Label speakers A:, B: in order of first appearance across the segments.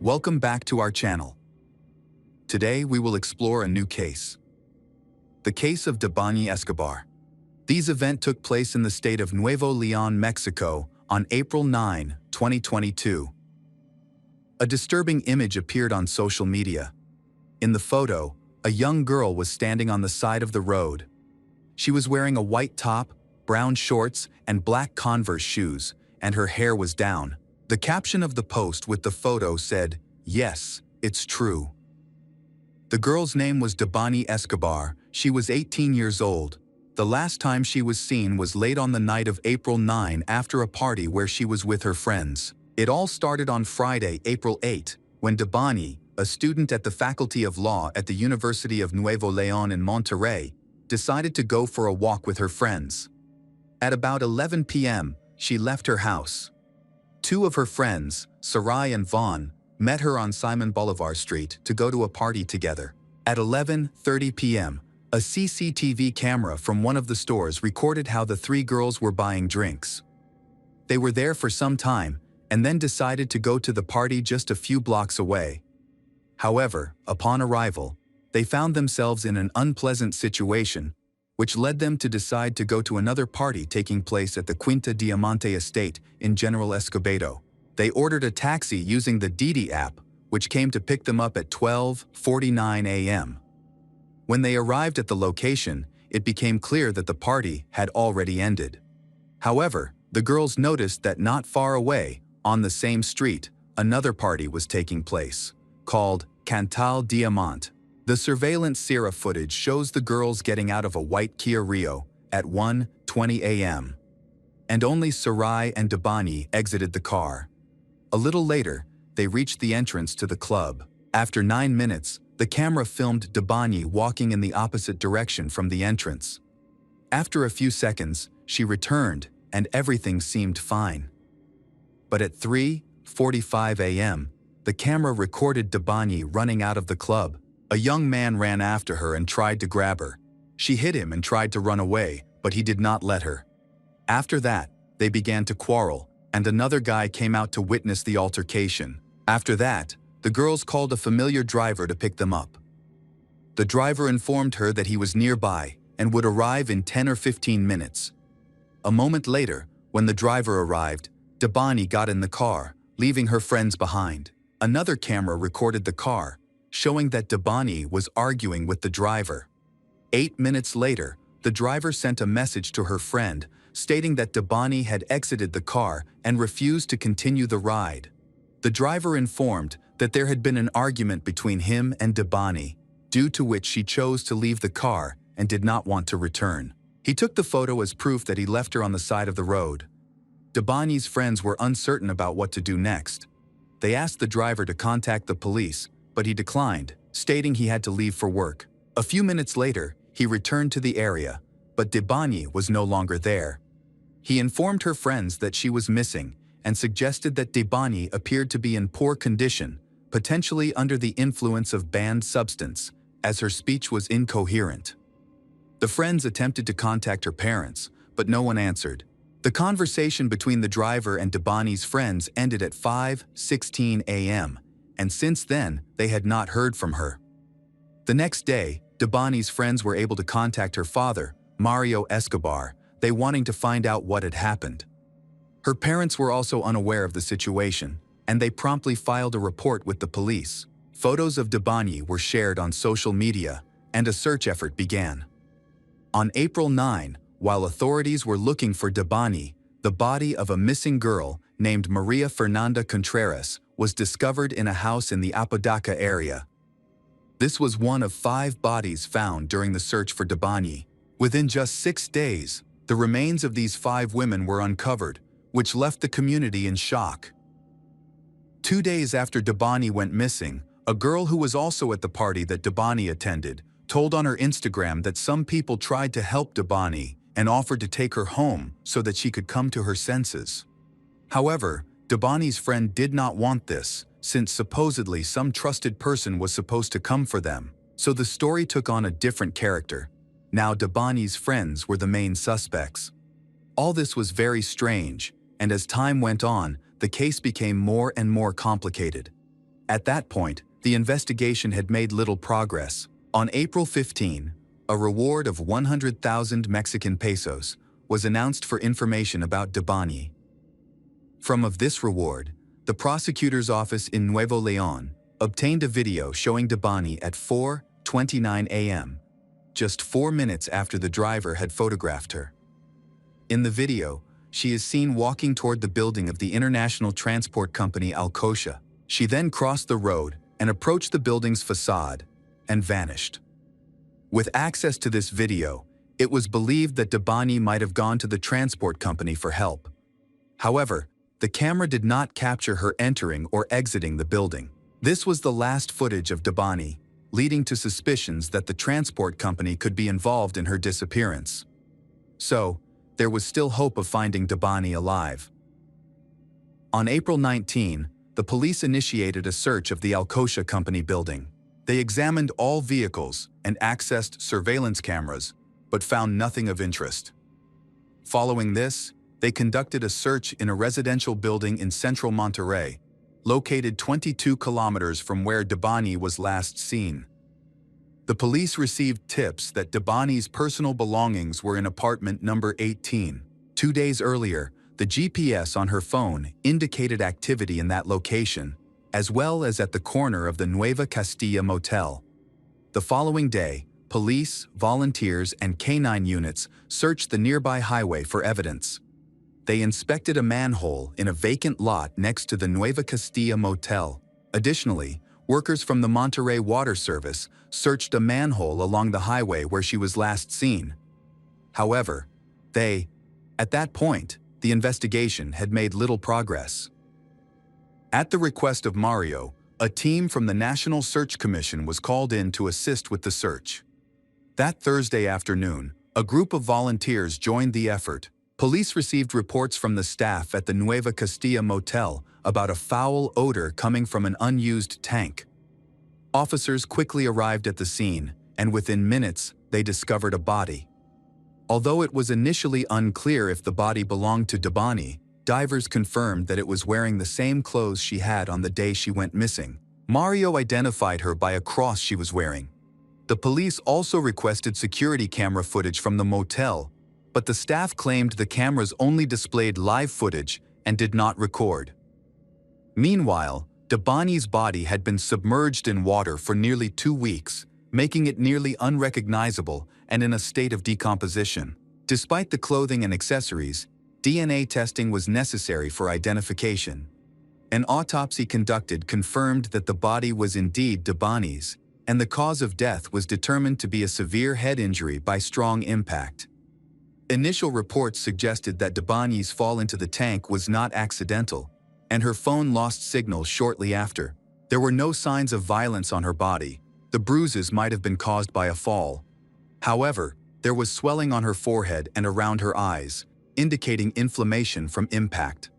A: Welcome back to our channel. Today we will explore a new case. The case of Debany Escobar. These events took place in the state of Nuevo León, Mexico, on April 9, 2022. A disturbing image appeared on social media. In the photo, a young girl was standing on the side of the road. She was wearing a white top, brown shorts, and black Converse shoes, and her hair was down. The caption of the post with the photo said, "Yes, it's true." The girl's name was Debany Escobar. She was 18 years old. The last time she was seen was late on the night of April 9 after a party where she was with her friends. It all started on Friday, April 8, when Debany, a student at the Faculty of Law at the University of Nuevo León in Monterrey, decided to go for a walk with her friends. At about 11 p.m., she left her house. Two of her friends, Sarai and Vaughn, met her on Simon Bolivar Street to go to a party together. At 11:30 p.m., a CCTV camera from one of the stores recorded how the three girls were buying drinks. They were there for some time and then decided to go to the party just a few blocks away. However, upon arrival, they found themselves in an unpleasant situation, which led them to decide to go to another party taking place at the Quinta Diamante estate in General Escobedo. They ordered a taxi using the Didi app, which came to pick them up at 12:49 a.m. When they arrived at the location, it became clear that the party had already ended. However, the girls noticed that not far away, on the same street, another party was taking place, called Cantal Diamante. The surveillance Sierra footage shows the girls getting out of a white Kia Rio at 1:20 a.m. And only Sarai and Debany exited the car. A little later, they reached the entrance to the club. After 9 minutes, the camera filmed Debany walking in the opposite direction from the entrance. After a few seconds, she returned and everything seemed fine. But at 3:45 a.m., the camera recorded Debany running out of the club. A young man ran after her and tried to grab her. She hit him and tried to run away, but he did not let her. After that, they began to quarrel, and another guy came out to witness the altercation. After that, the girls called a familiar driver to pick them up. The driver informed her that he was nearby and would arrive in 10 or 15 minutes. A moment later, when the driver arrived, Debany got in the car, leaving her friends behind. Another camera recorded the car, showing that Debany was arguing with the driver. 8 minutes later, the driver sent a message to her friend stating that Debany had exited the car and refused to continue the ride. The driver informed that there had been an argument between him and Debany, due to which she chose to leave the car and did not want to return. He took the photo as proof that he left her on the side of the road. Debany's friends were uncertain about what to do next. They asked the driver to contact the police, but he declined, stating he had to leave for work. A few minutes later, he returned to the area, but Debany was no longer there. He informed her friends that she was missing and suggested that Debany appeared to be in poor condition, potentially under the influence of banned substance, as her speech was incoherent. The friends attempted to contact her parents, but no one answered. The conversation between the driver and Debany's friends ended at 5:16 a.m., and since then, they had not heard from her. The next day, Debany's friends were able to contact her father, Mario Escobar, they wanting to find out what had happened. Her parents were also unaware of the situation, and they promptly filed a report with the police. Photos of Debany were shared on social media, and a search effort began. On April 9, while authorities were looking for Debany, the body of a missing girl named Maria Fernanda Contreras was discovered in a house in the Apodaca area. This was one of 5 bodies found during the search for Debany. Within just 6 days, the remains of these 5 women were uncovered, which left the community in shock. 2 days after Debany went missing, a girl who was also at the party that Debany attended told on her Instagram that some people tried to help Debany and offered to take her home so that she could come to her senses. However, Debany's friend did not want this, since supposedly some trusted person was supposed to come for them, so the story took on a different character. Now Debany's friends were the main suspects. All this was very strange, and as time went on, the case became more and more complicated. At that point, the investigation had made little progress. On April 15, a reward of 100,000 Mexican pesos was announced for information about Debani. From this reward, the prosecutor's office in Nuevo León obtained a video showing Debani at 4:29 a.m., just 4 minutes after the driver had photographed her. In the video, she is seen walking toward the building of the international transport company Alcocia. She then crossed the road and approached the building's facade and vanished. With access to this video, it was believed that Debani might have gone to the transport company for help. However, the camera did not capture her entering or exiting the building. This was the last footage of Debani, leading to suspicions that the transport company could be involved in her disappearance. So, there was still hope of finding Debani alive. On April 19, the police initiated a search of the Alcocia company building. They examined all vehicles and accessed surveillance cameras, but found nothing of interest. Following this, they conducted a search in a residential building in central Monterrey, located 22 kilometers from where Debani was last seen. The police received tips that Debani's personal belongings were in apartment number 18. 2 days earlier, the GPS on her phone indicated activity in that location, as well as at the corner of the Nueva Castilla motel. The following day, police, volunteers, and canine units searched the nearby highway for evidence. They inspected a manhole in a vacant lot next to the Nueva Castilla motel. Additionally, workers from the Monterrey Water Service searched a manhole along the highway where she was last seen. However, at that point, the investigation had made little progress. At the request of Mario, a team from the National Search Commission was called in to assist with the search. That Thursday afternoon, a group of volunteers joined the effort. Police received reports from the staff at the Nueva Castilla motel about a foul odor coming from an unused tank. Officers quickly arrived at the scene, and within minutes, they discovered a body. Although it was initially unclear if the body belonged to Debani, divers confirmed that it was wearing the same clothes she had on the day she went missing. Mario identified her by a cross she was wearing. The police also requested security camera footage from the motel, but the staff claimed the cameras only displayed live footage and did not record. Meanwhile, Debani's body had been submerged in water for nearly 2 weeks, making it nearly unrecognizable and in a state of decomposition. Despite the clothing and accessories, DNA testing was necessary for identification. An autopsy conducted confirmed that the body was indeed Debani's, and the cause of death was determined to be a severe head injury by strong impact. Initial reports suggested that Debani's fall into the tank was not accidental, and her phone lost signal shortly after. There were no signs of violence on her body. The bruises might have been caused by a fall. However, there was swelling on her forehead and around her eyes, indicating inflammation from impact.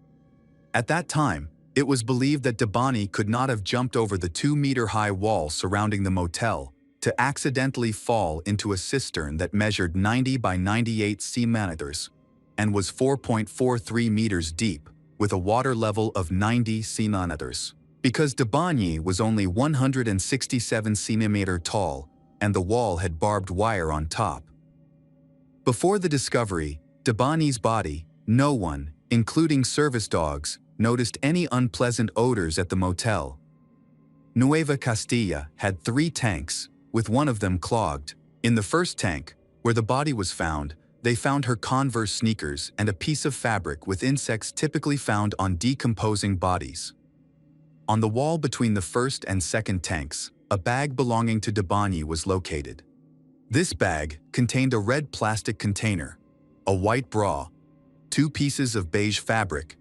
A: At that time, it was believed that Debani could not have jumped over the 2-meter-high wall surrounding the motel to accidentally fall into a cistern that measured 90 by 98 centimeters and was 4.43 meters deep, with a water level of 90 centimeters. Because Debani was only 167 centimeters tall and the wall had barbed wire on top. Before the discovery, Debani's body, no one, including service dogs, noticed any unpleasant odors at the motel. Nueva Castilla had 3 tanks, with one of them clogged. In the first tank, where the body was found, they found her Converse sneakers and a piece of fabric with insects typically found on decomposing bodies. On the wall between the first and second tanks, a bag belonging to Debani was located. This bag contained a red plastic container, a white bra, 2 pieces of beige fabric,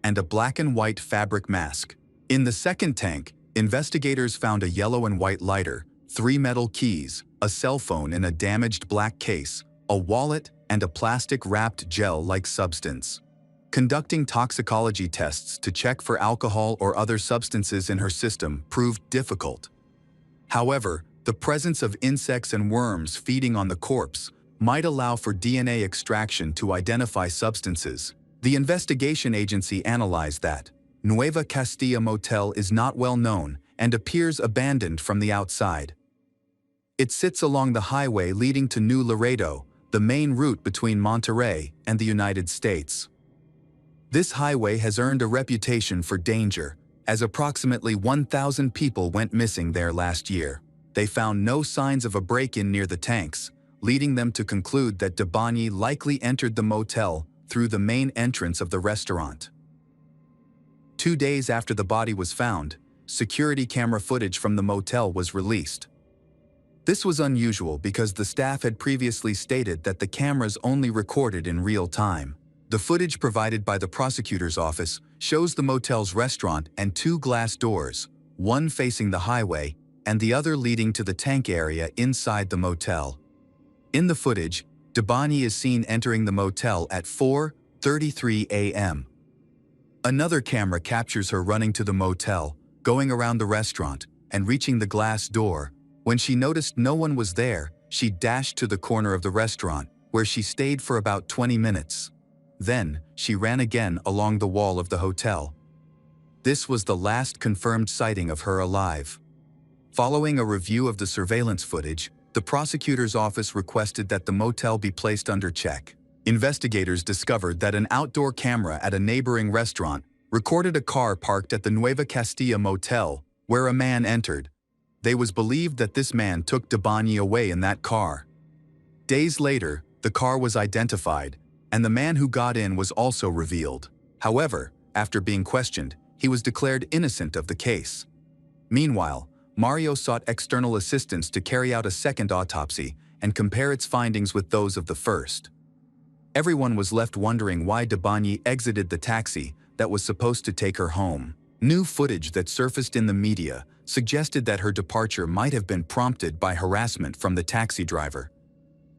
A: and a black and white fabric mask. In the second tank, investigators found a yellow and white lighter, 3 metal keys, a cell phone in a damaged black case, a wallet, and a plastic-wrapped gel-like substance. Conducting toxicology tests to check for alcohol or other substances in her system proved difficult. However, the presence of insects and worms feeding on the corpse might allow for DNA extraction to identify substances. The investigation agency analyzed that Nueva Castilla motel is not well known and appears abandoned from the outside. It sits along the highway leading to New Laredo, the main route between Monterrey and the United States. This highway has earned a reputation for danger, as approximately 1,000 people went missing there last year. They found no signs of a break-in near the tanks, leading them to conclude that Debani likely entered the motel through the main entrance of the restaurant. 2 days after the body was found, security camera footage from the motel was released. This was unusual because the staff had previously stated that the cameras only recorded in real time. The footage provided by the prosecutor's office shows the motel's restaurant and 2 glass doors, one facing the highway and the other leading to the tank area inside the motel. In the footage, Debani is seen entering the motel at 4:33 a.m. Another camera captures her running to the motel, going around the restaurant, and reaching the glass door. When she noticed no one was there, she dashed to the corner of the restaurant, where she stayed for about 20 minutes. Then, she ran again along the wall of the hotel. This was the last confirmed sighting of her alive. Following a review of the surveillance footage, the prosecutor's office requested that the motel be placed under check. Investigators discovered that an outdoor camera at a neighboring restaurant recorded a car parked at the Nueva Castilla motel, where a man entered. They was believed that this man took Debani away in that car. Days later, the car was identified, and the man who got in was also revealed. However, after being questioned, he was declared innocent of the case. Meanwhile, Mario sought external assistance to carry out a second autopsy and compare its findings with those of the first. Everyone was left wondering why Debani exited the taxi that was supposed to take her home. New footage that surfaced in the media suggested that her departure might have been prompted by harassment from the taxi driver.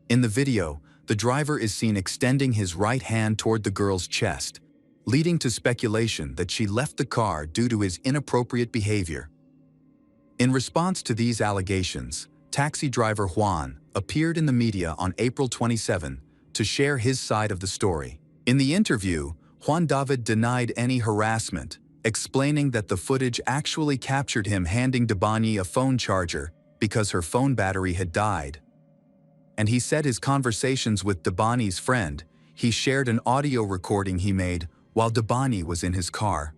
A: In the video, the driver is seen extending his right hand toward the girl's chest, leading to speculation that she left the car due to his inappropriate behavior. In response to these allegations, taxi driver Juan appeared in the media on April 27 to share his side of the story. In the interview, Juan David denied any harassment, explaining that the footage actually captured him handing Debani a phone charger because her phone battery had died. And he said his conversations with Debani's friend, he shared an audio recording he made while Debani was in his car.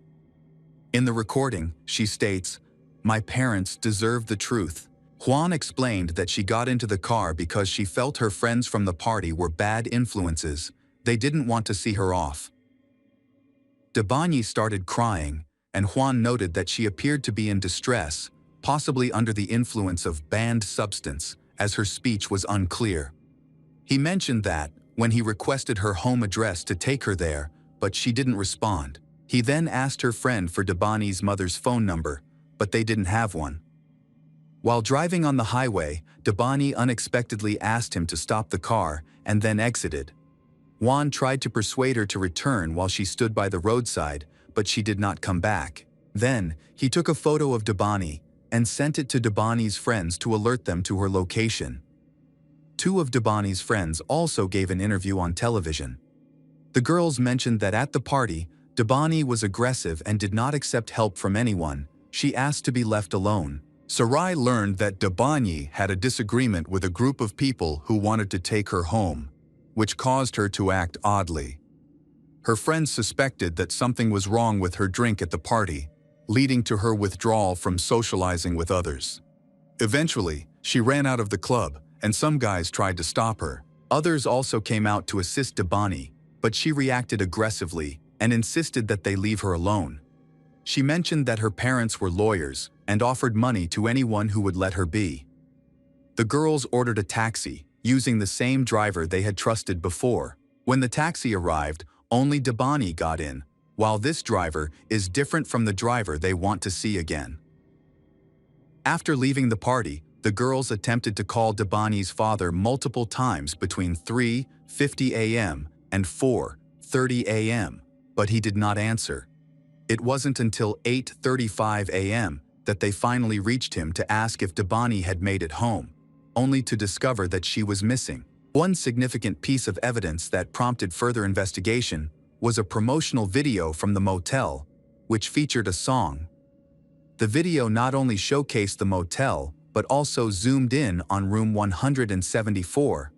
A: In the recording, she states, "My parents deserve the truth." Juan explained that she got into the car because she felt her friends from the party were bad influences. They didn't want to see her off. Debani started crying, and Juan noted that she appeared to be in distress, possibly under the influence of banned substance, as her speech was unclear. He mentioned that, when he requested her home address to take her there, but she didn't respond. He then asked her friend for Debani's mother's phone number, but they didn't have one. While driving on the highway, Debani unexpectedly asked him to stop the car and then exited. Juan tried to persuade her to return while she stood by the roadside, but she did not come back. Then, he took a photo of Debani and sent it to Debani's friends to alert them to her location. 2 of Debani's friends also gave an interview on television. The girls mentioned that at the party, Debani was aggressive and did not accept help from anyone. She asked to be left alone. Sarai learned that Debani had a disagreement with a group of people who wanted to take her home, which caused her to act oddly. Her friends suspected that something was wrong with her drink at the party, leading to her withdrawal from socializing with others. Eventually, she ran out of the club, and some guys tried to stop her. Others also came out to assist Debani, but she reacted aggressively and insisted that they leave her alone. She mentioned that her parents were lawyers and offered money to anyone who would let her be. The girls ordered a taxi, using the same driver they had trusted before. When the taxi arrived, only Debani got in, while this driver is different from the driver they want to see again. After leaving the party, the girls attempted to call Debani's father multiple times between 3:50 a.m. and 4:30 a.m., but he did not answer. It wasn't until 8:35 a.m. that they finally reached him to ask if Debani had made it home, only to discover that she was missing. One significant piece of evidence that prompted further investigation was a promotional video from the motel, which featured a song. The video not only showcased the motel, but also zoomed in on room 174.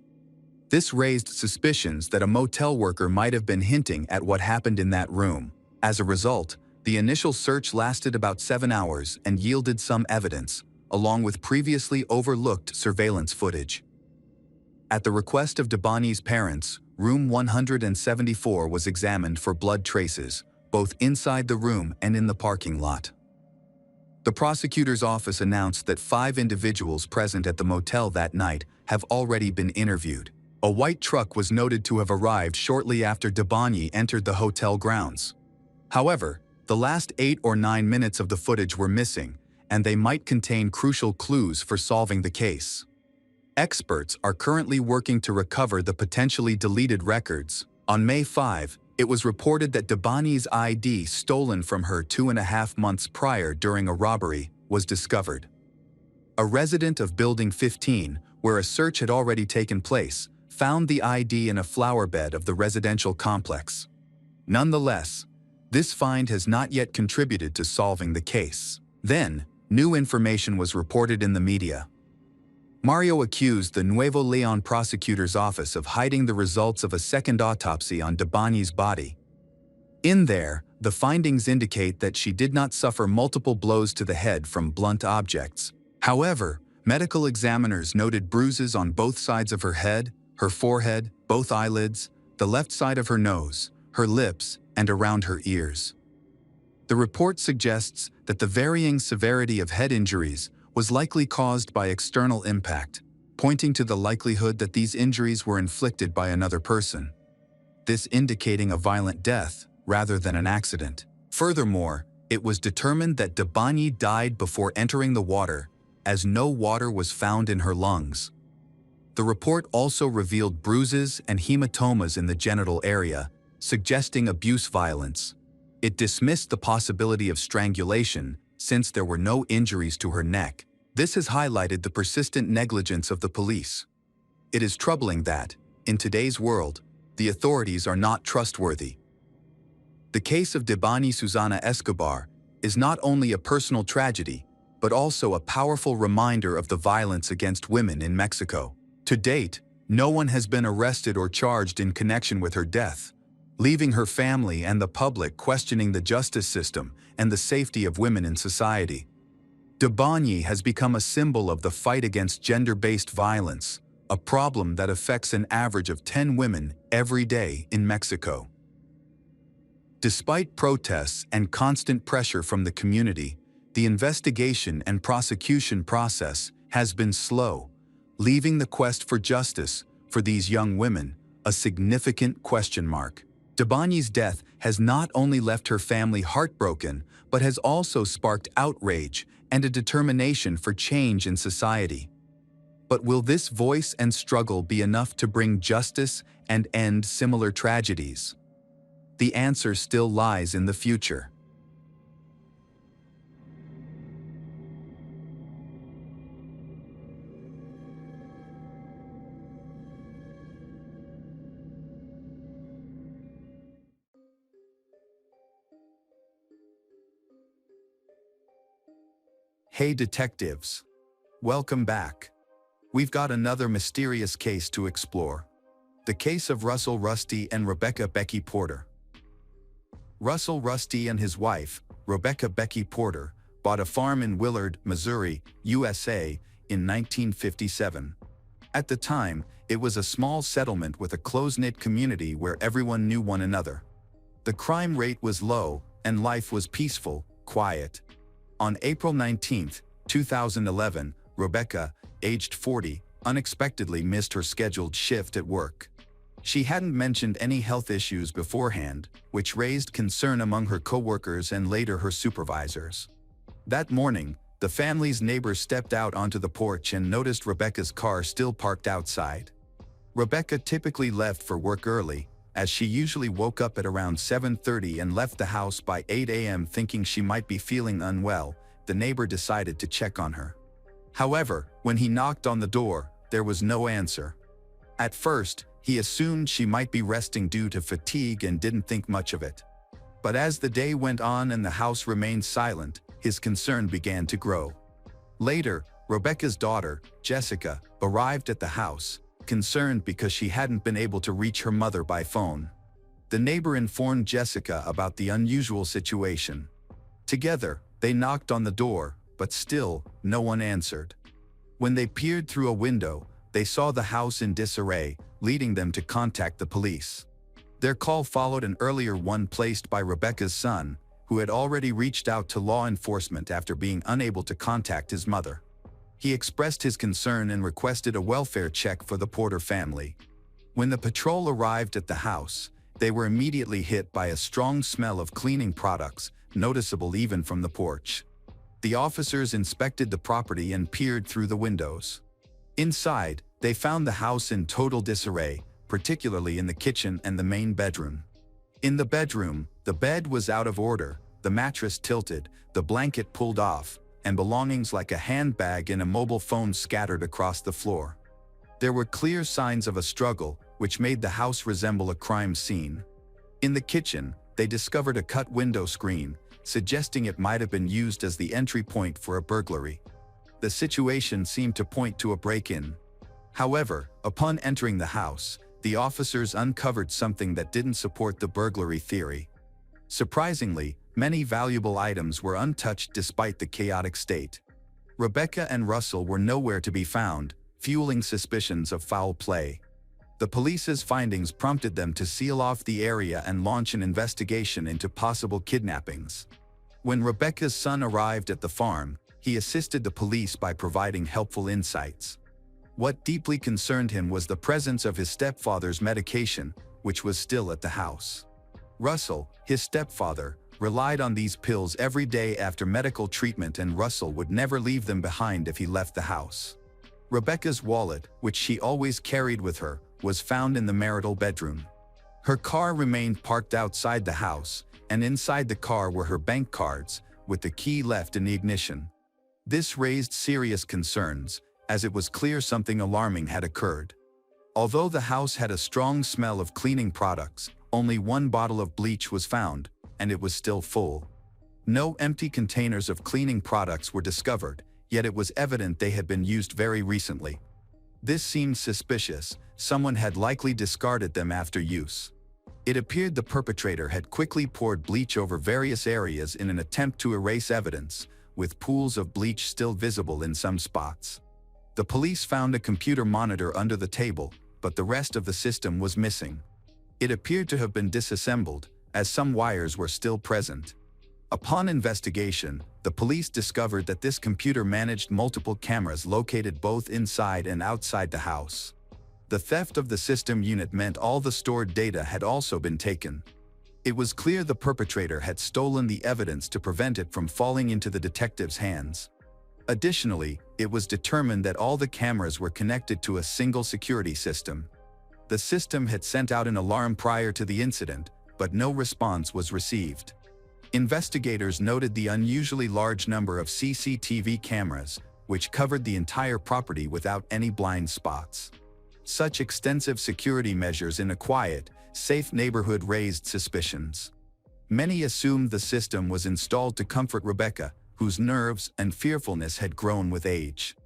A: This raised suspicions that a motel worker might have been hinting at what happened in that room. As a result, the initial search lasted about 7 hours and yielded some evidence, along with previously overlooked surveillance footage. At the request of Debani's parents, room 174 was examined for blood traces, both inside the room and in the parking lot. The prosecutor's office announced that 5 individuals present at the motel that night have already been interviewed. A white truck was noted to have arrived shortly after Debani entered the hotel grounds. However, the last 8 or 9 minutes of the footage were missing, and they might contain crucial clues for solving the case. Experts are currently working to recover the potentially deleted records. On May 5, it was reported that Debani's ID stolen from her 2.5 months prior during a robbery was discovered. A resident of Building 15, where a search had already taken place, found the ID in a flower bed of the residential complex. Nonetheless, this find has not yet contributed to solving the case. Then, new information was reported in the media. Mario accused the Nuevo Leon prosecutor's office of hiding the results of a second autopsy on Debani's body. In there, the findings indicate that she did not suffer multiple blows to the head from blunt objects. However, medical examiners noted bruises on both sides of her head, her forehead, both eyelids, the left side of her nose, her lips, and around her ears. The report suggests that the varying severity of head injuries was likely caused by external impact, pointing to the likelihood that these injuries were inflicted by another person, this indicating a violent death rather than an accident. Furthermore, it was determined that Debani died before entering the water, as no water was found in her lungs. The report also revealed bruises and hematomas in the genital area, suggesting abuse violence. It dismissed the possibility of strangulation, since there were no injuries to her neck. This has highlighted the persistent negligence of the police. It is troubling that, in today's world, the authorities are not trustworthy. The case of Debani Susana Escobar is not only a personal tragedy, but also a powerful reminder of the violence against women in Mexico. To date, no one has been arrested or charged in connection with her death, leaving her family and the public questioning the justice system and the safety of women in society. Debani has become a symbol of the fight against gender-based violence, a problem that affects an average of 10 women every day in Mexico. Despite protests and constant pressure from the community, the investigation and prosecution process has been slow, leaving the quest for justice for these young women a significant question mark. Debani's death has not only left her family heartbroken, but has also sparked outrage and a determination for change in society. But will this voice and struggle be enough to bring justice and end similar tragedies? The answer still lies in the future. Hey detectives, welcome back. We've got another mysterious case to explore. The case of Russell Rusty and Rebecca Becky Porter. Russell Rusty and his wife, Rebecca Becky Porter, bought a farm in Willard, Missouri, USA, in 1957. At the time, it was a small settlement with a close-knit community where everyone knew one another. The crime rate was low, and life was peaceful, quiet. On April 19, 2011, Rebecca, aged 40, unexpectedly missed her scheduled shift at work. She hadn't mentioned any health issues beforehand, which raised concern among her coworkers and later her supervisors. That morning, the family's neighbor stepped out onto the porch and noticed Rebecca's car still parked outside. Rebecca typically left for work early, as she usually woke up at around 7:30 and left the house by 8 a.m. thinking she might be feeling unwell. The neighbor decided to check on her. However, when he knocked on the door, there was no answer. At first, he assumed she might be resting due to fatigue and didn't think much of it. But as the day went on and the house remained silent, his concern began to grow. Later, Rebecca's daughter, Jessica, arrived at the house, concerned because she hadn't been able to reach her mother by phone. The neighbor informed Jessica about the unusual situation. Together, they knocked on the door, but still, no one answered. When they peered through a window, they saw the house in disarray, leading them to contact the police. Their call followed an earlier one placed by Rebecca's son, who had already reached out to law enforcement after being unable to contact his mother. He expressed his concern and requested a welfare check for the Porter family. When the patrol arrived at the house, they were immediately hit by a strong smell of cleaning products, noticeable even from the porch. The officers inspected the property and peered through the windows. Inside, they found the house in total disarray, particularly in the kitchen and the main bedroom. In the bedroom, the bed was out of order, the mattress tilted, the blanket pulled off, and belongings like a handbag and a mobile phone scattered across the floor. There were clear signs of a struggle, which made the house resemble a crime scene. In the kitchen, they discovered a cut window screen, suggesting it might have been used as the entry point for a burglary. The situation seemed to point to a break-in. However, upon entering the house, the officers uncovered something that didn't support the burglary theory. Surprisingly, many valuable items were untouched despite the chaotic state. Rebecca and Russell were nowhere to be found, fueling suspicions of foul play. The police's findings prompted them to seal off the area and launch an investigation into possible kidnappings. When Rebecca's son arrived at the farm, he assisted the police by providing helpful insights. What deeply concerned him was the presence of his stepfather's medication, which was still at the house. Russell, his stepfather, relied on these pills every day after medical treatment, and Russell would never leave them behind if he left the house. Rebecca's wallet, which she always carried with her, was found in the marital bedroom. Her car remained parked outside the house, and inside the car were her bank cards, with the key left in the ignition. This raised serious concerns, as it was clear something alarming had occurred. Although the house had a strong smell of cleaning products, only one bottle of bleach was found, and it was still full. No empty containers of cleaning products were discovered, yet it was evident they had been used very recently. This seemed suspicious. Someone had likely discarded them after use. It appeared the perpetrator had quickly poured bleach over various areas in an attempt to erase evidence, with pools of bleach still visible in some spots. The police found a computer monitor under the table, but the rest of the system was missing. It appeared to have been disassembled, as some wires were still present. Upon investigation, the police discovered that this computer managed multiple cameras located both inside and outside the house. The theft of the system unit meant all the stored data had also been taken. It was clear the perpetrator had stolen the evidence to prevent it from falling into the detectives' hands. Additionally, it was determined that all the cameras were connected to a single security system. The system had sent out an alarm prior to the incident, but no response was received. Investigators noted the unusually large number of CCTV cameras, which covered the entire property without any blind spots. Such extensive security measures in a quiet, safe neighborhood raised suspicions. Many assumed the system was installed to comfort Rebecca, whose nerves and fearfulness had grown with age.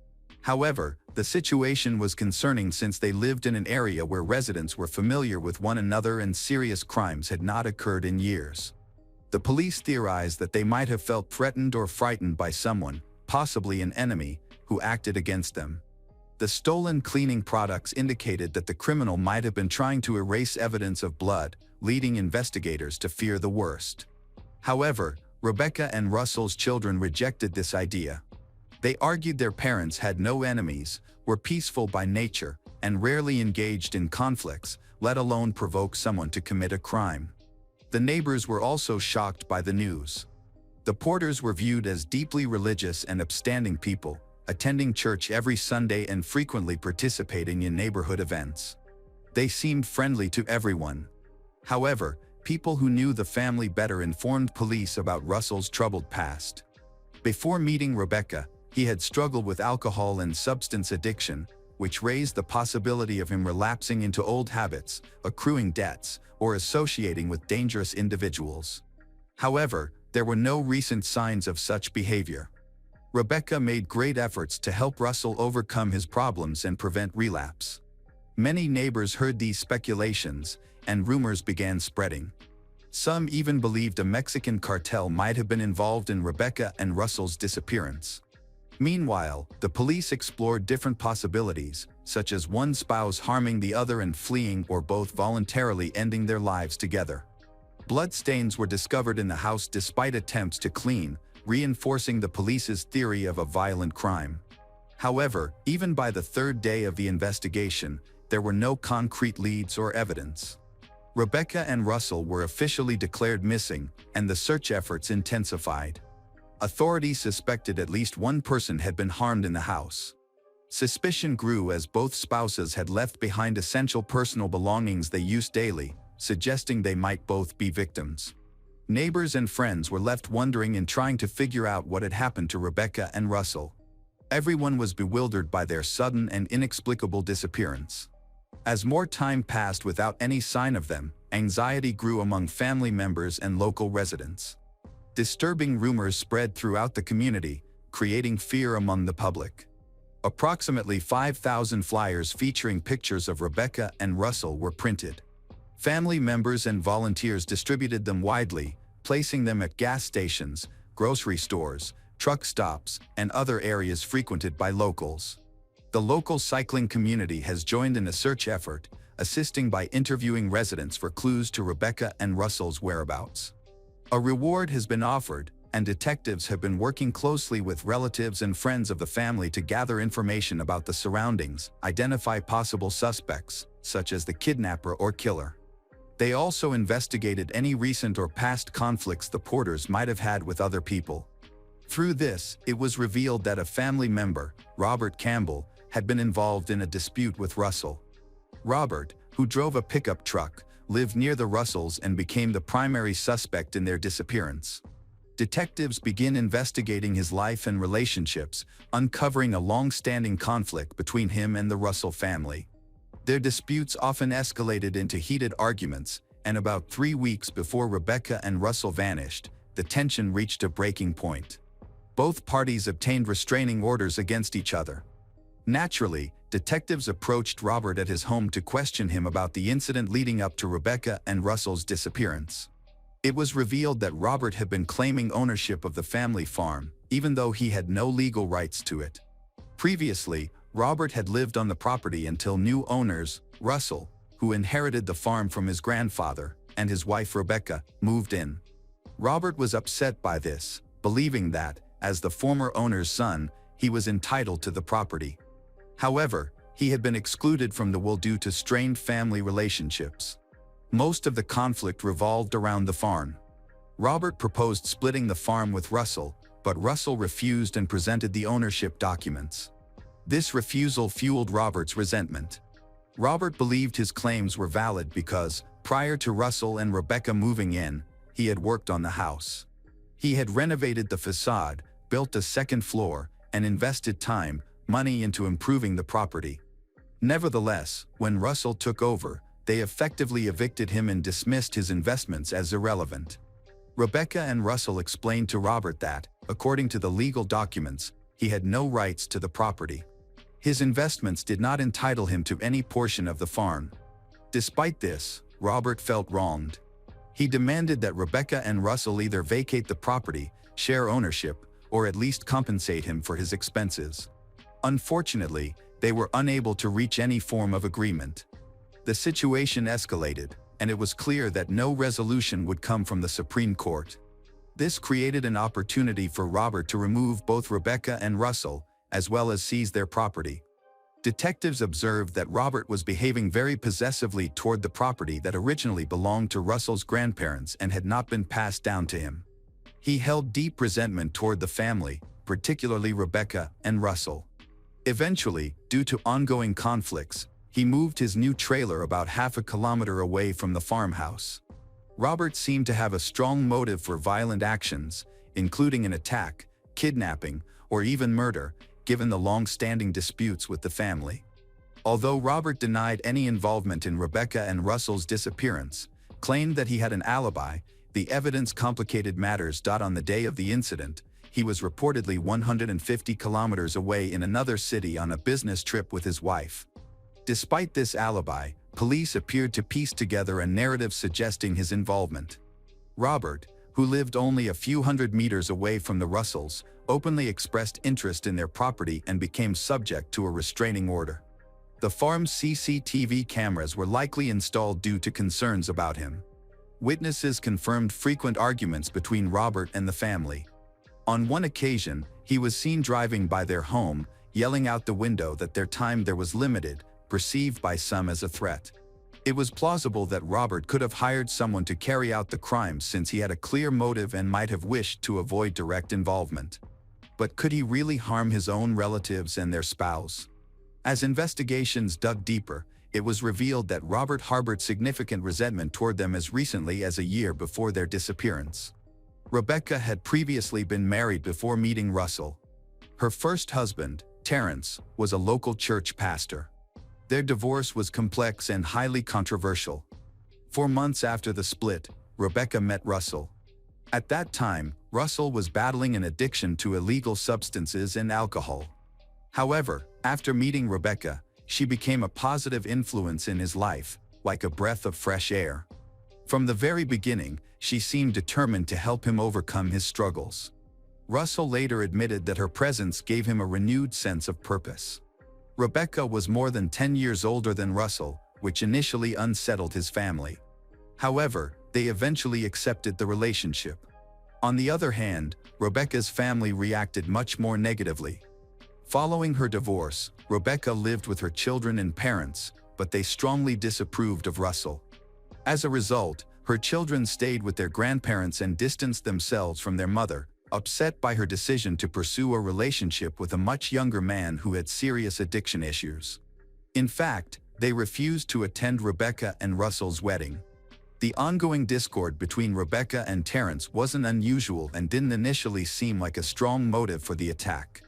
A: However, the situation was concerning since they lived in an area where residents were familiar with one another and serious crimes had not occurred in years. The police theorized that they might have felt threatened or frightened by someone, possibly an enemy, who acted against them. The stolen cleaning products indicated that the criminal might have been trying to erase evidence of blood, leading investigators to fear the worst. However, Rebecca and Russell's children rejected this idea. They argued their parents had no enemies, were peaceful by nature, and rarely engaged in conflicts, let alone provoke someone to commit a crime. The neighbors were also shocked by the news. The Porters were viewed as deeply religious and upstanding people, attending church every Sunday and frequently participating in neighborhood events. They seemed friendly to everyone. However, people who knew the family better informed police about Russell's troubled past. Before meeting Rebecca, he had struggled with alcohol and substance addiction, which raised the possibility of him relapsing into old habits, accruing debts, or associating with dangerous individuals. However, There were no recent signs of such behavior. Rebecca made great efforts to help Russell overcome his problems and prevent relapse. Many neighbors heard these speculations, and rumors began spreading. Some even believed a Mexican cartel might have been involved in Rebecca and Russell's disappearance. Meanwhile, the police explored different possibilities, such as one spouse harming the other and fleeing, or both voluntarily ending their lives together. Bloodstains were discovered in the house despite attempts to clean, reinforcing the police's theory of a violent crime. However, even by the third day of the investigation, there were no concrete leads or evidence. Rebecca and Russell were officially declared missing, and the search efforts intensified. Authorities suspected at least one person had been harmed in the house. Suspicion grew as both spouses had left behind essential personal belongings they used daily, suggesting they might both be victims. Neighbors and friends were left wondering and trying to figure out what had happened to Rebecca and Russell. Everyone was bewildered by their sudden and inexplicable disappearance. As more time passed without any sign of them, anxiety grew among family members and local residents. Disturbing rumors spread throughout the community, creating fear among the public. Approximately 5,000 flyers featuring pictures of Rebecca and Russell were printed. Family members and volunteers distributed them widely, placing them at gas stations, grocery stores, truck stops, and other areas frequented by locals. The local cycling community has joined in a search effort, assisting by interviewing residents for clues to Rebecca and Russell's whereabouts. A reward has been offered, and detectives have been working closely with relatives and friends of the family to gather information about the surroundings, identify possible suspects, such as the kidnapper or killer. They also investigated any recent or past conflicts the Porters might have had with other people. Through this, it was revealed that a family member, Robert Campbell, had been involved in a dispute with Russell. Robert, who drove a pickup truck, lived near the Russells and became the primary suspect in their disappearance. Detectives begin investigating his life and relationships, uncovering a long-standing conflict between him and the Russell family. Their disputes often escalated into heated arguments, and about 3 weeks before Rebecca and Russell vanished, the tension reached a breaking point. Both parties obtained restraining orders against each other. Naturally, detectives approached Robert at his home to question him about the incident leading up to Rebecca and Russell's disappearance. It was revealed that Robert had been claiming ownership of the family farm, even though he had no legal rights to it. Previously, Robert had lived on the property until new owners, Russell, who inherited the farm from his grandfather, and his wife Rebecca, moved in. Robert was upset by this, believing that, as the former owner's son, he was entitled to the property. However, he had been excluded from the will due to strained family relationships. Most of the conflict revolved around the farm. Robert proposed splitting the farm with Russell, but Russell refused and presented the ownership documents. This refusal fueled Robert's resentment. Robert believed his claims were valid because, prior to Russell and Rebecca moving in, he had worked on the house. He had renovated the facade, built a second floor, and invested time, money into improving the property. Nevertheless, when Russell took over, they effectively evicted him and dismissed his investments as irrelevant. Rebecca and Russell explained to Robert that, according to the legal documents, he had no rights to the property. His investments did not entitle him to any portion of the farm. Despite this, Robert felt wronged. He demanded that Rebecca and Russell either vacate the property, share ownership, or at least compensate him for his expenses. Unfortunately, they were unable to reach any form of agreement. The situation escalated, and it was clear that no resolution would come from the Supreme Court. This created an opportunity for Robert to remove both Rebecca and Russell, as well as seize their property. Detectives observed that Robert was behaving very possessively toward the property that originally belonged to Russell's grandparents and had not been passed down to him. He held deep resentment toward the family, particularly Rebecca and Russell. Eventually, due to ongoing conflicts, he moved his new trailer about half a kilometer away from the farmhouse. Robert seemed to have a strong motive for violent actions, including an attack, kidnapping, or even murder, given the long-standing disputes with the family. Although Robert denied any involvement in Rebecca and Russell's disappearance, claimed that he had an alibi, The evidence complicated matters. On the day of the incident, he was reportedly 150 kilometers away in another city on a business trip with his wife. Despite this alibi, police appeared to piece together a narrative suggesting his involvement. Robert, who lived only a few hundred meters away from the Russells, openly expressed interest in their property and became subject to a restraining order. The farm's CCTV cameras were likely installed due to concerns about him. Witnesses confirmed frequent arguments between Robert and the family. On one occasion, he was seen driving by their home, yelling out the window that their time there was limited, perceived by some as a threat. It was plausible that Robert could have hired someone to carry out the crime since he had a clear motive and might have wished to avoid direct involvement. But could he really harm his own relatives and their spouse? As investigations dug deeper, it was revealed that Robert harbored significant resentment toward them as recently as a year before their disappearance. Rebecca had previously been married before meeting Russell. Her first husband, Terrence, was a local church pastor. Their divorce was complex and highly controversial. 4 months after the split, Rebecca met Russell. At that time, Russell was battling an addiction to illegal substances and alcohol. However, after meeting Rebecca, she became a positive influence in his life, like a breath of fresh air. From the very beginning, she seemed determined to help him overcome his struggles. Russell later admitted that her presence gave him a renewed sense of purpose. Rebecca was more than 10 years older than Russell, which initially unsettled his family. However, they eventually accepted the relationship. On the other hand, Rebecca's family reacted much more negatively. Following her divorce, Rebecca lived with her children and parents, but they strongly disapproved of Russell. As a result, her children stayed with their grandparents and distanced themselves from their mother, upset by her decision to pursue a relationship with a much younger man who had serious addiction issues. In fact, they refused to attend Rebecca and Russell's wedding. The ongoing discord between Rebecca and Terrence wasn't unusual and didn't initially seem like a strong motive for the attack.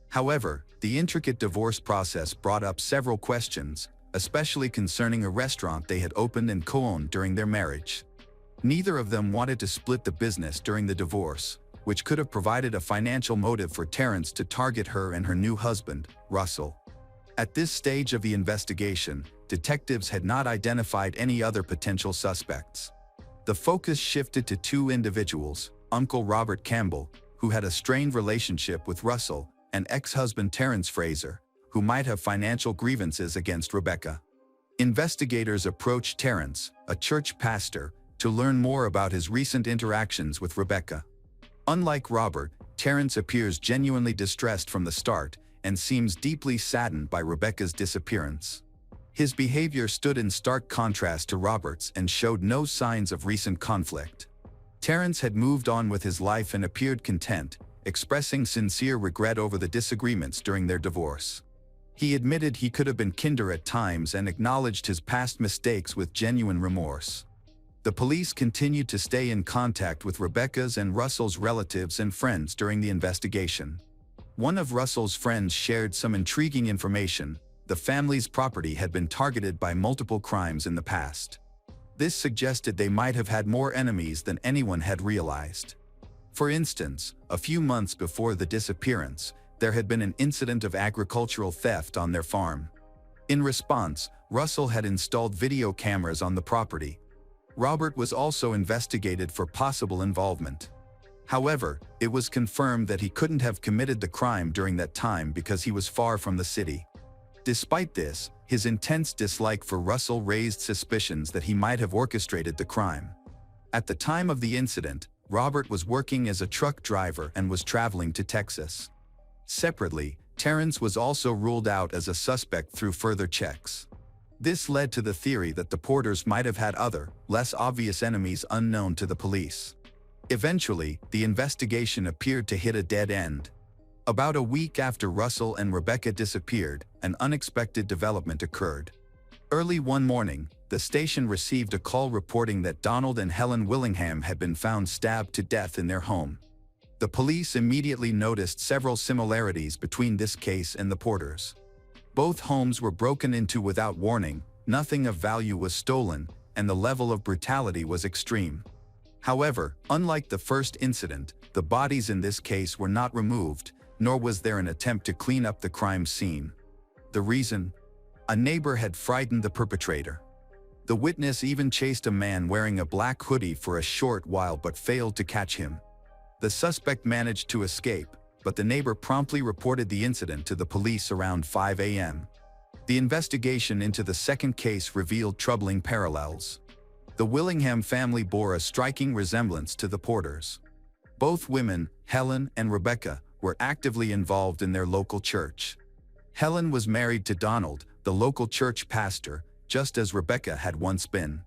A: However, the intricate divorce process brought up several questions, especially concerning a restaurant they had opened and co-owned during their marriage. Neither of them wanted to split the business during the divorce, which could have provided a financial motive for Terrence to target her and her new husband, Russell. At this stage of the investigation, detectives had not identified any other potential suspects. The focus shifted to two individuals, Uncle Robert Campbell, who had a strained relationship with Russell, and ex-husband Terrence Fraser, who might have financial grievances against Rebecca. Investigators approached Terrence, a church pastor, to learn more about his recent interactions with Rebecca. Unlike Robert, Terrence appears genuinely distressed from the start and seems deeply saddened by Rebecca's disappearance. His behavior stood in stark contrast to Robert's and showed no signs of recent conflict. Terrence had moved on with his life and appeared content, expressing sincere regret over the disagreements during their divorce. He admitted he could have been kinder at times and acknowledged his past mistakes with genuine remorse. The police continued to stay in contact with Rebecca's and Russell's relatives and friends during the investigation. One of Russell's friends shared some intriguing information. The family's property had been targeted by multiple crimes in the past. This suggested they might have had more enemies than anyone had realized. For instance, a few months before the disappearance, there had been an incident of agricultural theft on their farm. In response, Russell had installed video cameras on the property. Robert was also investigated for possible involvement. However, it was confirmed that he couldn't have committed the crime during that time because he was far from the city. Despite this, his intense dislike for Russell raised suspicions that he might have orchestrated the crime. At the time of the incident, Robert was working as a truck driver and was traveling to Texas. Separately, Terrence was also ruled out as a suspect through further checks. This led to the theory that the Porters might have had other, less obvious enemies unknown to the police. Eventually, the investigation appeared to hit a dead end. About a week after Russell and Rebecca disappeared, an unexpected development occurred. Early one morning, the station received a call reporting that Donald and Helen Willingham had been found stabbed to death in their home. The police immediately noticed several similarities between this case and the Porters. Both homes were broken into without warning, nothing of value was stolen, and the level of brutality was extreme. However, unlike the first incident, the bodies in this case were not removed, nor was there an attempt to clean up the crime scene. The reason? A neighbor had frightened the perpetrator. The witness even chased a man wearing a black hoodie for a short while but failed to catch him. The suspect managed to escape, but the neighbor promptly reported the incident to the police around 5 a.m. The investigation into the second case revealed troubling parallels. The Willingham family bore a striking resemblance to the Porters. Both women, Helen and Rebecca, were actively involved in their local church. Helen was married to Donald, the local church pastor, just as Rebecca had once been.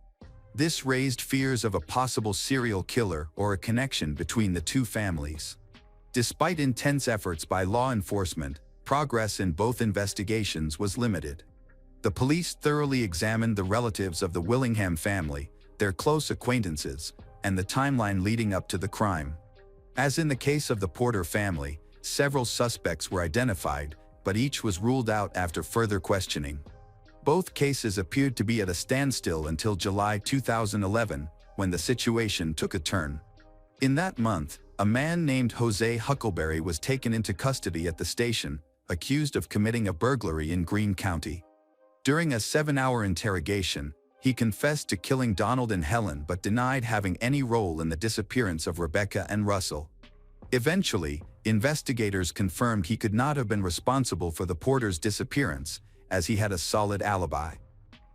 A: This raised fears of a possible serial killer or a connection between the two families. Despite intense efforts by law enforcement, progress in both investigations was limited. The police thoroughly examined the relatives of the Willingham family, their close acquaintances, and the timeline leading up to the crime. As in the case of the Porter family, several suspects were identified, but each was ruled out after further questioning. Both cases appeared to be at a standstill until July 2011, when the situation took a turn. In that month, a man named Jose Huckleberry was taken into custody at the station, accused of committing a burglary in Greene County. During a 7-hour interrogation, he confessed to killing Donald and Helen but denied having any role in the disappearance of Rebecca and Russell. Eventually, investigators confirmed he could not have been responsible for the Porters' disappearance, as he had a solid alibi.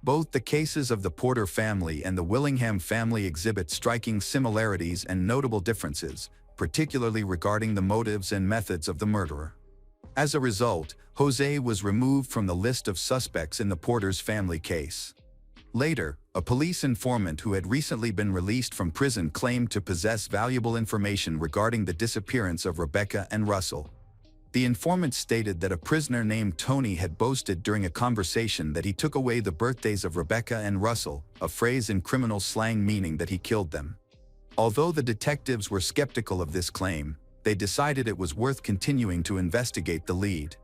A: Both the cases of the Porter family and the Willingham family exhibit striking similarities and notable differences, particularly regarding the motives and methods of the murderer. As a result, Jose was removed from the list of suspects in the Porters family case. Later, a police informant who had recently been released from prison claimed to possess valuable information regarding the disappearance of Rebecca and Russell. The informant stated that a prisoner named Tony had boasted during a conversation that he took away the birthdays of Rebecca and Russell, a phrase in criminal slang meaning that he killed them. Although the detectives were skeptical of this claim, they decided it was worth continuing to investigate the lead.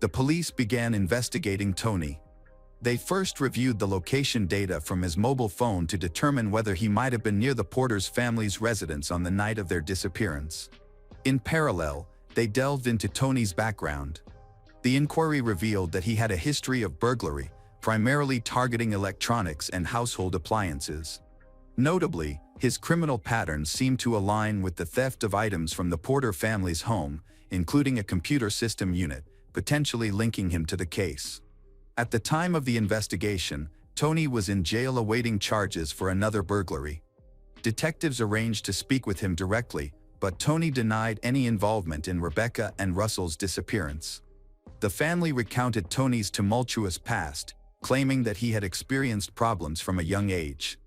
A: The police began investigating Tony. They first reviewed the location data from his mobile phone to determine whether he might have been near the Porters family's residence on the night of their disappearance. In parallel, they delved into Tony's background. The inquiry revealed that he had a history of burglary, primarily targeting electronics and household appliances. Notably, his criminal patterns seemed to align with the theft of items from the Porter family's home, including a computer system unit, potentially linking him to the case. At the time of the investigation, Tony was in jail awaiting charges for another burglary. Detectives arranged to speak with him directly, but Tony denied any involvement in Rebecca and Russell's disappearance. The family recounted Tony's tumultuous past, claiming that he had experienced problems from a young age.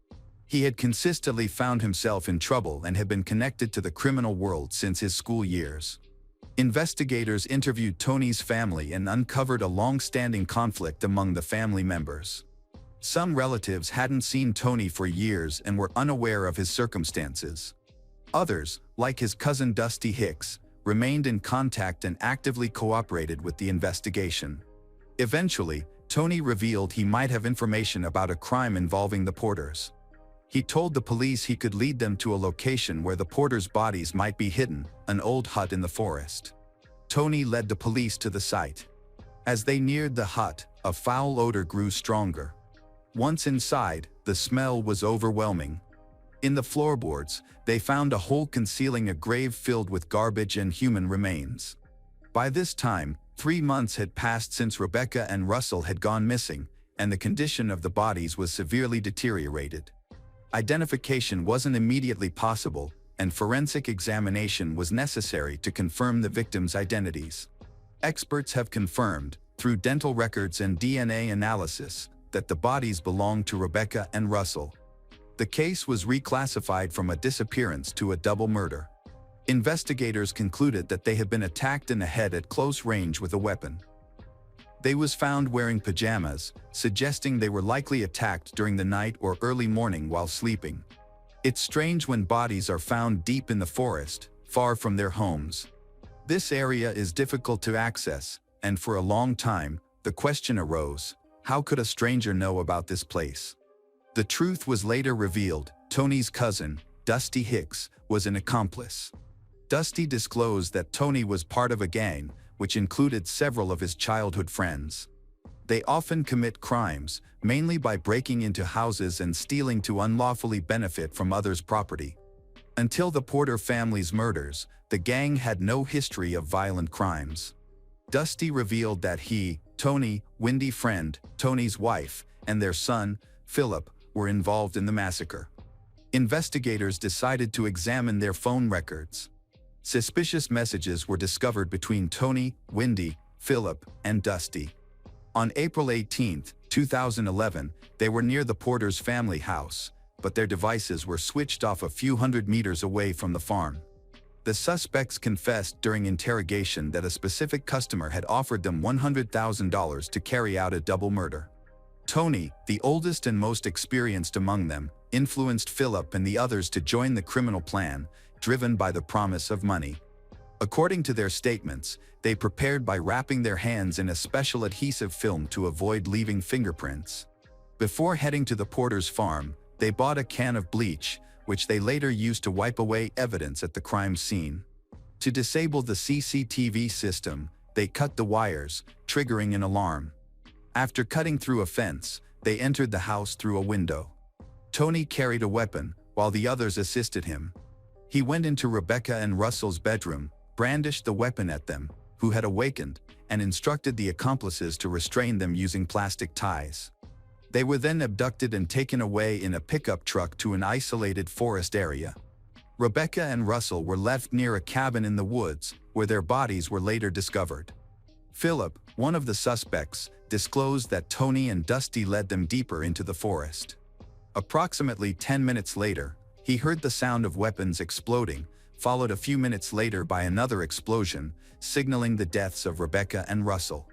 A: He had consistently found himself in trouble and had been connected to the criminal world since his school years. Investigators interviewed Tony's family and uncovered a long-standing conflict among the family members. Some relatives hadn't seen Tony for years and were unaware of his circumstances. Others, like his cousin Dusty Hicks, remained in contact and actively cooperated with the investigation. Eventually, Tony revealed he might have information about a crime involving the Porters. He told the police he could lead them to a location where the Porters' bodies might be hidden, an old hut in the forest. Tony led the police to the site. As they neared the hut, a foul odor grew stronger. Once inside, the smell was overwhelming. In the floorboards, they found a hole concealing a grave filled with garbage and human remains. By this time, 3 months had passed since Rebecca and Russell had gone missing, and the condition of the bodies was severely deteriorated. Identification wasn't immediately possible, and forensic examination was necessary to confirm the victims' identities. Experts have confirmed, through dental records and DNA analysis, that the bodies belonged to Rebecca and Russell. The case was reclassified from a disappearance to a double murder. Investigators concluded that they had been attacked in the head at close range with a weapon. They was found wearing pajamas, suggesting they were likely attacked during the night or early morning while sleeping. It's strange when bodies are found deep in the forest, far from their homes. This area is difficult to access, and for a long time, the question arose, how could a stranger know about this place? The truth was later revealed. Tony's cousin, Dusty Hicks, was an accomplice. Dusty disclosed that Tony was part of a gang, which included several of his childhood friends. They often commit crimes, mainly by breaking into houses and stealing to unlawfully benefit from others' property. Until the Porter family's murders, the gang had no history of violent crimes. Dusty revealed that he, Tony, Wendy Friend, Tony's wife, and their son, Philip, were involved in the massacre. Investigators decided to examine their phone records. Suspicious messages were discovered between Tony, Wendy, Philip, and Dusty. On April 18, 2011, they were near the Porter's family house, but their devices were switched off a few hundred meters away from the farm. The suspects confessed during interrogation that a specific customer had offered them $100,000 to carry out a double murder. Tony, the oldest and most experienced among them, influenced Philip and the others to join the criminal plan, driven by the promise of money. According to their statements, they prepared by wrapping their hands in a special adhesive film to avoid leaving fingerprints. Before heading to the Porter's farm, they bought a can of bleach, which they later used to wipe away evidence at the crime scene. To disable the CCTV system, they cut the wires, triggering an alarm. After cutting through a fence, they entered the house through a window. Tony carried a weapon, while the others assisted him. He went into Rebecca and Russell's bedroom, brandished the weapon at them, who had awakened, and instructed the accomplices to restrain them using plastic ties. They were then abducted and taken away in a pickup truck to an isolated forest area. Rebecca and Russell were left near a cabin in the woods, where their bodies were later discovered. Philip, one of the suspects, disclosed that Tony and Dusty led them deeper into the forest. Approximately 10 minutes later, he heard the sound of weapons exploding, followed a few minutes later by another explosion, signaling the deaths of Rebecca and Russell.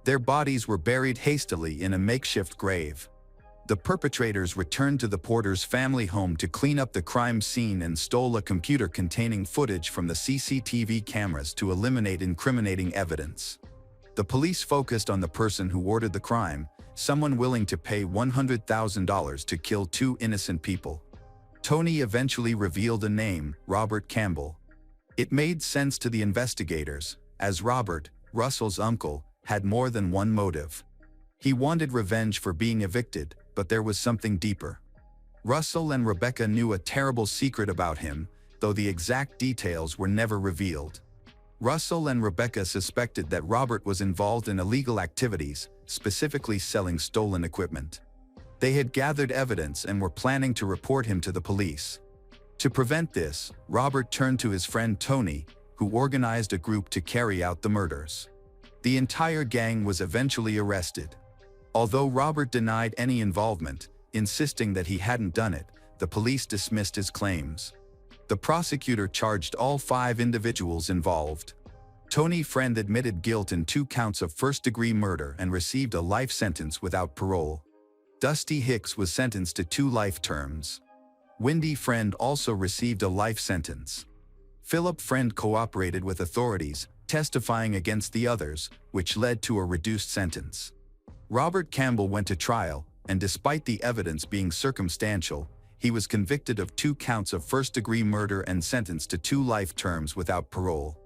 A: Their bodies were buried hastily in a makeshift grave. The perpetrators returned to the Porter's family home to clean up the crime scene and stole a computer containing footage from the CCTV cameras to eliminate incriminating evidence. The police focused on the person who ordered the crime, someone willing to pay $100,000 to kill two innocent people. Tony eventually revealed a name, Robert Campbell. It made sense to the investigators, as Robert, Russell's uncle, had more than one motive. He wanted revenge for being evicted, but there was something deeper. Russell and Rebecca knew a terrible secret about him, though the exact details were never revealed. Russell and Rebecca suspected that Robert was involved in illegal activities, specifically selling stolen equipment. They had gathered evidence and were planning to report him to the police. To prevent this, Robert turned to his friend Tony, who organized a group to carry out the murders. The entire gang was eventually arrested. Although Robert denied any involvement, insisting that he hadn't done it, the police dismissed his claims. The prosecutor charged all 5 individuals involved. Tony Friend admitted guilt in 2 counts of first-degree murder and received a life sentence without parole. Dusty Hicks was sentenced to 2 life terms. Wendy Friend also received a life sentence. Philip Friend cooperated with authorities, testifying against the others, which led to a reduced sentence. Robert Campbell went to trial, and despite the evidence being circumstantial, he was convicted of 2 counts of first-degree murder and sentenced to 2 life terms without parole.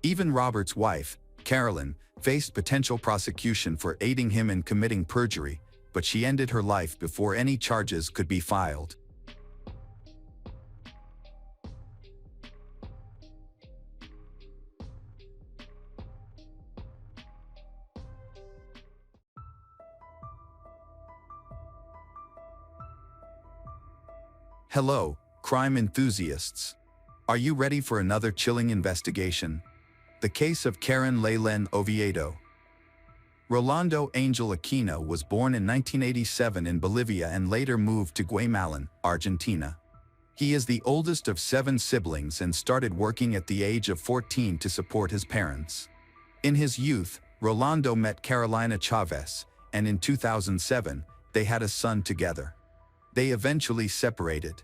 A: Even Robert's wife, Carolyn, faced potential prosecution for aiding him in committing perjury, but she ended her life before any charges could be filed. Hello, crime enthusiasts. Are you ready for another chilling investigation? The case of Karen Leylen Oviedo. Rolando Angel Aquino was born in 1987 in Bolivia and later moved to Guaymalan, Argentina. He is the oldest of 7 siblings and started working at the age of 14 to support his parents. In his youth, Rolando met Carolina Chavez, and in 2007, they had a son together. They eventually separated.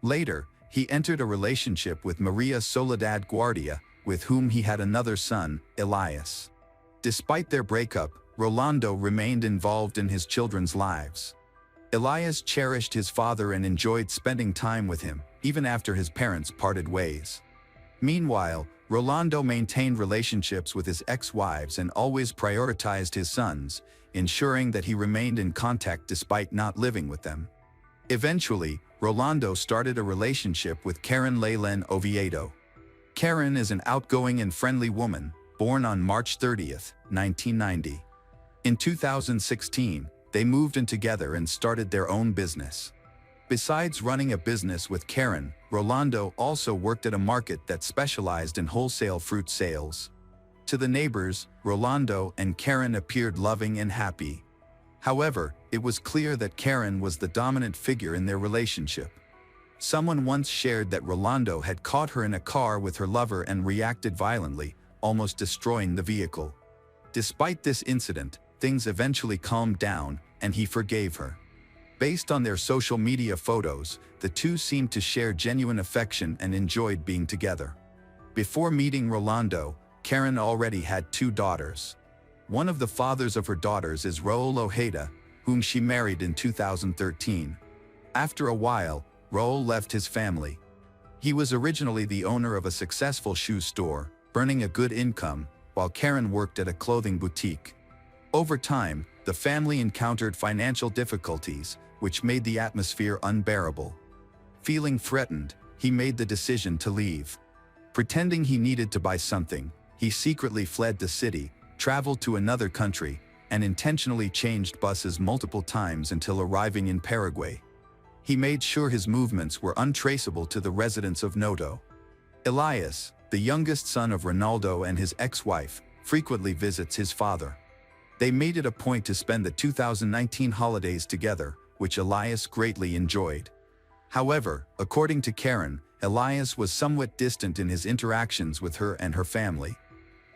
A: Later, he entered a relationship with Maria Soledad Guardia, with whom he had another son, Elias. Despite their breakup, Rolando remained involved in his children's lives. Elias cherished his father and enjoyed spending time with him, even after his parents parted ways. Meanwhile, Rolando maintained relationships with his ex-wives and always prioritized his sons, ensuring that he remained in contact despite not living with them. Eventually, Rolando started a relationship with Karen Leyland Oviedo. Karen is an outgoing and friendly woman, born on March 30, 1990. In 2016, they moved in together and started their own business. Besides running a business with Karen, Rolando also worked at a market that specialized in wholesale fruit sales. To the neighbors, Rolando and Karen appeared loving and happy. However, it was clear that Karen was the dominant figure in their relationship. Someone once shared that Rolando had caught her in a car with her lover and reacted violently, almost destroying the vehicle. Despite this incident, things eventually calmed down, and he forgave her. Based on their social media photos, the two seemed to share genuine affection and enjoyed being together. Before meeting Rolando, Karen already had 2 daughters. One of the fathers of her daughters is Raul Ojeda, whom she married in 2013. After a while, Raul left his family. He was originally the owner of a successful shoe store, earning a good income, while Karen worked at a clothing boutique. Over time, the family encountered financial difficulties, which made the atmosphere unbearable. Feeling threatened, he made the decision to leave. Pretending he needed to buy something, he secretly fled the city, traveled to another country, and intentionally changed buses multiple times until arriving in Paraguay. He made sure his movements were untraceable to the residents of Noto. Elias, the youngest son of Ronaldo and his ex-wife, frequently visits his father. They made it a point to spend the 2019 holidays together, which Elias greatly enjoyed. However, according to Karen, Elias was somewhat distant in his interactions with her and her family.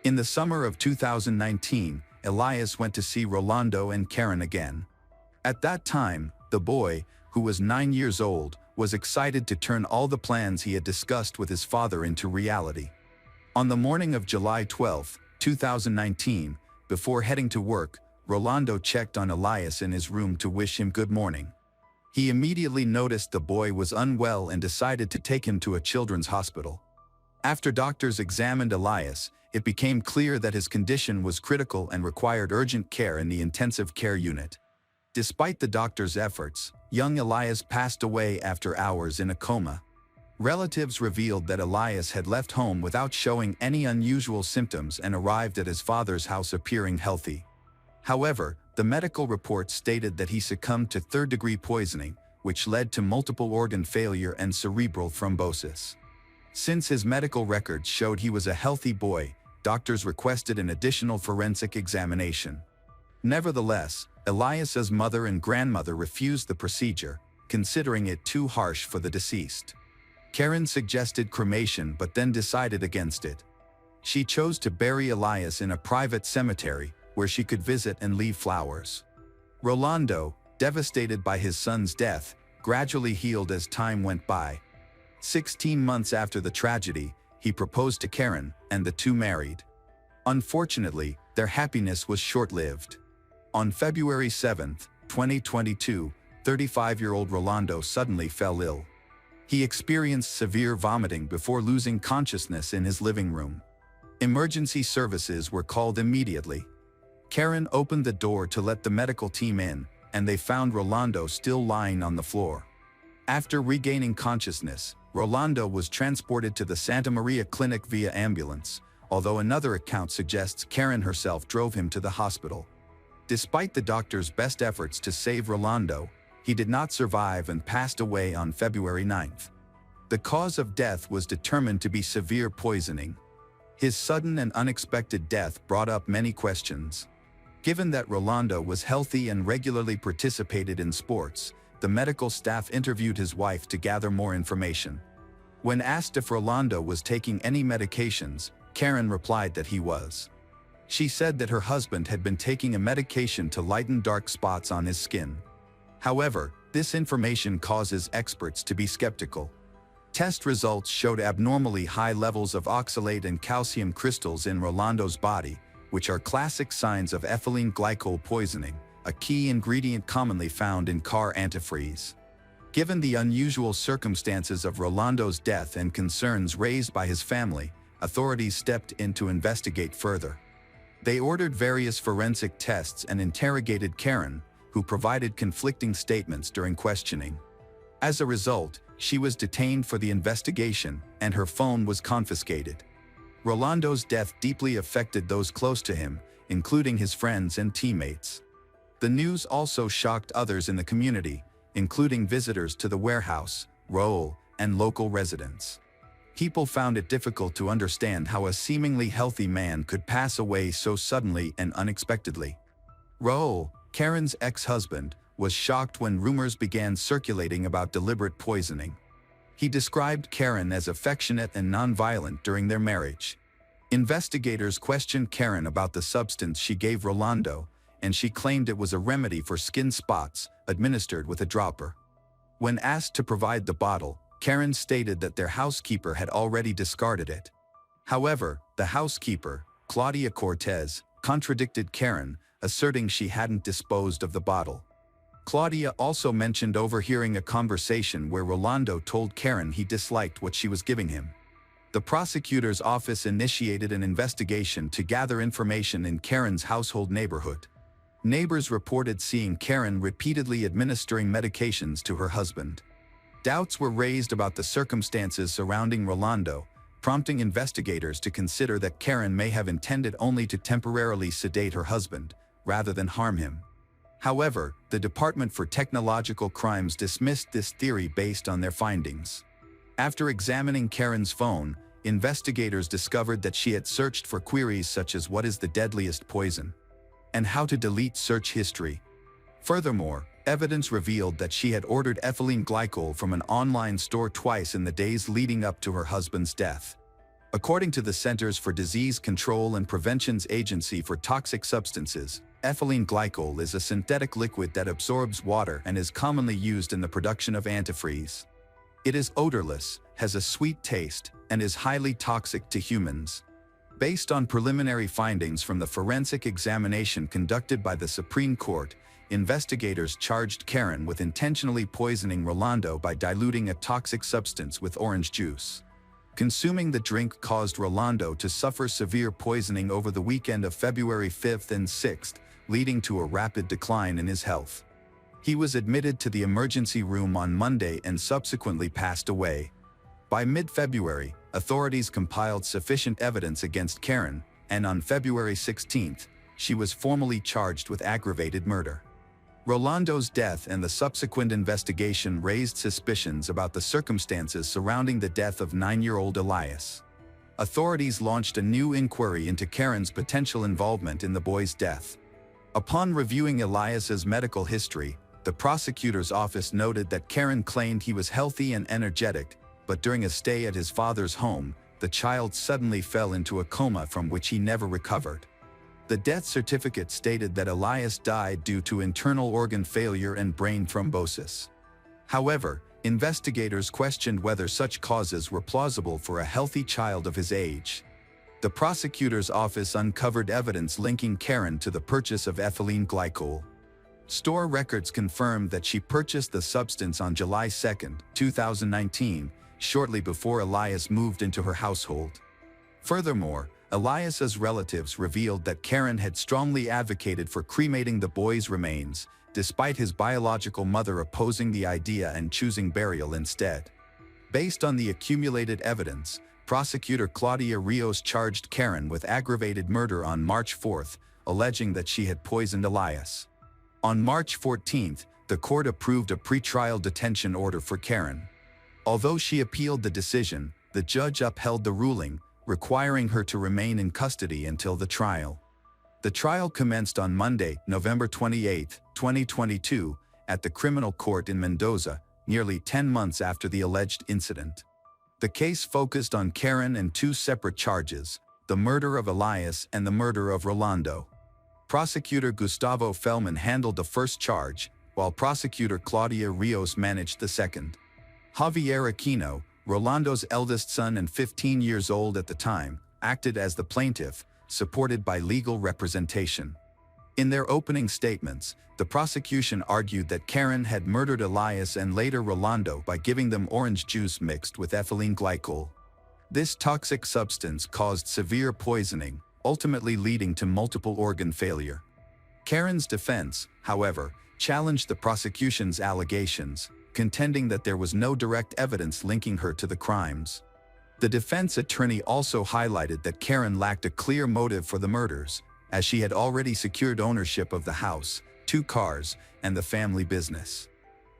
A: In the summer of 2019, Elias went to see Rolando and Karen again. At that time, the boy, who was 9 years old, was excited to turn all the plans he had discussed with his father into reality. On the morning of July 12, 2019, before heading to work, Rolando checked on Elias in his room to wish him good morning. He immediately noticed the boy was unwell and decided to take him to a children's hospital. After doctors examined Elias, it became clear that his condition was critical and required urgent care in the intensive care unit. Despite the doctor's efforts, young Elias passed away after hours in a coma. Relatives revealed that Elias had left home without showing any unusual symptoms and arrived at his father's house appearing healthy. However, the medical report stated that he succumbed to third-degree poisoning, which led to multiple organ failure and cerebral thrombosis. Since his medical records showed he was a healthy boy, doctors requested an additional forensic examination. Nevertheless, Elias's mother and grandmother refused the procedure, considering it too harsh for the deceased. Karen suggested cremation but then decided against it. She chose to bury Elias in a private cemetery, where she could visit and leave flowers. Rolando, devastated by his son's death, gradually healed as time went by. 16 months after the tragedy, he proposed to Karen, and the two married. Unfortunately, their happiness was short-lived. On February 7, 2022, 35-year-old Rolando suddenly fell ill. He experienced severe vomiting before losing consciousness in his living room. Emergency services were called immediately. Karen opened the door to let the medical team in, and they found Rolando still lying on the floor. After regaining consciousness, Rolando was transported to the Santa Maria clinic via ambulance, although another account suggests Karen herself drove him to the hospital. Despite the doctor's best efforts to save Rolando, he did not survive and passed away on February 9. The cause of death was determined to be severe poisoning. His sudden and unexpected death brought up many questions. Given that Rolando was healthy and regularly participated in sports, the medical staff interviewed his wife to gather more information. When asked if Rolando was taking any medications, Karen replied that he was. She said that her husband had been taking a medication to lighten dark spots on his skin. However, this information causes experts to be skeptical. Test results showed abnormally high levels of oxalate and calcium crystals in Rolando's body, which are classic signs of ethylene glycol poisoning, a key ingredient commonly found in car antifreeze. Given the unusual circumstances of Rolando's death and concerns raised by his family, authorities stepped in to investigate further. They ordered various forensic tests and interrogated Karen, who provided conflicting statements during questioning. As a result, she was detained for the investigation, and her phone was confiscated. Rolando's death deeply affected those close to him, including his friends and teammates. The news also shocked others in the community, including visitors to the warehouse, Raoul, and local residents. People found it difficult to understand how a seemingly healthy man could pass away so suddenly and unexpectedly. Raoul, Karen's ex-husband, was shocked when rumors began circulating about deliberate poisoning. He described Karen as affectionate and nonviolent during their marriage. Investigators questioned Karen about the substance she gave Rolando, and she claimed it was a remedy for skin spots, administered with a dropper. When asked to provide the bottle, Karen stated that their housekeeper had already discarded it. However, the housekeeper, Claudia Cortez, contradicted Karen, asserting she hadn't disposed of the bottle. Claudia also mentioned overhearing a conversation where Rolando told Karen he disliked what she was giving him. The prosecutor's office initiated an investigation to gather information in Karen's household neighborhood. Neighbors reported seeing Karen repeatedly administering medications to her husband. Doubts were raised about the circumstances surrounding Rolando, prompting investigators to consider that Karen may have intended only to temporarily sedate her husband, rather than harm him. However, the Department for Technological Crimes dismissed this theory based on their findings. After examining Karen's phone, investigators discovered that she had searched for queries such as "what is the deadliest poison?" and "how to delete search history." Furthermore, evidence revealed that she had ordered ethylene glycol from an online store twice in the days leading up to her husband's death. According to the Centers for Disease Control and Prevention's Agency for Toxic Substances, ethylene glycol is a synthetic liquid that absorbs water and is commonly used in the production of antifreeze. It is odorless, has a sweet taste, and is highly toxic to humans. Based on preliminary findings from the forensic examination conducted by the Supreme Court, investigators charged Karen with intentionally poisoning Rolando by diluting a toxic substance with orange juice. Consuming the drink caused Rolando to suffer severe poisoning over the weekend of February 5th and 6th, leading to a rapid decline in his health. He was admitted to the emergency room on Monday and subsequently passed away. By mid-February, authorities compiled sufficient evidence against Karen, and on February 16th, she was formally charged with aggravated murder. Rolando's death and the subsequent investigation raised suspicions about the circumstances surrounding the death of 9-year-old Elias. Authorities launched a new inquiry into Karen's potential involvement in the boy's death. Upon reviewing Elias's medical history, the prosecutor's office noted that Karen claimed he was healthy and energetic, but during a stay at his father's home, the child suddenly fell into a coma from which he never recovered. The death certificate stated that Elias died due to internal organ failure and brain thrombosis. However, investigators questioned whether such causes were plausible for a healthy child of his age. The prosecutor's office uncovered evidence linking Karen to the purchase of ethylene glycol. Store records confirmed that she purchased the substance on July 2, 2019, shortly before Elias moved into her household. Furthermore, Elias's relatives revealed that Karen had strongly advocated for cremating the boy's remains, despite his biological mother opposing the idea and choosing burial instead. Based on the accumulated evidence, prosecutor Claudia Rios charged Karen with aggravated murder on March 4, alleging that she had poisoned Elias. On March 14, the court approved a pretrial detention order for Karen. Although she appealed the decision, the judge upheld the ruling, requiring her to remain in custody until the trial. The trial commenced on Monday, November 28, 2022, at the criminal court in Mendoza, nearly 10 months after the alleged incident. The case focused on Karen and two separate charges, the murder of Elias and the murder of Rolando. Prosecutor Gustavo Fellman handled the first charge, while prosecutor Claudia Rios managed the second. Javier Aquino, Rolando's eldest son and 15 years old at the time, acted as the plaintiff, supported by legal representation. In their opening statements, the prosecution argued that Karen had murdered Elias and later Rolando by giving them orange juice mixed with ethylene glycol. This toxic substance caused severe poisoning, ultimately leading to multiple organ failure. Karen's defense, however, challenged the prosecution's allegations, contending that there was no direct evidence linking her to the crimes. The defense attorney also highlighted that Karen lacked a clear motive for the murders, as she had already secured ownership of the house, 2 cars, and the family business.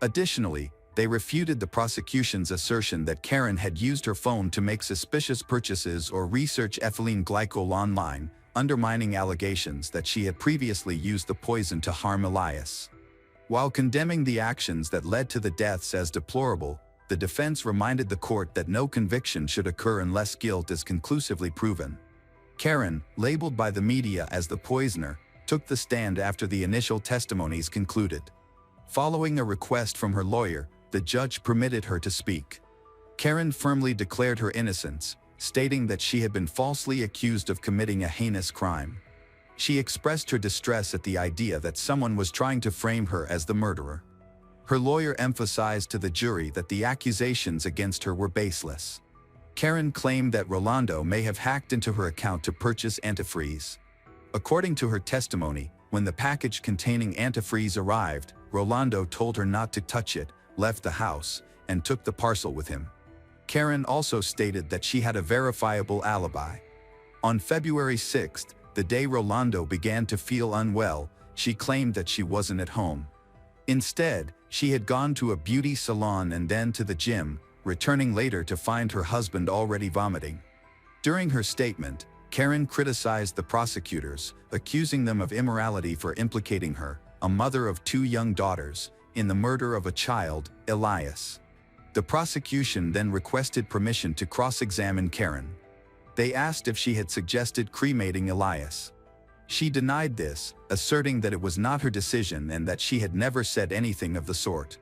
A: Additionally, they refuted the prosecution's assertion that Karen had used her phone to make suspicious purchases or research ethylene glycol online, undermining allegations that she had previously used the poison to harm Elias. While condemning the actions that led to the deaths as deplorable, the defense reminded the court that no conviction should occur unless guilt is conclusively proven. Karen, labeled by the media as the poisoner, took the stand after the initial testimonies concluded. Following a request from her lawyer, the judge permitted her to speak. Karen firmly declared her innocence, stating that she had been falsely accused of committing a heinous crime. She expressed her distress at the idea that someone was trying to frame her as the murderer. Her lawyer emphasized to the jury that the accusations against her were baseless. Karen claimed that Rolando may have hacked into her account to purchase antifreeze. According to her testimony, when the package containing antifreeze arrived, Rolando told her not to touch it, left the house, and took the parcel with him. Karen also stated that she had a verifiable alibi. On February 6, the day Rolando began to feel unwell, she claimed that she wasn't at home. Instead, she had gone to a beauty salon and then to the gym, returning later to find her husband already vomiting. During her statement, Karen criticized the prosecutors, accusing them of immorality for implicating her, a mother of 2 young daughters, in the murder of a child, Elias. The prosecution then requested permission to cross-examine Karen. They asked if she had suggested cremating Elias. She denied this, asserting that it was not her decision and that she had never said anything of the sort.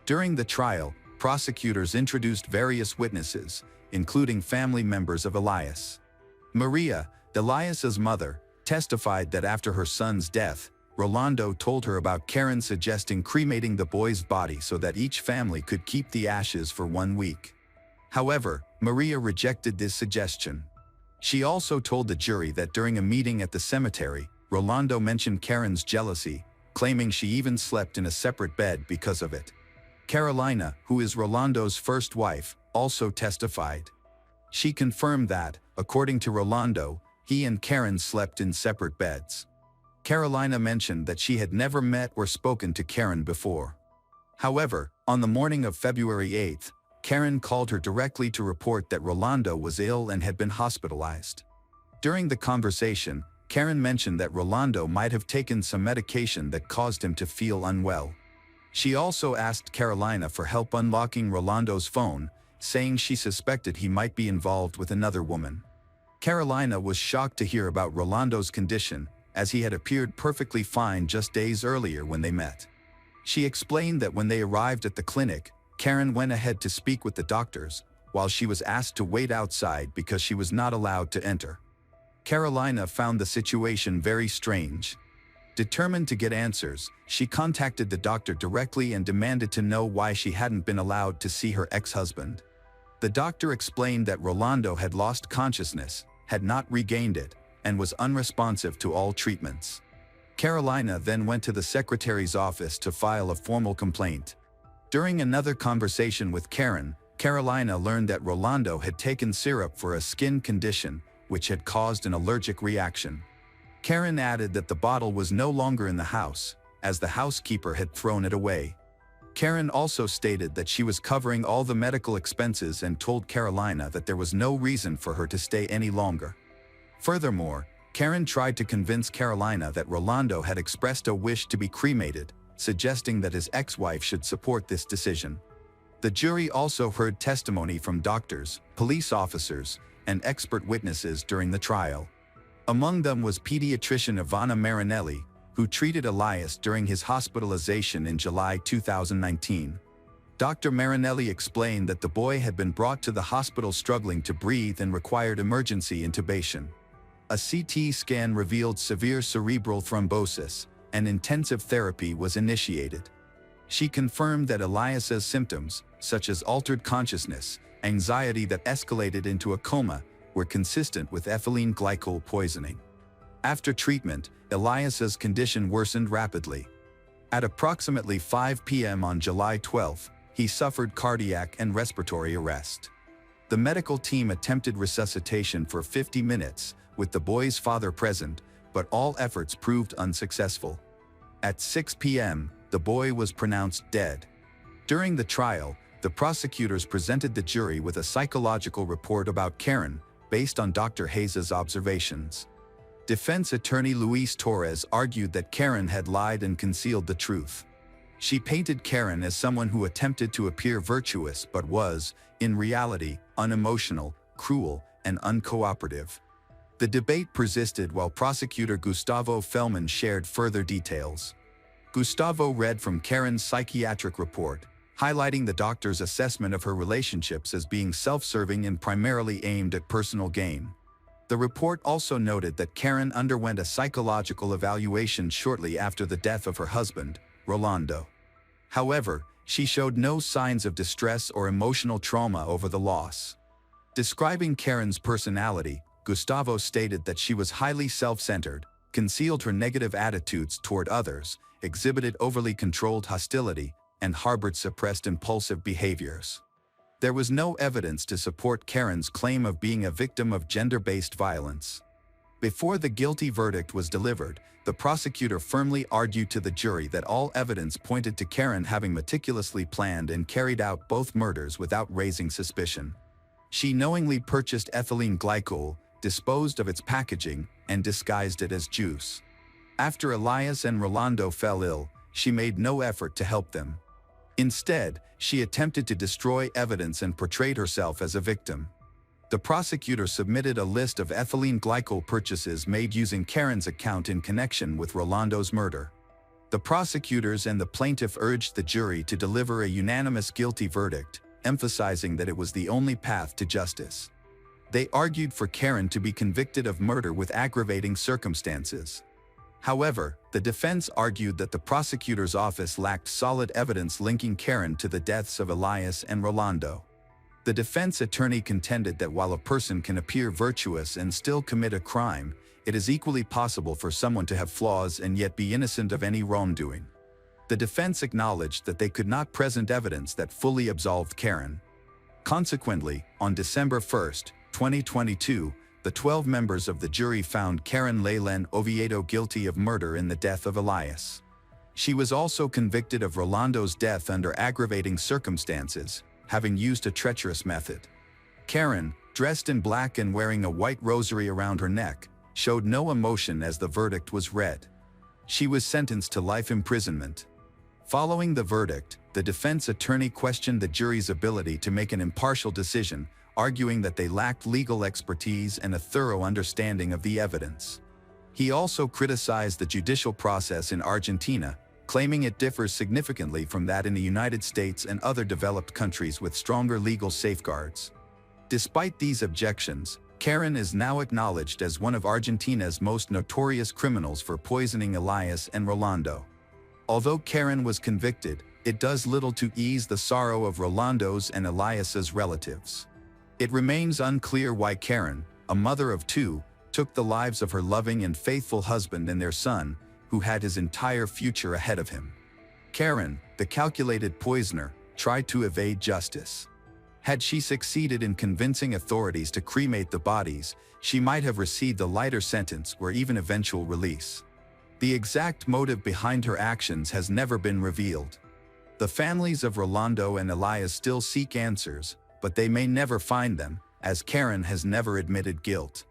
A: During the trial, prosecutors introduced various witnesses, including family members of Elias. Maria, Elias's mother, testified that after her son's death, Rolando told her about Karen suggesting cremating the boy's body so that each family could keep the ashes for 1 week. However, Maria rejected this suggestion. She also told the jury that during a meeting at the cemetery, Rolando mentioned Karen's jealousy, claiming she even slept in a separate bed because of it. Carolina, who is Rolando's first wife, also testified. She confirmed that, according to Rolando, he and Karen slept in separate beds. Carolina mentioned that she had never met or spoken to Karen before. However, on the morning of February 8, Karen called her directly to report that Rolando was ill and had been hospitalized. During the conversation, Karen mentioned that Rolando might have taken some medication that caused him to feel unwell. She also asked Carolina for help unlocking Rolando's phone, saying she suspected he might be involved with another woman. Carolina was shocked to hear about Rolando's condition, as he had appeared perfectly fine just days earlier when they met. She explained that when they arrived at the clinic, Karen went ahead to speak with the doctors, while she was asked to wait outside because she was not allowed to enter. Carolina found the situation very strange. Determined to get answers, she contacted the doctor directly and demanded to know why she hadn't been allowed to see her ex-husband. The doctor explained that Rolando had lost consciousness, had not regained it, and was unresponsive to all treatments. Carolina then went to the secretary's office to file a formal complaint. During another conversation with Karen, Carolina learned that Rolando had taken syrup for a skin condition, which had caused an allergic reaction. Karen added that the bottle was no longer in the house, as the housekeeper had thrown it away. Karen also stated that she was covering all the medical expenses and told Carolina that there was no reason for her to stay any longer. Furthermore, Karen tried to convince Carolina that Rolando had expressed a wish to be cremated, suggesting that his ex-wife should support this decision. The jury also heard testimony from doctors, police officers, and expert witnesses during the trial. Among them was pediatrician Ivana Marinelli, who treated Elias during his hospitalization in July 2019. Dr. Marinelli explained that the boy had been brought to the hospital struggling to breathe and required emergency intubation. A CT scan revealed severe cerebral thrombosis, and intensive therapy was initiated. She confirmed that Elias's symptoms, such as altered consciousness, anxiety that escalated into a coma, were consistent with ethylene glycol poisoning. After treatment, Elias's condition worsened rapidly. At approximately 5 p.m. on July 12, he suffered cardiac and respiratory arrest. The medical team attempted resuscitation for 50 minutes, with the boy's father present, but all efforts proved unsuccessful. At 6 p.m., the boy was pronounced dead. During the trial, the prosecutors presented the jury with a psychological report about Karen, based on Dr. Hayes' observations. Defense attorney Luis Torres argued that Karen had lied and concealed the truth. She painted Karen as someone who attempted to appear virtuous but was, in reality, unemotional, cruel, and uncooperative. The debate persisted while prosecutor Gustavo Fellman shared further details. Gustavo read from Karen's psychiatric report, highlighting the doctor's assessment of her relationships as being self-serving and primarily aimed at personal gain. The report also noted that Karen underwent a psychological evaluation shortly after the death of her husband, Rolando. However, she showed no signs of distress or emotional trauma over the loss. Describing Karen's personality, Gustavo stated that she was highly self-centered, concealed her negative attitudes toward others, exhibited overly controlled hostility, and harbored suppressed impulsive behaviors. There was no evidence to support Karen's claim of being a victim of gender-based violence. Before the guilty verdict was delivered, the prosecutor firmly argued to the jury that all evidence pointed to Karen having meticulously planned and carried out both murders without raising suspicion. She knowingly purchased ethylene glycol, disposed of its packaging, and disguised it as juice. After Elias and Rolando fell ill, she made no effort to help them. Instead, she attempted to destroy evidence and portrayed herself as a victim. The prosecutor submitted a list of ethylene glycol purchases made using Karen's account in connection with Rolando's murder. The prosecutors and the plaintiff urged the jury to deliver a unanimous guilty verdict, emphasizing that it was the only path to justice. They argued for Karen to be convicted of murder with aggravating circumstances. However, the defense argued that the prosecutor's office lacked solid evidence linking Karen to the deaths of Elias and Rolando. The defense attorney contended that while a person can appear virtuous and still commit a crime, it is equally possible for someone to have flaws and yet be innocent of any wrongdoing. The defense acknowledged that they could not present evidence that fully absolved Karen. Consequently, on December 1, 2022, the 12 members of the jury found Karen Leylen Oviedo guilty of murder in the death of Elias. She was also convicted of Rolando's death under aggravating circumstances, having used a treacherous method. Karen, dressed in black and wearing a white rosary around her neck, showed no emotion as the verdict was read. She was sentenced to life imprisonment. Following the verdict, the defense attorney questioned the jury's ability to make an impartial decision, arguing that they lacked legal expertise and a thorough understanding of the evidence. He also criticized the judicial process in Argentina, claiming it differs significantly from that in the United States and other developed countries with stronger legal safeguards. Despite these objections, Karen is now acknowledged as one of Argentina's most notorious criminals for poisoning Elias and Rolando. Although Karen was convicted, it does little to ease the sorrow of Rolando's and Elias's relatives. It remains unclear why Karen, a mother of two, took the lives of her loving and faithful husband and their son, who had his entire future ahead of him. Karen, the calculated poisoner, tried to evade justice. Had she succeeded in convincing authorities to cremate the bodies, she might have received a lighter sentence or even eventual release. The exact motive behind her actions has never been revealed. The families of Rolando and Elias still seek answers, but they may never find them, as Karen has never admitted guilt.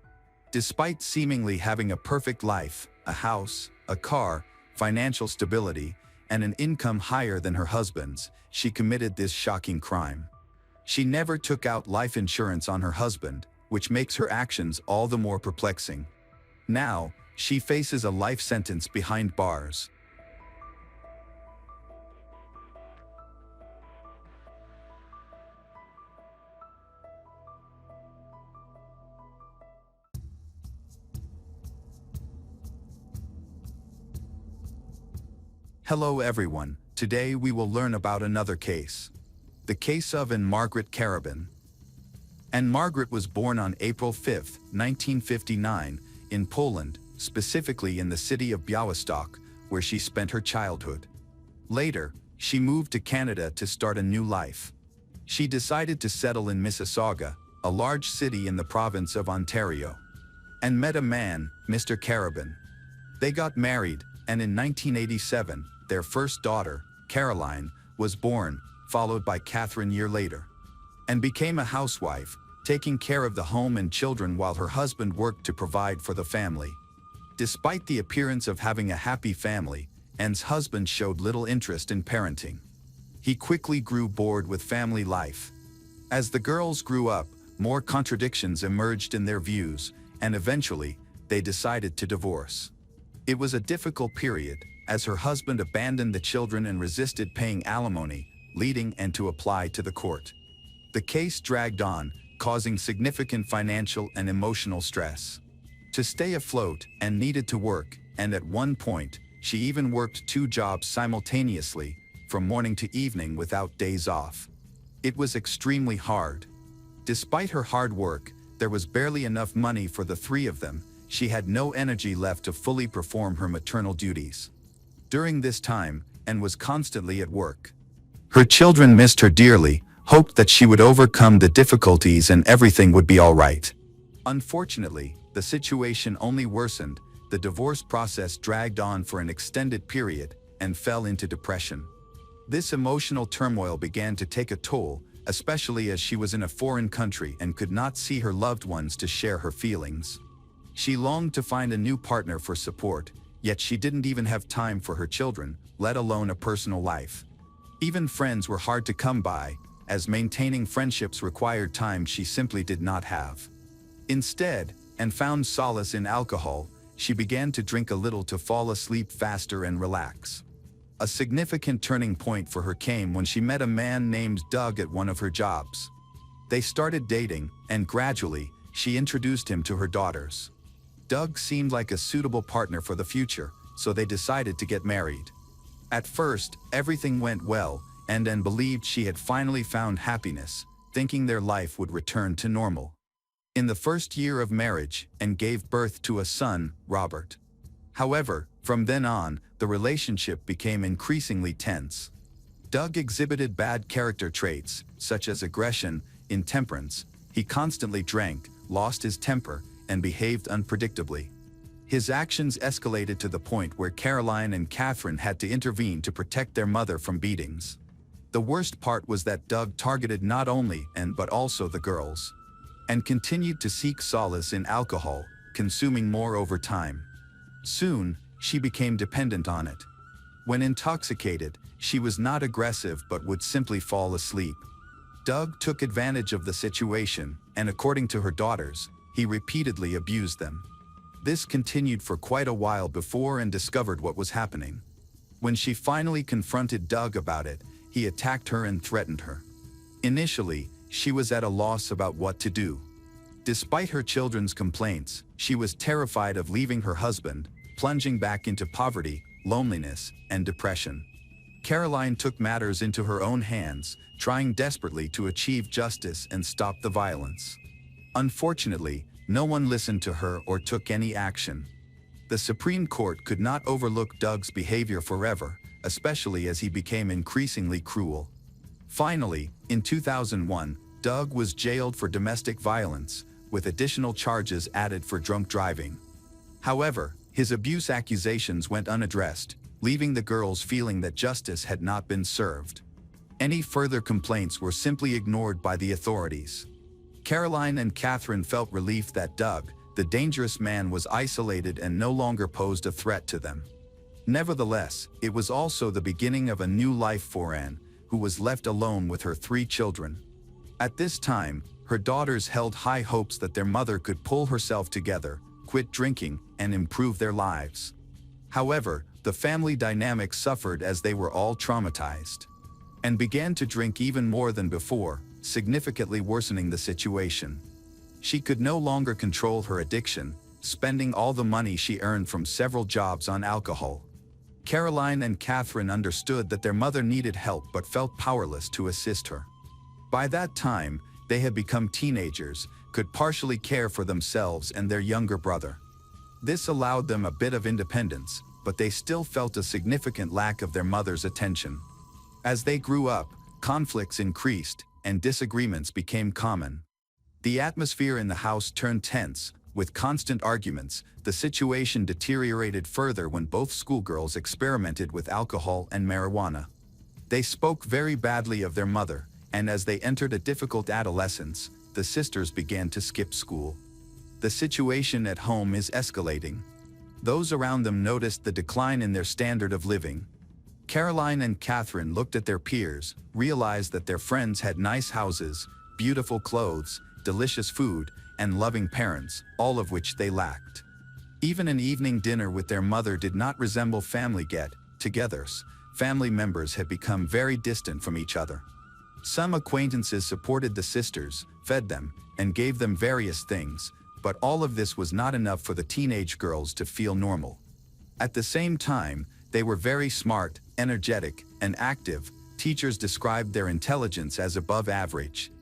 A: Despite seemingly having a perfect life, a house, a car, financial stability, and an income higher than her husband's, she committed this shocking crime. She never took out life insurance on her husband, which makes her actions all the more perplexing. Now, she faces a life sentence behind bars. Hello everyone, today we will learn about another case. The case of Anne Margaret Carabin. Anne Margaret was born on April 5, 1959, in Poland, specifically in the city of Białystok, where she spent her childhood. Later, she moved to Canada to start a new life. She decided to settle in Mississauga, a large city in the province of Ontario, and met a man, Mr. Carabin. They got married, and in 1987, their first daughter, Caroline, was born, followed by Catherine a year later, and became a housewife, taking care of the home and children while her husband worked to provide for the family. Despite the appearance of having a happy family, Anne's husband showed little interest in parenting. He quickly grew bored with family life. As the girls grew up, more contradictions emerged in their views, and eventually, they decided to divorce. It was a difficult period, as her husband abandoned the children and resisted paying alimony, leading Anne to apply to the court. The case dragged on, causing significant financial and emotional stress. To stay afloat, Anne needed to work, and at one point, she even worked 2 jobs simultaneously, from morning to evening without days off. It was extremely hard. Despite her hard work, there was barely enough money for the 3 of them. She had no energy left to fully perform her maternal duties. During this time, Anne was constantly at work. Her children missed her dearly, hoped that she would overcome the difficulties and everything would be all right. Unfortunately, the situation only worsened. The divorce process dragged on for an extended period and fell into depression. This emotional turmoil began to take a toll, especially as she was in a foreign country and could not see her loved ones to share her feelings. She longed to find a new partner for support, yet she didn't even have time for her children, let alone a personal life. Even friends were hard to come by, as maintaining friendships required time she simply did not have. Instead, Anne found solace in alcohol. She began to drink a little to fall asleep faster and relax. A significant turning point for her came when she met a man named Doug at one of her jobs. They started dating, and gradually, she introduced him to her daughters. Doug seemed like a suitable partner for the future, so they decided to get married. At first, everything went well, and Anne believed she had finally found happiness, thinking their life would return to normal. In the first year of marriage, Anne gave birth to a son, Robert. However, from then on, the relationship became increasingly tense. Doug exhibited bad character traits, such as aggression, intemperance. He constantly drank, lost his temper, and behaved unpredictably. His actions escalated to the point where Caroline and Catherine had to intervene to protect their mother from beatings. The worst part was that Doug targeted not only Anne but also the girls, and continued to seek solace in alcohol, consuming more over time. Soon, she became dependent on it. When intoxicated, she was not aggressive but would simply fall asleep. Doug took advantage of the situation, and according to her daughters, he repeatedly abused them. This continued for quite a while before Anne discovered what was happening. When she finally confronted Doug about it, he attacked her and threatened her. Initially, she was at a loss about what to do. Despite her children's complaints, she was terrified of leaving her husband, plunging back into poverty, loneliness, and depression. Caroline took matters into her own hands, trying desperately to achieve justice and stop the violence. Unfortunately, no one listened to her or took any action. The Supreme Court could not overlook Doug's behavior forever, especially as he became increasingly cruel. Finally, in 2001, Doug was jailed for domestic violence, with additional charges added for drunk driving. However, his abuse accusations went unaddressed, leaving the girls feeling that justice had not been served. Any further complaints were simply ignored by the authorities. Caroline and Catherine felt relief that Doug, the dangerous man, was isolated and no longer posed a threat to them. Nevertheless, it was also the beginning of a new life for Anne, who was left alone with her 3 children. At this time, her daughters held high hopes that their mother could pull herself together, quit drinking, and improve their lives. However, the family dynamic suffered as they were all traumatized, and began to drink even more than before, significantly worsening the situation. She could no longer control her addiction, spending all the money she earned from several jobs on alcohol. Caroline and Catherine understood that their mother needed help but felt powerless to assist her. By that time, they had become teenagers, could partially care for themselves and their younger brother. This allowed them a bit of independence, but they still felt a significant lack of their mother's attention. As they grew up, conflicts increased, and disagreements became common. The atmosphere in the house turned tense. With constant arguments, the situation deteriorated further when both schoolgirls experimented with alcohol and marijuana. They spoke very badly of their mother, and as they entered a difficult adolescence, the sisters began to skip school. The situation at home is escalating. Those around them noticed the decline in their standard of living. Caroline and Catherine looked at their peers, realized that their friends had nice houses, beautiful clothes, delicious food, and loving parents, all of which they lacked. Even an evening dinner with their mother did not resemble family get-togethers. Family members had become very distant from each other. Some acquaintances supported the sisters, fed them, and gave them various things, but all of this was not enough for the teenage girls to feel normal. At the same time, they were very smart, energetic, and active. Teachers described their intelligence as above average.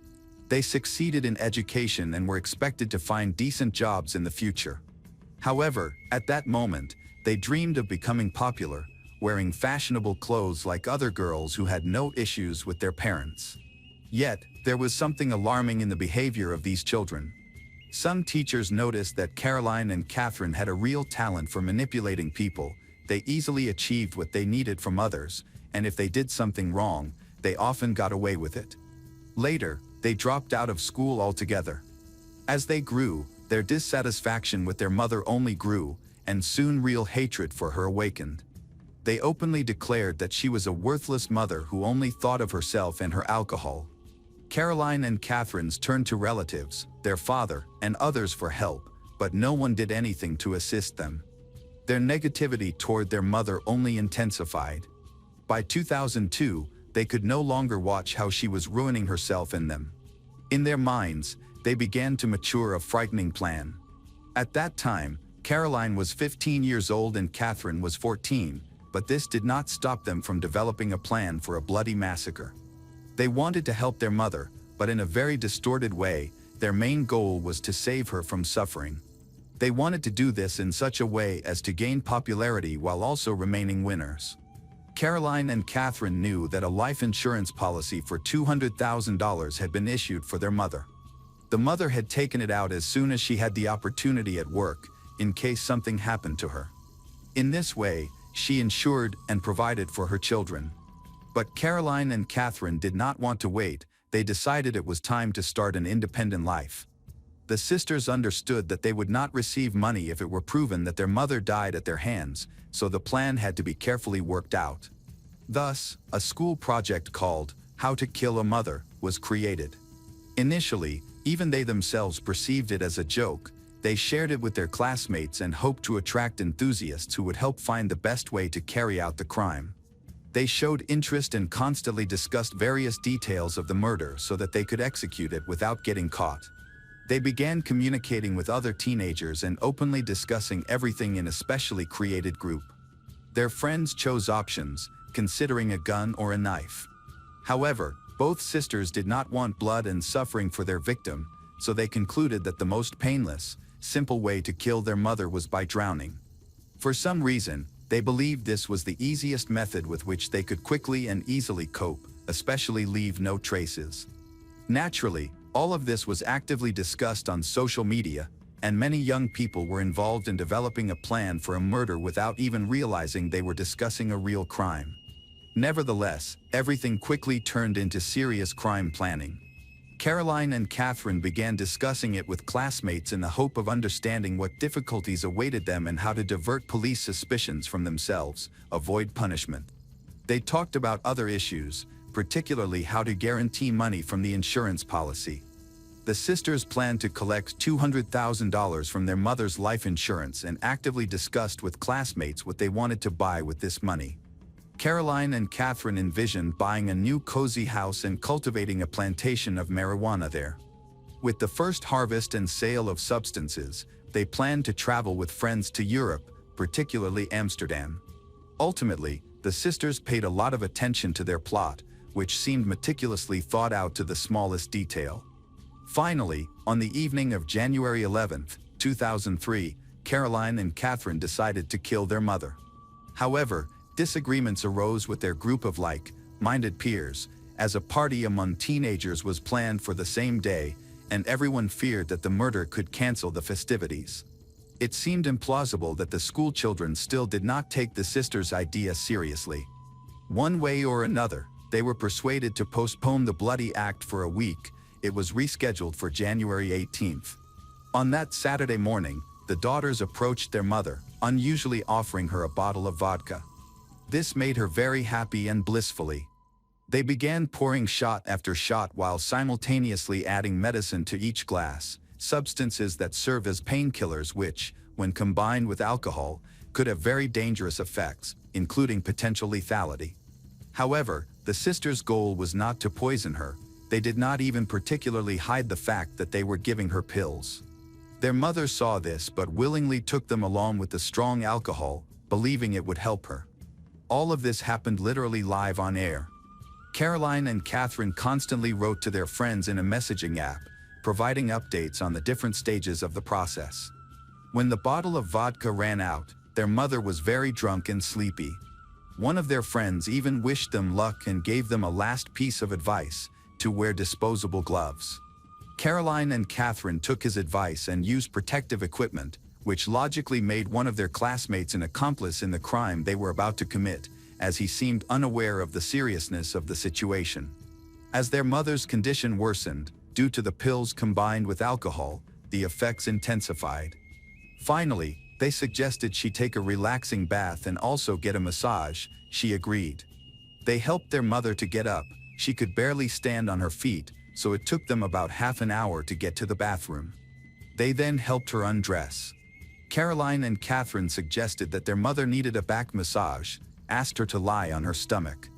A: They succeeded in education and were expected to find decent jobs in the future. However, at that moment, they dreamed of becoming popular, wearing fashionable clothes like other girls who had no issues with their parents. Yet, there was something alarming in the behavior of these children. Some teachers noticed that Caroline and Catherine had a real talent for manipulating people. They easily achieved what they needed from others, and if they did something wrong, they often got away with it. Later, they dropped out of school altogether. As they grew, their dissatisfaction with their mother only grew, and soon real hatred for her awakened. They openly declared that she was a worthless mother who only thought of herself and her alcohol. Caroline and Catherine's turned to relatives, their father, and others for help, but no one did anything to assist them. Their negativity toward their mother only intensified. By 2002, they could no longer watch how she was ruining herself and them. In their minds, they began to mature a frightening plan. At that time, Caroline was 15 years old and Catherine was 14, but this did not stop them from developing a plan for a bloody massacre. They wanted to help their mother, but in a very distorted way. Their main goal was to save her from suffering. They wanted to do this in such a way as to gain popularity while also remaining winners. Caroline and Catherine knew that a life insurance policy for $200,000 had been issued for their mother. The mother had taken it out as soon as she had the opportunity at work, in case something happened to her. In this way, she insured and provided for her children. But Caroline and Catherine did not want to wait. They decided it was time to start an independent life. The sisters understood that they would not receive money if it were proven that their mother died at their hands, so the plan had to be carefully worked out. Thus, a school project called How to Kill a Mother was created. Initially, even they themselves perceived it as a joke. They shared it with their classmates and hoped to attract enthusiasts who would help find the best way to carry out the crime. They showed interest and constantly discussed various details of the murder so that they could execute it without getting caught. They began communicating with other teenagers and openly discussing everything in a specially created group. Their friends chose options, considering a gun or a knife. However, both sisters did not want blood and suffering for their victim, so they concluded that the most painless, simple way to kill their mother was by drowning. For some reason, they believed this was the easiest method with which they could quickly and easily cope, especially leave no traces. Naturally, all of this was actively discussed on social media, and many young people were involved in developing a plan for a murder without even realizing they were discussing a real crime. Nevertheless, everything quickly turned into serious crime planning. Caroline and Catherine began discussing it with classmates in the hope of understanding what difficulties awaited them and how to divert police suspicions from themselves, avoid punishment. They talked about other issues, particularly how to guarantee money from the insurance policy. The sisters planned to collect $200,000 from their mother's life insurance and actively discussed with classmates what they wanted to buy with this money. Caroline and Catherine envisioned buying a new cozy house and cultivating a plantation of marijuana there. With the first harvest and sale of substances, they planned to travel with friends to Europe, particularly Amsterdam. Ultimately, the sisters paid a lot of attention to their plot, which seemed meticulously thought out to the smallest detail. Finally, on the evening of January 11, 2003, Caroline and Catherine decided to kill their mother. However, disagreements arose with their group of like-minded peers, as a party among teenagers was planned for the same day, and everyone feared that the murder could cancel the festivities. It seemed implausible that the school children still did not take the sisters' idea seriously. One way or another, they were persuaded to postpone the bloody act for a week. It was rescheduled for January 18th. On that Saturday morning, the daughters approached their mother, unusually offering her a bottle of vodka. This made her very happy and blissfully. They began pouring shot after shot while simultaneously adding medicine to each glass, substances that serve as painkillers which, when combined with alcohol, could have very dangerous effects, including potential lethality. However, the sisters' goal was not to poison her. They did not even particularly hide the fact that they were giving her pills. Their mother saw this but willingly took them along with the strong alcohol, believing it would help her. All of this happened literally live on air. Caroline and Catherine constantly wrote to their friends in a messaging app, providing updates on the different stages of the process. When the bottle of vodka ran out, their mother was very drunk and sleepy. One of their friends even wished them luck and gave them a last piece of advice: to wear disposable gloves. Caroline and Catherine took his advice and used protective equipment, which logically made one of their classmates an accomplice in the crime they were about to commit, as he seemed unaware of the seriousness of the situation. As their mother's condition worsened, due to the pills combined with alcohol, the effects intensified. Finally, they suggested she take a relaxing bath and also get a massage. She agreed. They helped their mother to get up. She could barely stand on her feet, so it took them about half an hour to get to the bathroom. They then helped her undress. Caroline and Catherine suggested that their mother needed a back massage, asked her to lie on her stomach.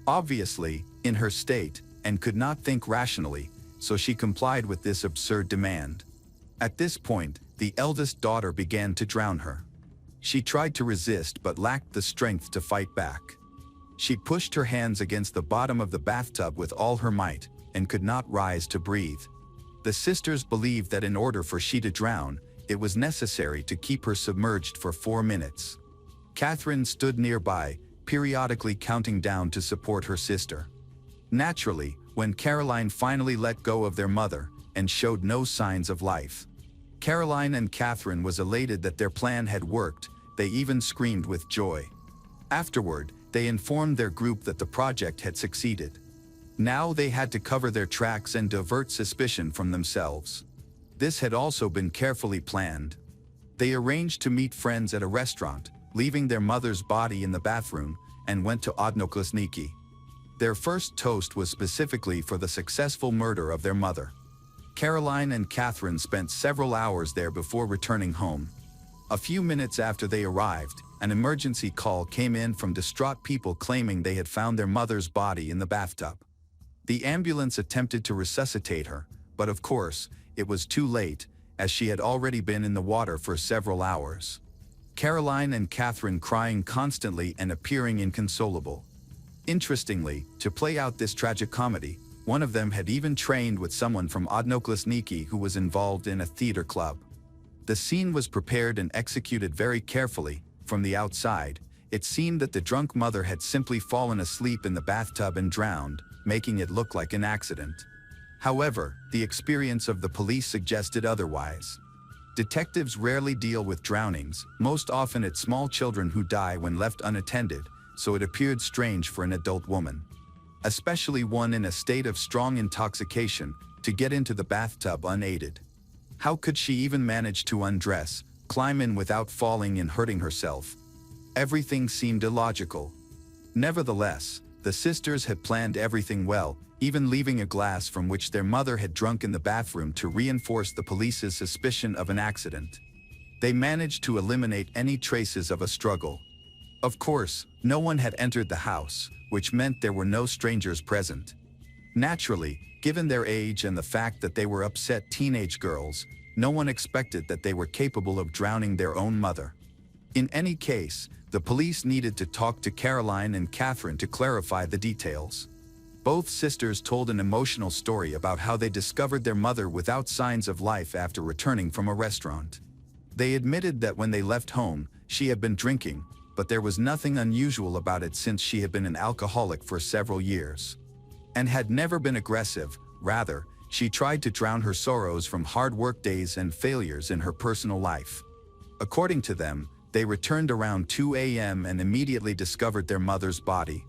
A: Obviously, in her state, and could not think rationally, so she complied with this absurd demand. At this point, the eldest daughter began to drown her. She tried to resist but lacked the strength to fight back. She pushed her hands against the bottom of the bathtub with all her might, and could not rise to breathe. The sisters believed that in order for she to drown, it was necessary to keep her submerged for 4 minutes. Catherine stood nearby, periodically counting down to support her sister. Naturally, when Caroline finally let go of their mother, and showed no signs of life, Caroline and Catherine was elated that their plan had worked. They even screamed with joy. Afterward, they informed their group that the project had succeeded. Now they had to cover their tracks and divert suspicion from themselves. This had also been carefully planned. They arranged to meet friends at a restaurant, leaving their mother's body in the bathroom, and went to Odnoklassniki. Their first toast was specifically for the successful murder of their mother. Caroline and Catherine spent several hours there before returning home. A few minutes after they arrived, an emergency call came in from distraught people claiming they had found their mother's body in the bathtub. The ambulance attempted to resuscitate her, but of course, it was too late, as she had already been in the water for several hours. Caroline and Catherine crying constantly and appearing inconsolable. Interestingly, to play out this tragic comedy, one of them had even trained with someone from Odnoklassniki who was involved in a theater club. The scene was prepared and executed very carefully. From the outside, it seemed that the drunk mother had simply fallen asleep in the bathtub and drowned, making it look like an accident. However, the experience of the police suggested otherwise. Detectives rarely deal with drownings, most often it's small children who die when left unattended, so it appeared strange for an adult woman, especially one in a state of strong intoxication, to get into the bathtub unaided. How could she even manage to undress, climb in without falling and hurting herself? Everything seemed illogical. Nevertheless, the sisters had planned everything well, even leaving a glass from which their mother had drunk in the bathroom to reinforce the police's suspicion of an accident. They managed to eliminate any traces of a struggle. Of course, no one had entered the house, which meant there were no strangers present. Naturally, given their age and the fact that they were upset teenage girls, no one expected that they were capable of drowning their own mother. In any case, the police needed to talk to Caroline and Catherine to clarify the details. Both sisters told an emotional story about how they discovered their mother without signs of life after returning from a restaurant. They admitted that when they left home, she had been drinking, but there was nothing unusual about it since she had been an alcoholic for several years. And had never been aggressive, rather, she tried to drown her sorrows from hard work days and failures in her personal life. According to them, they returned around 2 a.m. and immediately discovered their mother's body.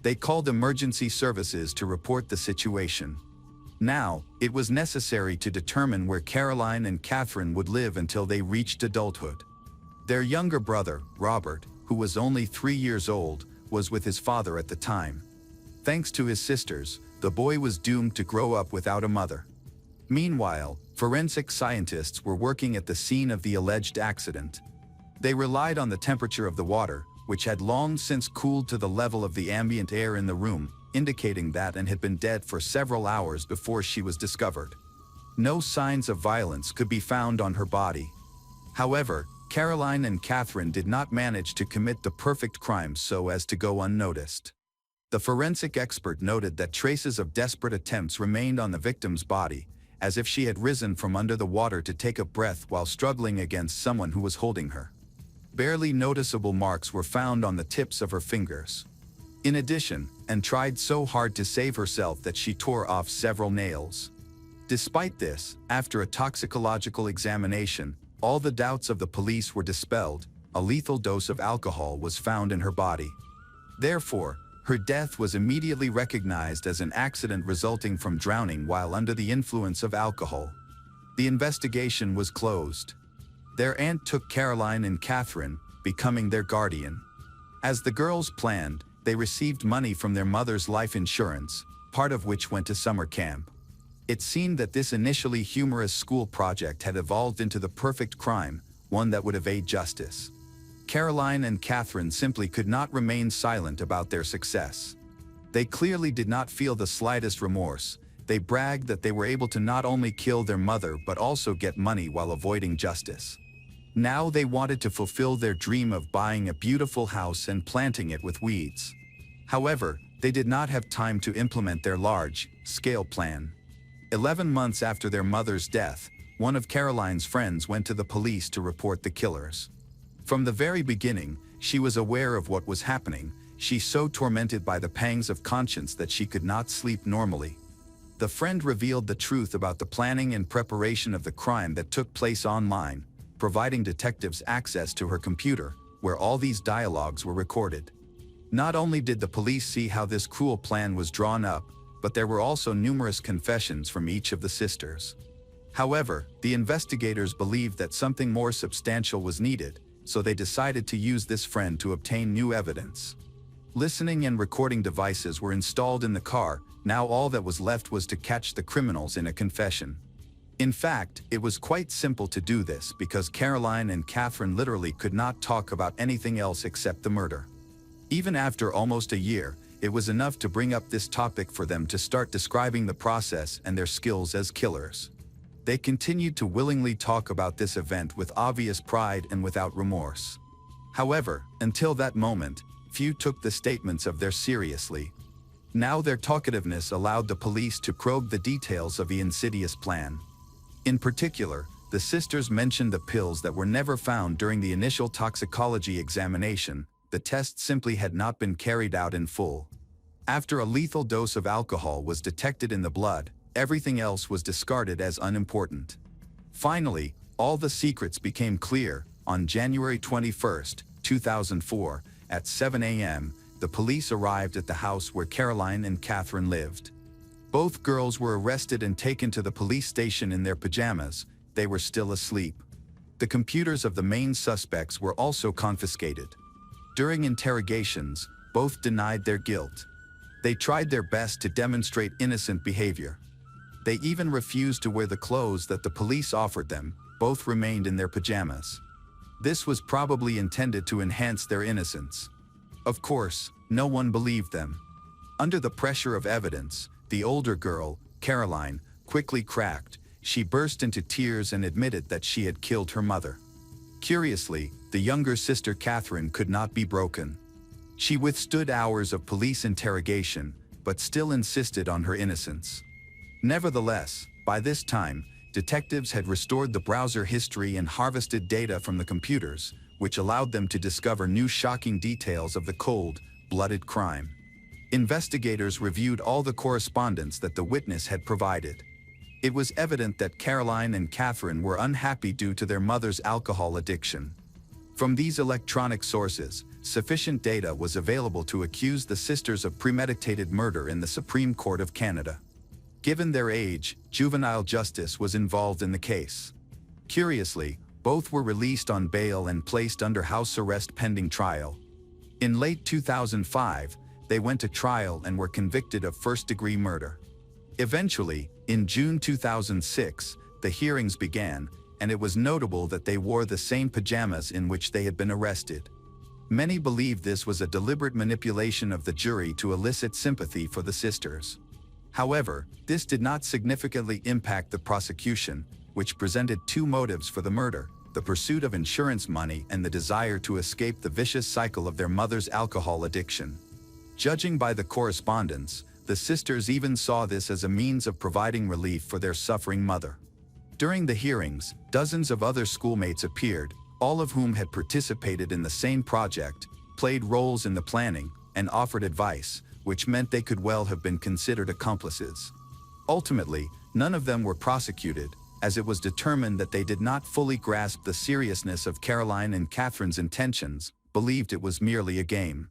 A: They called emergency services to report the situation. Now, it was necessary to determine where Caroline and Catherine would live until they reached adulthood. Their younger brother, Robert, who was only 3 years old, was with his father at the time. Thanks to his sisters, the boy was doomed to grow up without a mother. Meanwhile, forensic scientists were working at the scene of the alleged accident. They relied on the temperature of the water, which had long since cooled to the level of the ambient air in the room, indicating that and had been dead for several hours before she was discovered. No signs of violence could be found on her body. However, Caroline and Catherine did not manage to commit the perfect crime so as to go unnoticed. The forensic expert noted that traces of desperate attempts remained on the victim's body, as if she had risen from under the water to take a breath while struggling against someone who was holding her. Barely noticeable marks were found on the tips of her fingers. In addition, Anne tried so hard to save herself that she tore off several nails. Despite this, after a toxicological examination, all the doubts of the police were dispelled. A lethal dose of alcohol was found in her body. Therefore, her death was immediately recognized as an accident resulting from drowning while under the influence of alcohol. The investigation was closed. Their aunt took Caroline and Catherine, becoming their guardian. As the girls planned, they received money from their mother's life insurance, part of which went to summer camp. It seemed that this initially humorous school project had evolved into the perfect crime, one that would evade justice. Caroline and Catherine simply could not remain silent about their success. They clearly did not feel the slightest remorse. They bragged that they were able to not only kill their mother but also get money while avoiding justice. Now they wanted to fulfill their dream of buying a beautiful house and planting it with weeds. However, they did not have time to implement their large-scale plan. 11 months after their mother's death, one of Caroline's friends went to the police to report the killers. From the very beginning, she was aware of what was happening. She so tormented by the pangs of conscience that she could not sleep normally. The friend revealed the truth about the planning and preparation of the crime that took place online, providing detectives access to her computer, where all these dialogues were recorded. Not only did the police see how this cruel plan was drawn up, but there were also numerous confessions from each of the sisters. However, the investigators believed that something more substantial was needed, so they decided to use this friend to obtain new evidence. Listening and recording devices were installed in the car. Now all that was left was to catch the criminals in a confession. In fact, it was quite simple to do this because Caroline and Catherine literally could not talk about anything else except the murder. Even after almost a year, it was enough to bring up this topic for them to start describing the process and their skills as killers. They continued to willingly talk about this event with obvious pride and without remorse. However, until that moment, few took the statements of theirs seriously. Now their talkativeness allowed the police to probe the details of the insidious plan. In particular, the sisters mentioned the pills that were never found during the initial toxicology examination. The test simply had not been carried out in full. After a lethal dose of alcohol was detected in the blood, everything else was discarded as unimportant. Finally, all the secrets became clear. On January 21, 2004, at 7 a.m., the police arrived at the house where Caroline and Catherine lived. Both girls were arrested and taken to the police station in their pajamas. They were still asleep. The computers of the main suspects were also confiscated. During interrogations, both denied their guilt. They tried their best to demonstrate innocent behavior. They even refused to wear the clothes that the police offered them. Both remained in their pajamas. This was probably intended to enhance their innocence. Of course, no one believed them. Under the pressure of evidence, the older girl, Caroline, quickly cracked. She burst into tears and admitted that she had killed her mother. Curiously, the younger sister Catherine could not be broken. She withstood hours of police interrogation, but still insisted on her innocence. Nevertheless, by this time, detectives had restored the browser history and harvested data from the computers, which allowed them to discover new shocking details of the cold-blooded crime. Investigators reviewed all the correspondence that the witness had provided. It was evident that Caroline and Catherine were unhappy due to their mother's alcohol addiction. From these electronic sources, sufficient data was available to accuse the sisters of premeditated murder in the Supreme Court of Canada. Given their age, juvenile justice was involved in the case. Curiously, both were released on bail and placed under house arrest pending trial. In late 2005, they went to trial and were convicted of first-degree murder. Eventually, in June 2006, the hearings began, and it was notable that they wore the same pajamas in which they had been arrested. Many believe this was a deliberate manipulation of the jury to elicit sympathy for the sisters. However, this did not significantly impact the prosecution, which presented two motives for the murder: the pursuit of insurance money and the desire to escape the vicious cycle of their mother's alcohol addiction. Judging by the correspondence, the sisters even saw this as a means of providing relief for their suffering mother. During the hearings, dozens of other schoolmates appeared, all of whom had participated in the same project, played roles in the planning, and offered advice, which meant they could well have been considered accomplices. Ultimately, none of them were prosecuted, as it was determined that they did not fully grasp the seriousness of Caroline and Catherine's intentions, believed it was merely a game.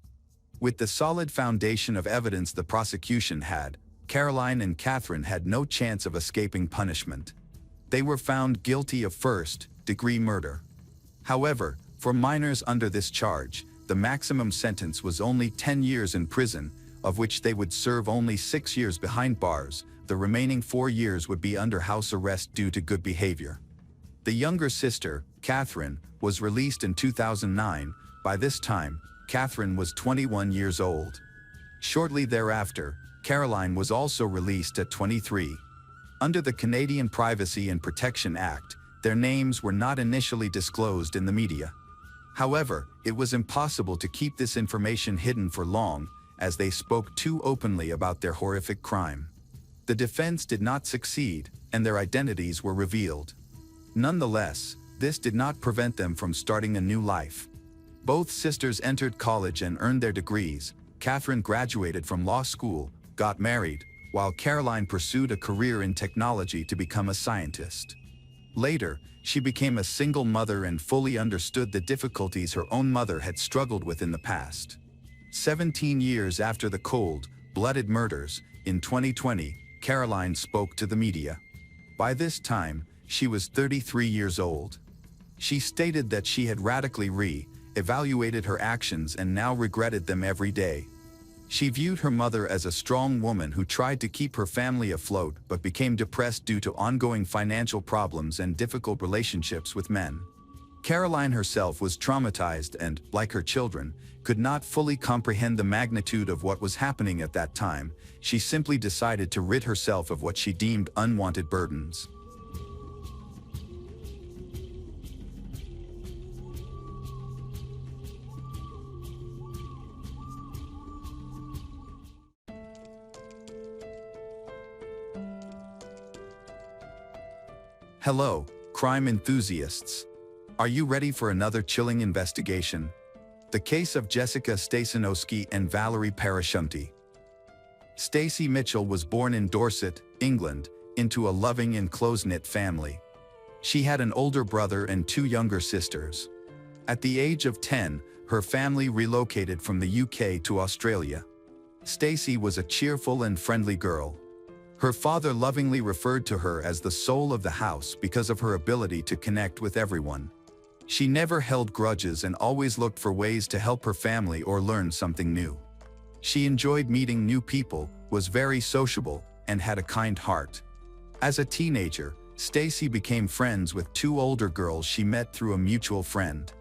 A: With the solid foundation of evidence the prosecution had, Caroline and Catherine had no chance of escaping punishment. They were found guilty of first-degree murder. However, for minors under this charge, the maximum sentence was only 10 years in prison, of which they would serve only 6 years behind bars. The remaining 4 years would be under house arrest due to good behavior. The younger sister, Catherine, was released in 2009. By this time, Catherine was 21 years old. Shortly thereafter, Caroline was also released at 23. Under the Canadian Privacy and Protection Act, their names were not initially disclosed in the media. However, it was impossible to keep this information hidden for long, as they spoke too openly about their horrific crime. The defense did not succeed, and their identities were revealed. Nonetheless, this did not prevent them from starting a new life. Both sisters entered college and earned their degrees. Catherine graduated from law school, got married, while Caroline pursued a career in technology to become a scientist. Later, she became a single mother and fully understood the difficulties her own mother had struggled with in the past. 17 years after the cold-blooded murders, in 2020, Caroline spoke to the media. By this time, she was 33 years old. She stated that she had radically evaluated her actions and now regretted them every day. She viewed her mother as a strong woman who tried to keep her family afloat but became depressed due to ongoing financial problems and difficult relationships with men. Caroline herself was traumatized and, like her children, could not fully comprehend the magnitude of what was happening at that time. She simply decided to rid herself of what she deemed unwanted burdens. Hello, crime enthusiasts. Are you ready for another chilling investigation? The case of Jessica Stasinowski and Valerie Parashunti. Stacey Mitchell was born in Dorset, England, into a loving and close-knit family. She had an older brother and 2 younger sisters. At the age of 10, her family relocated from the UK to Australia. Stacey was a cheerful and friendly girl. Her father lovingly referred to her as the soul of the house because of her ability to connect with everyone. She never held grudges and always looked for ways to help her family or learn something new. She enjoyed meeting new people, was very sociable, and had a kind heart. As a teenager, Stacey became friends with 2 older girls she met through a mutual friend.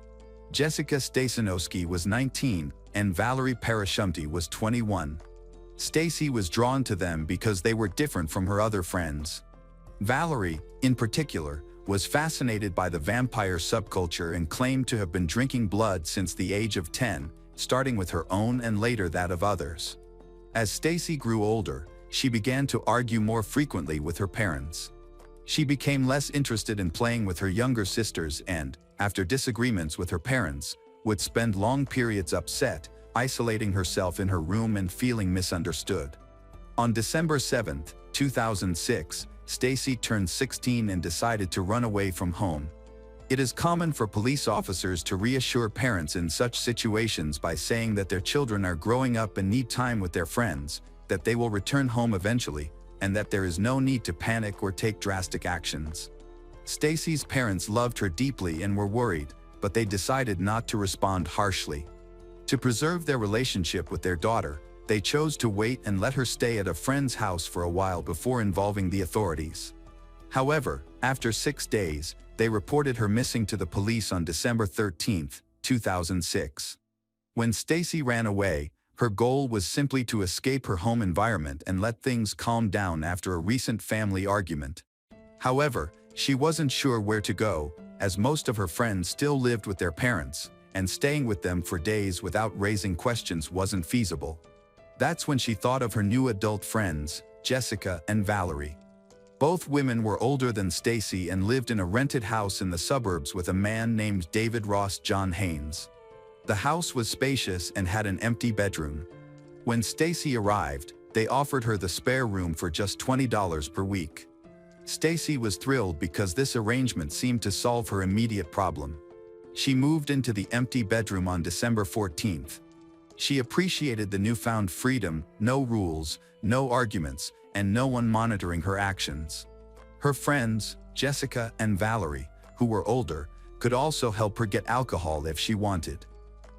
A: Jessica Stasinowski was 19, and Valerie Parashunti was 21. Stacey was drawn to them because they were different from her other friends. Valerie, in particular, was fascinated by the vampire subculture and claimed to have been drinking blood since the age of 10, starting with her own and later that of others. As Stacy grew older, she began to argue more frequently with her parents. She became less interested in playing with her younger sisters and, after disagreements with her parents, would spend long periods upset, isolating herself in her room and feeling misunderstood. On December 7, 2006, Stacy turned 16 and decided to run away from home. It is common for police officers to reassure parents in such situations by saying that their children are growing up and need time with their friends, that they will return home eventually, and that there is no need to panic or take drastic actions. Stacy's parents loved her deeply and were worried, but they decided not to respond harshly. To preserve their relationship with their daughter, they chose to wait and let her stay at a friend's house for a while before involving the authorities. However, after 6 days, they reported her missing to the police on December 13, 2006. When Stacy ran away, her goal was simply to escape her home environment and let things calm down after a recent family argument. However, she wasn't sure where to go, as most of her friends still lived with their parents, and staying with them for days without raising questions wasn't feasible. That's when she thought of her new adult friends, Jessica and Valerie. Both women were older than Stacy and lived in a rented house in the suburbs with a man named David Ross John Haynes. The house was spacious and had an empty bedroom. When Stacy arrived, they offered her the spare room for just $20 per week. Stacy was thrilled because this arrangement seemed to solve her immediate problem. She moved into the empty bedroom on December 14th. She appreciated the newfound freedom, no rules, no arguments, and no one monitoring her actions. Her friends, Jessica and Valerie, who were older, could also help her get alcohol if she wanted.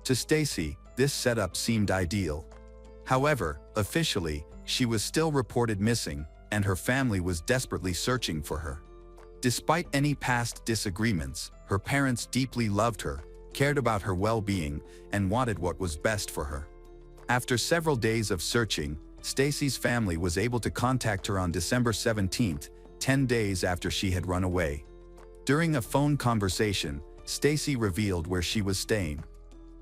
A: To Stacy, this setup seemed ideal. However, officially, she was still reported missing, and her family was desperately searching for her. Despite any past disagreements, her parents deeply loved her, cared about her well-being, and wanted what was best for her. After several days of searching, Stacy's family was able to contact her on December 17th, 10 days after she had run away. During a phone conversation, Stacy revealed where she was staying.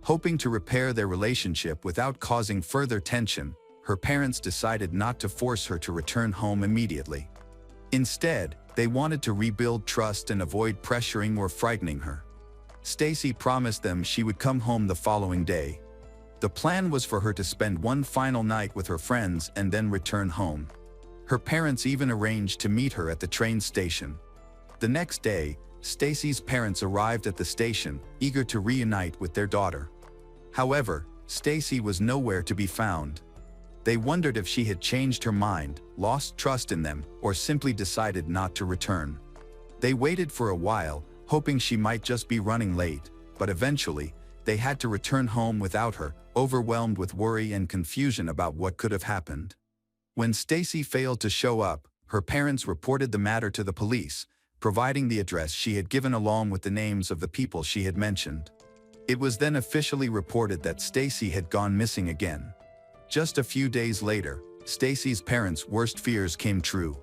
A: Hoping to repair their relationship without causing further tension, her parents decided not to force her to return home immediately. Instead, they wanted to rebuild trust and avoid pressuring or frightening her. Stacy promised them she would come home the following day. The plan was for her to spend one final night with her friends and then return home. Her parents even arranged to meet her at the train station. The next day, Stacy's parents arrived at the station, eager to reunite with their daughter. However, Stacy was nowhere to be found. They wondered if she had changed her mind, lost trust in them, or simply decided not to return. They waited for a while, hoping she might just be running late, but eventually, they had to return home without her, overwhelmed with worry and confusion about what could have happened. When Stacy failed to show up, her parents reported the matter to the police, providing the address she had given along with the names of the people she had mentioned. It was then officially reported that Stacy had gone missing again. Just a few days later, Stacy's parents' worst fears came true.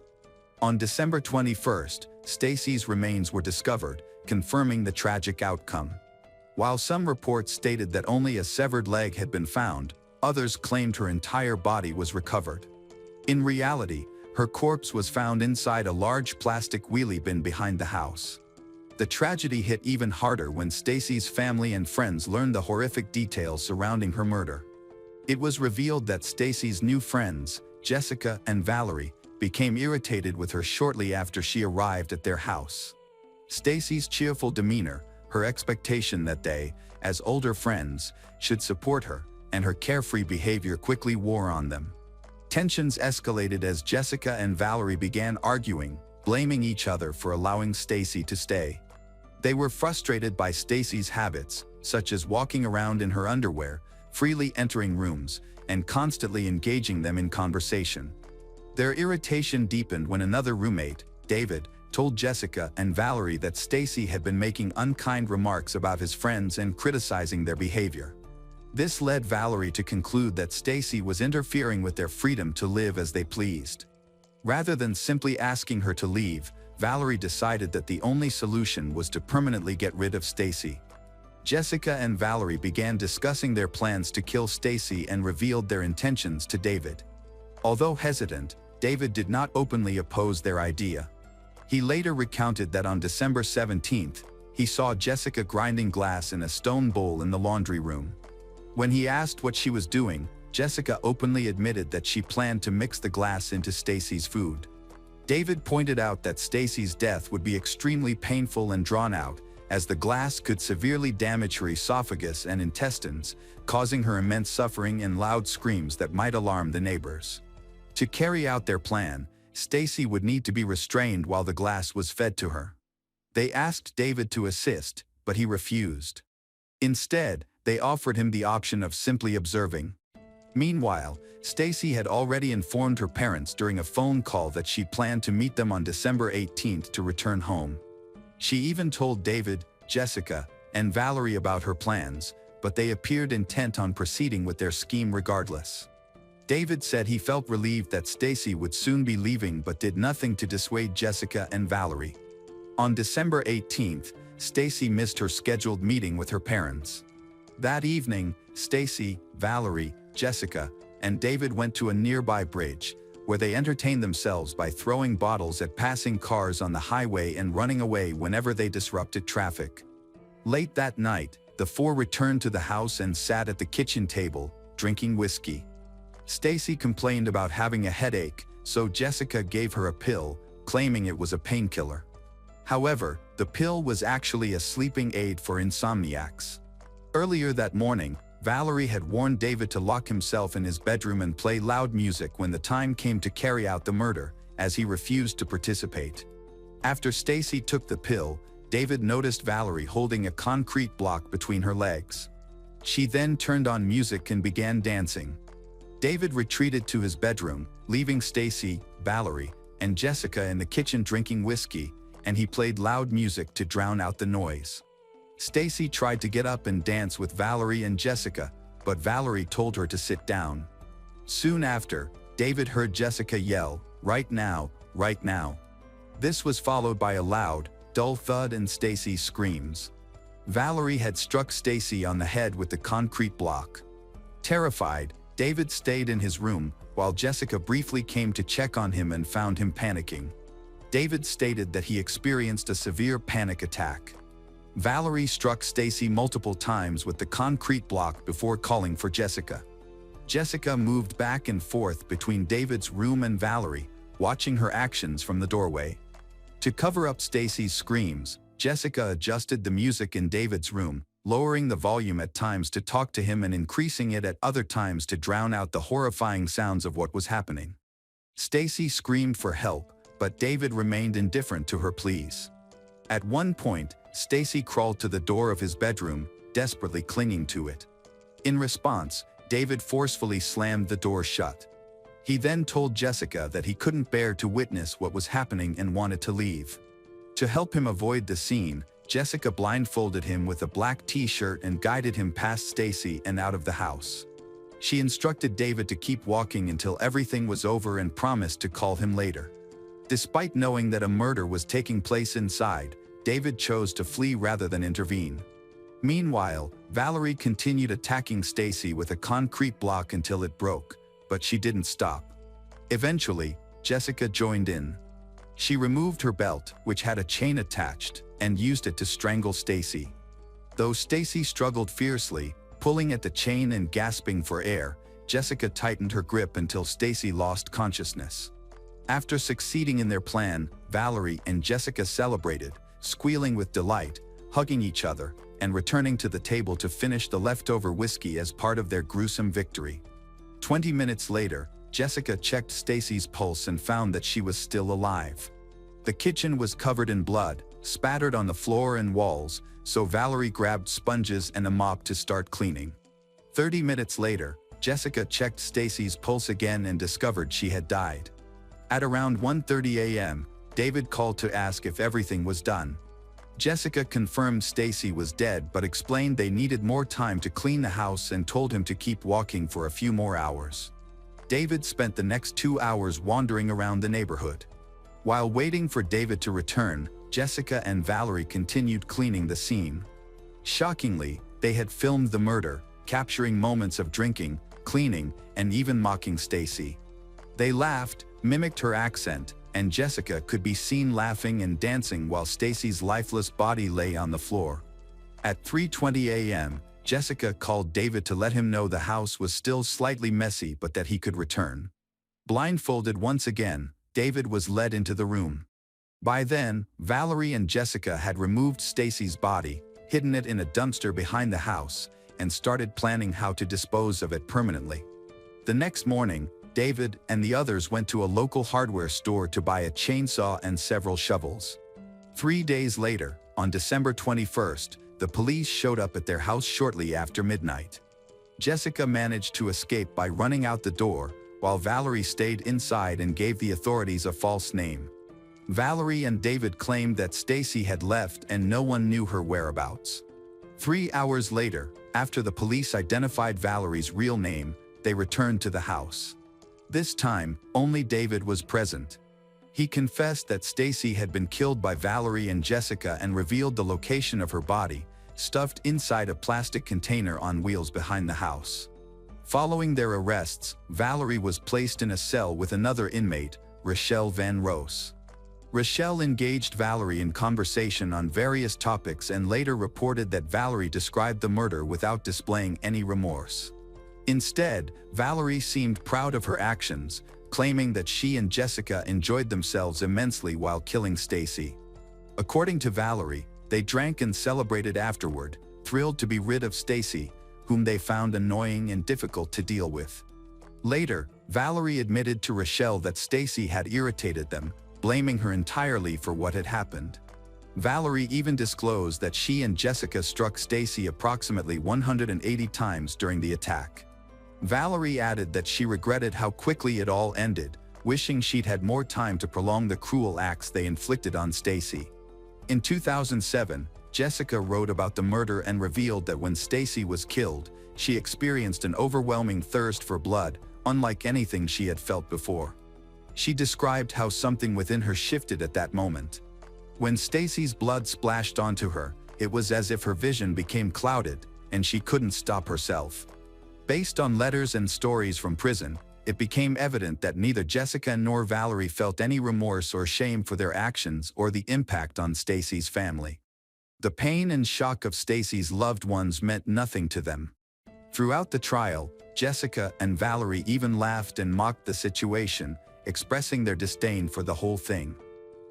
A: On December 21st, Stacy's remains were discovered, confirming the tragic outcome. While some reports stated that only a severed leg had been found, others claimed her entire body was recovered. In reality, her corpse was found inside a large plastic wheelie bin behind the house. The tragedy hit even harder when Stacy's family and friends learned the horrific details surrounding her murder. It was revealed that Stacy's new friends, Jessica and Valerie, became irritated with her shortly after she arrived at their house. Stacy's cheerful demeanor, her expectation that they, as older friends, should support her, and her carefree behavior quickly wore on them. Tensions escalated as Jessica and Valerie began arguing, blaming each other for allowing Stacy to stay. They were frustrated by Stacy's habits, such as walking around in her underwear, freely entering rooms, and constantly engaging them in conversation. Their irritation deepened when another roommate, David, told Jessica and Valerie that Stacy had been making unkind remarks about his friends and criticizing their behavior. This led Valerie to conclude that Stacy was interfering with their freedom to live as they pleased. Rather than simply asking her to leave, Valerie decided that the only solution was to permanently get rid of Stacy. Jessica and Valerie began discussing their plans to kill Stacy and revealed their intentions to David. Although hesitant, David did not openly oppose their idea. He later recounted that on December 17th, he saw Jessica grinding glass in a stone bowl in the laundry room. When he asked what she was doing, Jessica openly admitted that she planned to mix the glass into Stacy's food. David pointed out that Stacy's death would be extremely painful and drawn out, as the glass could severely damage her esophagus and intestines, causing her immense suffering and loud screams that might alarm the neighbors. To carry out their plan, Stacy would need to be restrained while the glass was fed to her. They asked David to assist, but he refused. Instead, they offered him the option of simply observing. Meanwhile, Stacy had already informed her parents during a phone call that she planned to meet them on December 18th to return home. She even told David, Jessica, and Valerie about her plans, but they appeared intent on proceeding with their scheme regardless. David said he felt relieved that Stacy would soon be leaving but did nothing to dissuade Jessica and Valerie. On December 18th, Stacy missed her scheduled meeting with her parents. That evening, Stacy, Valerie, Jessica, and David went to a nearby bridge, where they entertained themselves by throwing bottles at passing cars on the highway and running away whenever they disrupted traffic. Late that night, the four returned to the house and sat at the kitchen table, drinking whiskey. Stacy complained about having a headache, so Jessica gave her a pill, claiming it was a painkiller. However, the pill was actually a sleeping aid for insomniacs. Earlier that morning, Valerie had warned David to lock himself in his bedroom and play loud music when the time came to carry out the murder, as he refused to participate. After Stacy took the pill, David noticed Valerie holding a concrete block between her legs. She then turned on music and began dancing. David retreated to his bedroom, leaving Stacy, Valerie, and Jessica in the kitchen drinking whiskey, and he played loud music to drown out the noise. Stacy tried to get up and dance with Valerie and Jessica, but Valerie told her to sit down. Soon after, David heard Jessica yell, "Right now, right now." This was followed by a loud, dull thud and Stacy's screams. Valerie had struck Stacy on the head with the concrete block. Terrified, David stayed in his room, while Jessica briefly came to check on him and found him panicking. David stated that he experienced a severe panic attack. Valerie struck Stacy multiple times with the concrete block before calling for Jessica. Jessica moved back and forth between David's room and Valerie, watching her actions from the doorway. To cover up Stacy's screams, Jessica adjusted the music in David's room, lowering the volume at times to talk to him and increasing it at other times to drown out the horrifying sounds of what was happening. Stacy screamed for help, but David remained indifferent to her pleas. At one point, Stacy crawled to the door of his bedroom, desperately clinging to it. In response, David forcefully slammed the door shut. He then told Jessica that he couldn't bear to witness what was happening and wanted to leave. To help him avoid the scene, Jessica blindfolded him with a black t-shirt and guided him past Stacy and out of the house. She instructed David to keep walking until everything was over and promised to call him later. Despite knowing that a murder was taking place inside, David chose to flee rather than intervene. Meanwhile, Valerie continued attacking Stacy with a concrete block until it broke, but she didn't stop. Eventually, Jessica joined in. She removed her belt, which had a chain attached, and used it to strangle Stacy. Though Stacy struggled fiercely, pulling at the chain and gasping for air, Jessica tightened her grip until Stacy lost consciousness. After succeeding in their plan, Valerie and Jessica celebrated, squealing with delight, hugging each other, and returning to the table to finish the leftover whiskey as part of their gruesome victory. 20 minutes later, Jessica checked Stacy's pulse and found that she was still alive. The kitchen was covered in blood, spattered on the floor and walls, so Valerie grabbed sponges and a mop to start cleaning. 30 minutes later, Jessica checked Stacy's pulse again and discovered she had died. At around 1:30 a.m., David called to ask if everything was done. Jessica confirmed Stacy was dead but explained they needed more time to clean the house and told him to keep walking for a few more hours. David spent the next 2 hours wandering around the neighborhood. While waiting for David to return, Jessica and Valerie continued cleaning the scene. Shockingly, they had filmed the murder, capturing moments of drinking, cleaning, and even mocking Stacy. They laughed, mimicked her accent, and Jessica could be seen laughing and dancing while Stacy's lifeless body lay on the floor. At 3:20 a.m., Jessica called David to let him know the house was still slightly messy but that he could return. Blindfolded once again, David was led into the room. By then, Valerie and Jessica had removed Stacy's body, hidden it in a dumpster behind the house, and started planning how to dispose of it permanently. The next morning, David and the others went to a local hardware store to buy a chainsaw and several shovels. 3 days later, on December 21st, the police showed up at their house shortly after midnight. Jessica managed to escape by running out the door, while Valerie stayed inside and gave the authorities a false name. Valerie and David claimed that Stacy had left and no one knew her whereabouts. 3 hours later, after the police identified Valerie's real name, they returned to the house. This time, only David was present. He confessed that Stacy had been killed by Valerie and Jessica and revealed the location of her body, stuffed inside a plastic container on wheels behind the house. Following their arrests, Valerie was placed in a cell with another inmate, Rochelle Van Roos. Rochelle engaged Valerie in conversation on various topics and later reported that Valerie described the murder without displaying any remorse. Instead, Valerie seemed proud of her actions, claiming that she and Jessica enjoyed themselves immensely while killing Stacy. According to Valerie, they drank and celebrated afterward, thrilled to be rid of Stacy, whom they found annoying and difficult to deal with. Later, Valerie admitted to Rochelle that Stacy had irritated them, blaming her entirely for what had happened. Valerie even disclosed that she and Jessica struck Stacy approximately 180 times during the attack. Valerie added that she regretted how quickly it all ended, wishing she'd had more time to prolong the cruel acts they inflicted on Stacy. In 2007, Jessica wrote about the murder and revealed that when Stacy was killed, she experienced an overwhelming thirst for blood, unlike anything she had felt before. She described how something within her shifted at that moment. When Stacy's blood splashed onto her, it was as if her vision became clouded, and she couldn't stop herself. Based on letters and stories from prison, it became evident that neither Jessica nor Valerie felt any remorse or shame for their actions or the impact on Stacy's family. The pain and shock of Stacy's loved ones meant nothing to them. Throughout the trial, Jessica and Valerie even laughed and mocked the situation, expressing their disdain for the whole thing.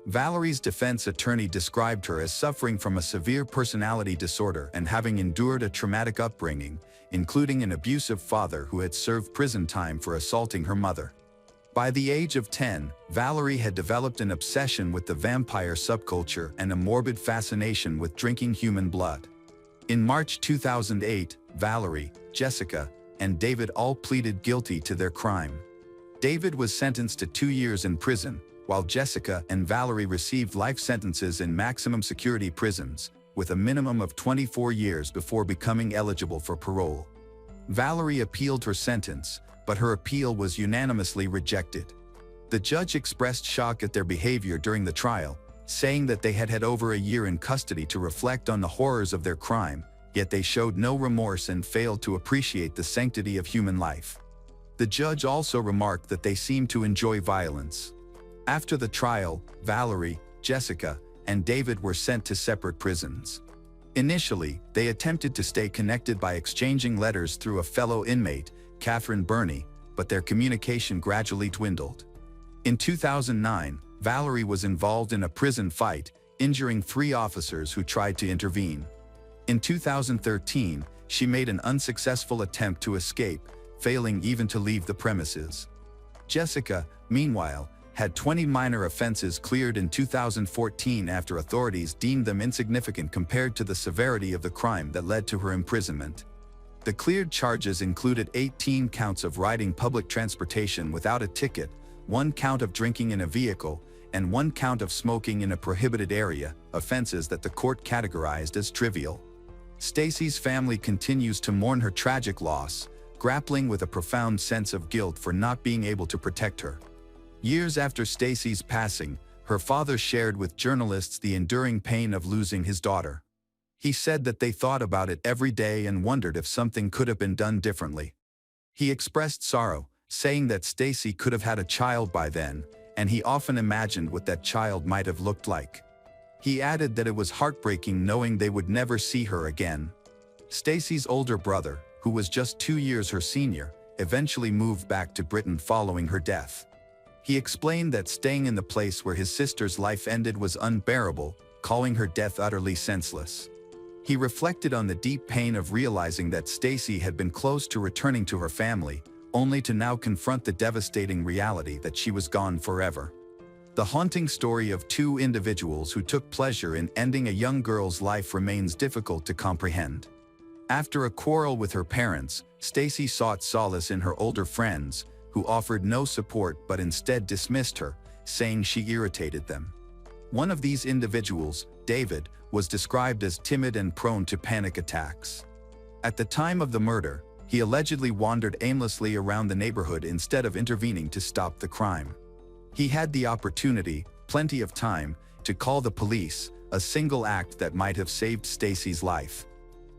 A: Valerie's defense attorney described her as suffering from a severe personality disorder and having endured a traumatic upbringing, including an abusive father who had served prison time for assaulting her mother. By the age of 10, Valerie had developed an obsession with the vampire subculture and a morbid fascination with drinking human blood. In March 2008, Valerie, Jessica, and David all pleaded guilty to their crime. David was sentenced to 2 years in prison, while Jessica and Valerie received life sentences in maximum security prisons, with a minimum of 24 years before becoming eligible for parole. Valerie appealed her sentence, but her appeal was unanimously rejected. The judge expressed shock at their behavior during the trial, saying that they had had over a year in custody to reflect on the horrors of their crime, yet they showed no remorse and failed to appreciate the sanctity of human life. The judge also remarked that they seemed to enjoy violence. After the trial, Valerie, Jessica, and David were sent to separate prisons. Initially, they attempted to stay connected by exchanging letters through a fellow inmate, Catherine Burney, but their communication gradually dwindled. In 2009, Valerie was involved in a prison fight, injuring 3 officers who tried to intervene. In 2013, she made an unsuccessful attempt to escape, failing even to leave the premises. Jessica, meanwhile, had 20 minor offenses cleared in 2014 after authorities deemed them insignificant compared to the severity of the crime that led to her imprisonment. The cleared charges included 18 counts of riding public transportation without a ticket, 1 count of drinking in a vehicle, and 1 count of smoking in a prohibited area, offenses that the court categorized as trivial. Stacy's family continues to mourn her tragic loss, grappling with a profound sense of guilt for not being able to protect her. Years after Stacy's passing, Her father shared with journalists the enduring pain of losing his daughter. He said that they thought about it every day and wondered if something could have been done differently. He expressed sorrow, saying that Stacy could have had a child by then, and he often imagined what that child might have looked like. He added that it was heartbreaking knowing they would never see her again. Stacy's older brother, who was just 2 years her senior, eventually moved back to Britain following her death. He explained that staying in the place where his sister's life ended was unbearable, calling her death utterly senseless. He reflected on the deep pain of realizing that Stacy had been close to returning to her family, only to now confront the devastating reality that she was gone forever. The haunting story of two individuals who took pleasure in ending a young girl's life remains difficult to comprehend. After a quarrel with her parents, Stacy sought solace in her older friends, who offered no support but instead dismissed her, saying she irritated them. One of these individuals, David, was described as timid and prone to panic attacks. At the time of the murder, he allegedly wandered aimlessly around the neighborhood instead of intervening to stop the crime. He had the opportunity, plenty of time, to call the police, a single act that might have saved Stacy's life.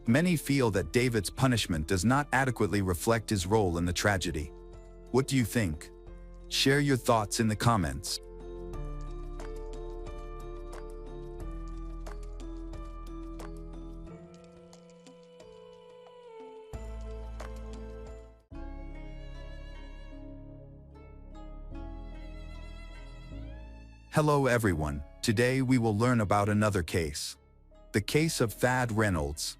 A: Many feel that David's punishment does not adequately reflect his role in the tragedy. What do you think? Share your thoughts in the comments. Hello everyone, today we will learn about another case. The case of Thad Reynolds.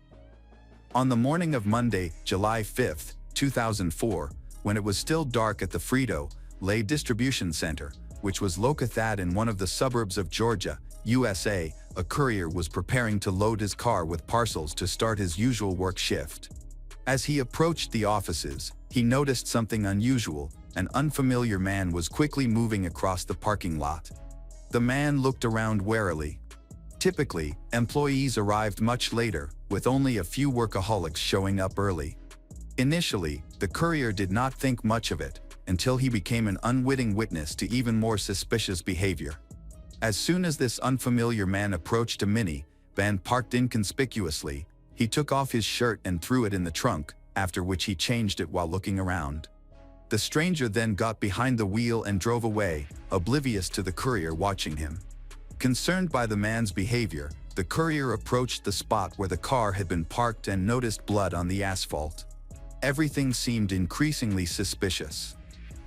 A: On the morning of Monday, July 5, 2004, when it was still dark at the Frito-Lay distribution center, which was located in one of the suburbs of Georgia, USA, a courier was preparing to load his car with parcels to start his usual work shift. As he approached the offices, he noticed something unusual. An unfamiliar man was quickly moving across the parking lot. The man looked around warily. Typically, employees arrived much later, with only a few workaholics showing up early. Initially, the courier did not think much of it, until he became an unwitting witness to even more suspicious behavior. As soon as this unfamiliar man approached a mini-van parked inconspicuously, he took off his shirt and threw it in the trunk, after which he changed it while looking around. The stranger then got behind the wheel and drove away, oblivious to the courier watching him. Concerned by the man's behavior, the courier approached the spot where the car had been parked and noticed blood on the asphalt. Everything seemed increasingly suspicious.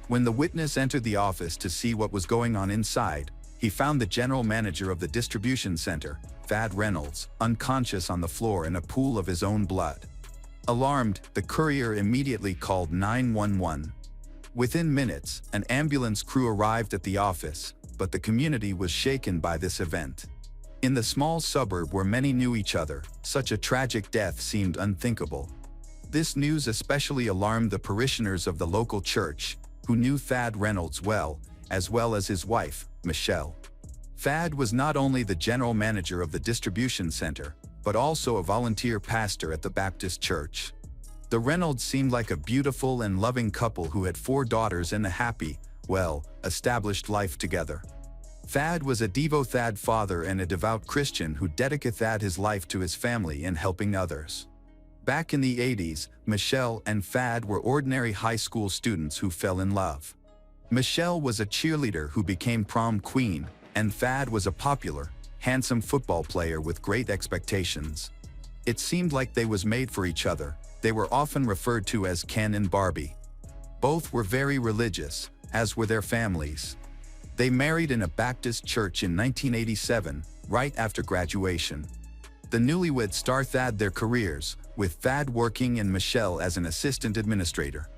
A: When the witness entered the office to see what was going on inside, he found the general manager of the distribution center, Thad Reynolds, unconscious on the floor in a pool of his own blood. Alarmed, the courier immediately called 911. Within minutes, an ambulance crew arrived at the office, but the community was shaken by this event. In the small suburb where many knew each other, such a tragic death seemed unthinkable. This news especially alarmed the parishioners of the local church, who knew Thad Reynolds well as his wife, Michelle. Thad was not only the general manager of the distribution center, but also a volunteer pastor at the Baptist church. The Reynolds seemed like a beautiful and loving couple who had 4 daughters and a happy, established life together. Thad was a devoted father and a devout Christian who dedicated his life to his family and helping others. Back in the 80s, Michelle and Thad were ordinary high school students who fell in love. Michelle was a cheerleader who became prom queen, and Thad was a popular, handsome football player with great expectations. It seemed like they was made for each other. They were often referred to as Ken and Barbie. Both were very religious, as were their families. They married in a Baptist church in 1987, right after graduation. The newlyweds started their careers, with Thad working and Michelle as an assistant administrator.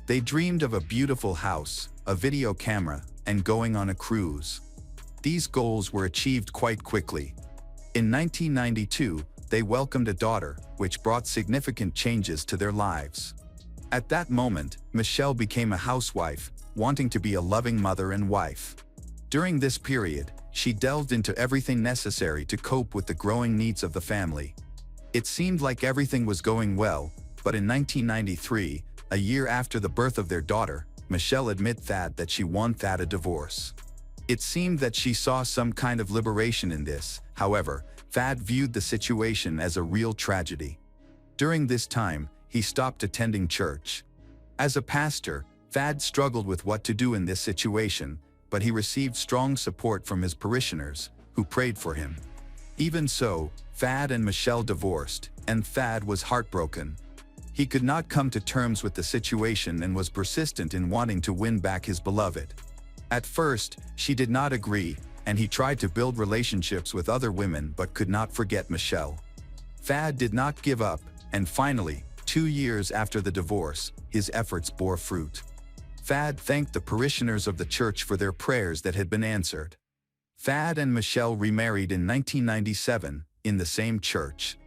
A: They dreamed of a beautiful house, a video camera, and going on a cruise. These goals were achieved quite quickly. In 1992, they welcomed a daughter, which brought significant changes to their lives. At that moment, Michelle became a housewife, wanting to be a loving mother and wife. During this period, she delved into everything necessary to cope with the growing needs of the family. It seemed like everything was going well, but in 1993, a year after the birth of their daughter, Michelle admitted that she wanted a divorce. It seemed that she saw some kind of liberation in this. However, Thad viewed the situation as a real tragedy. During this time, he stopped attending church. As a pastor, Thad struggled with what to do in this situation, but he received strong support from his parishioners, who prayed for him. Even so, Thad and Michelle divorced, and Thad was heartbroken. He could not come to terms with the situation and was persistent in wanting to win back his beloved. At first, she did not agree, and he tried to build relationships with other women but could not forget Michelle. Thad did not give up, and finally, 2 years after the divorce, his efforts bore fruit. Thad thanked the parishioners of the church for their prayers that had been answered. Thad and Michelle remarried in 1997, in the same church.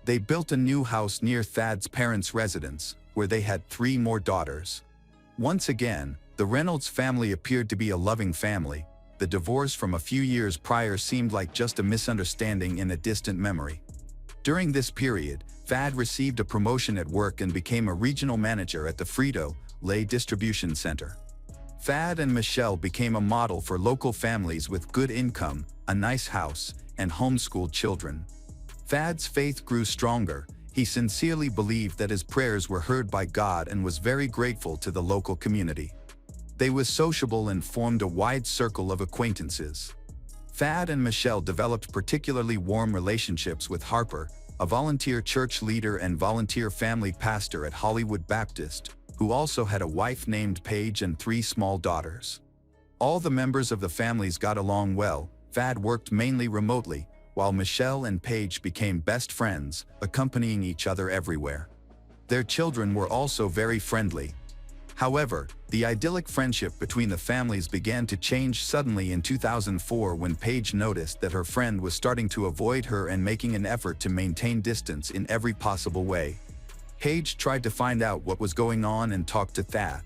A: They built a new house near Thad's parents' residence, where they had 3 more daughters. Once again, the Reynolds family appeared to be a loving family. The divorce from a few years prior seemed like just a misunderstanding in a distant memory. During this period, Thad received a promotion at work and became a regional manager at the Frito-Lay distribution center. Thad and Michelle became a model for local families with good income, a nice house, and homeschooled children. Thad's faith grew stronger. He sincerely believed that his prayers were heard by God and was very grateful to the local community. They were sociable and formed a wide circle of acquaintances. Thad and Michelle developed particularly warm relationships with Harper, a volunteer church leader and volunteer family pastor at Hollywood Baptist, who also had a wife named Paige and 3 small daughters. All the members of the families got along well. Thad worked mainly remotely, while Michelle and Paige became best friends, accompanying each other everywhere. Their children were also very friendly. However, the idyllic friendship between the families began to change suddenly in 2004 when Paige noticed that her friend was starting to avoid her and making an effort to maintain distance in every possible way. Paige tried to find out what was going on and talked to Thad.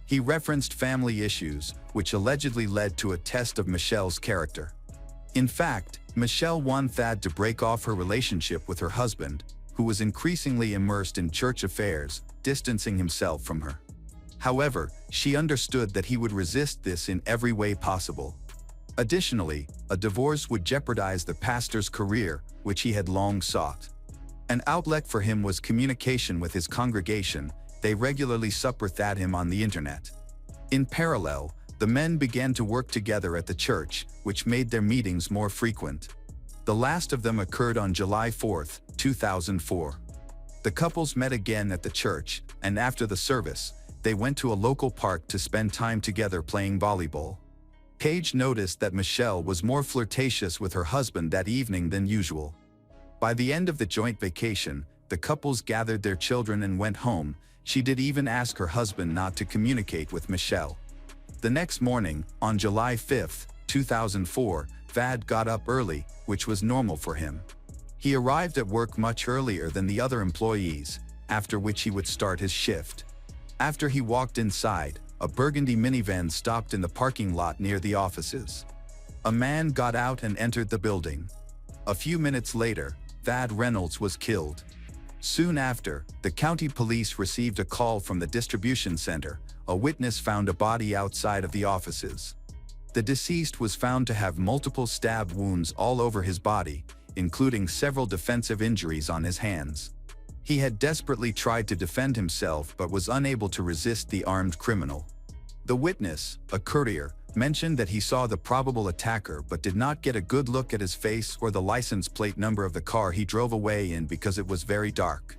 A: He referenced family issues, which allegedly led to a test of Michelle's character. In fact, Michelle wanted Thad to break off her relationship with her husband, who was increasingly immersed in church affairs, distancing himself from her. However, she understood that he would resist this in every way possible. Additionally, a divorce would jeopardize the pastor's career, which he had long sought. An outlet for him was communication with his congregation. They regularly supper Thad him on the internet. In parallel, the men began to work together at the church, which made their meetings more frequent. The last of them occurred on July 4, 2004. The couples met again at the church, and after the service, they went to a local park to spend time together playing volleyball. Paige noticed that Michelle was more flirtatious with her husband that evening than usual. By the end of the joint vacation, the couples gathered their children and went home. She did even ask her husband not to communicate with Michelle. The next morning, on July 5, 2004, Thad got up early, which was normal for him. He arrived at work much earlier than the other employees, after which he would start his shift. After he walked inside, a burgundy minivan stopped in the parking lot near the offices. A man got out and entered the building. A few minutes later, Thad Reynolds was killed. Soon after, the county police received a call from the distribution center. A witness found a body outside of the offices. The deceased was found to have multiple stab wounds all over his body, including several defensive injuries on his hands. He had desperately tried to defend himself but was unable to resist the armed criminal. The witness, a courier, mentioned that he saw the probable attacker but did not get a good look at his face or the license plate number of the car he drove away in because it was very dark.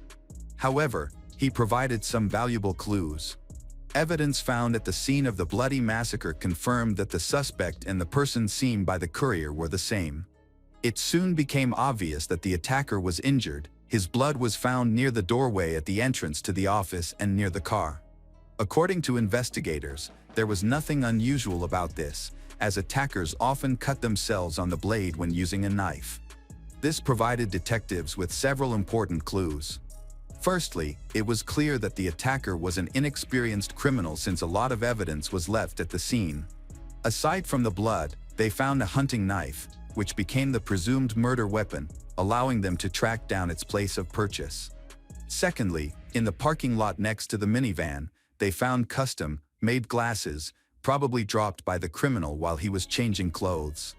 A: However, he provided some valuable clues. Evidence found at the scene of the bloody massacre confirmed that the suspect and the person seen by the courier were the same. It soon became obvious that the attacker was injured. His blood was found near the doorway at the entrance to the office and near the car. According to investigators, there was nothing unusual about this, as attackers often cut themselves on the blade when using a knife. This provided detectives with several important clues. Firstly, it was clear that the attacker was an inexperienced criminal since a lot of evidence was left at the scene. Aside from the blood, they found a hunting knife, which became the presumed murder weapon, allowing them to track down its place of purchase. Secondly, in the parking lot next to the minivan, they found custom-made glasses, probably dropped by the criminal while he was changing clothes.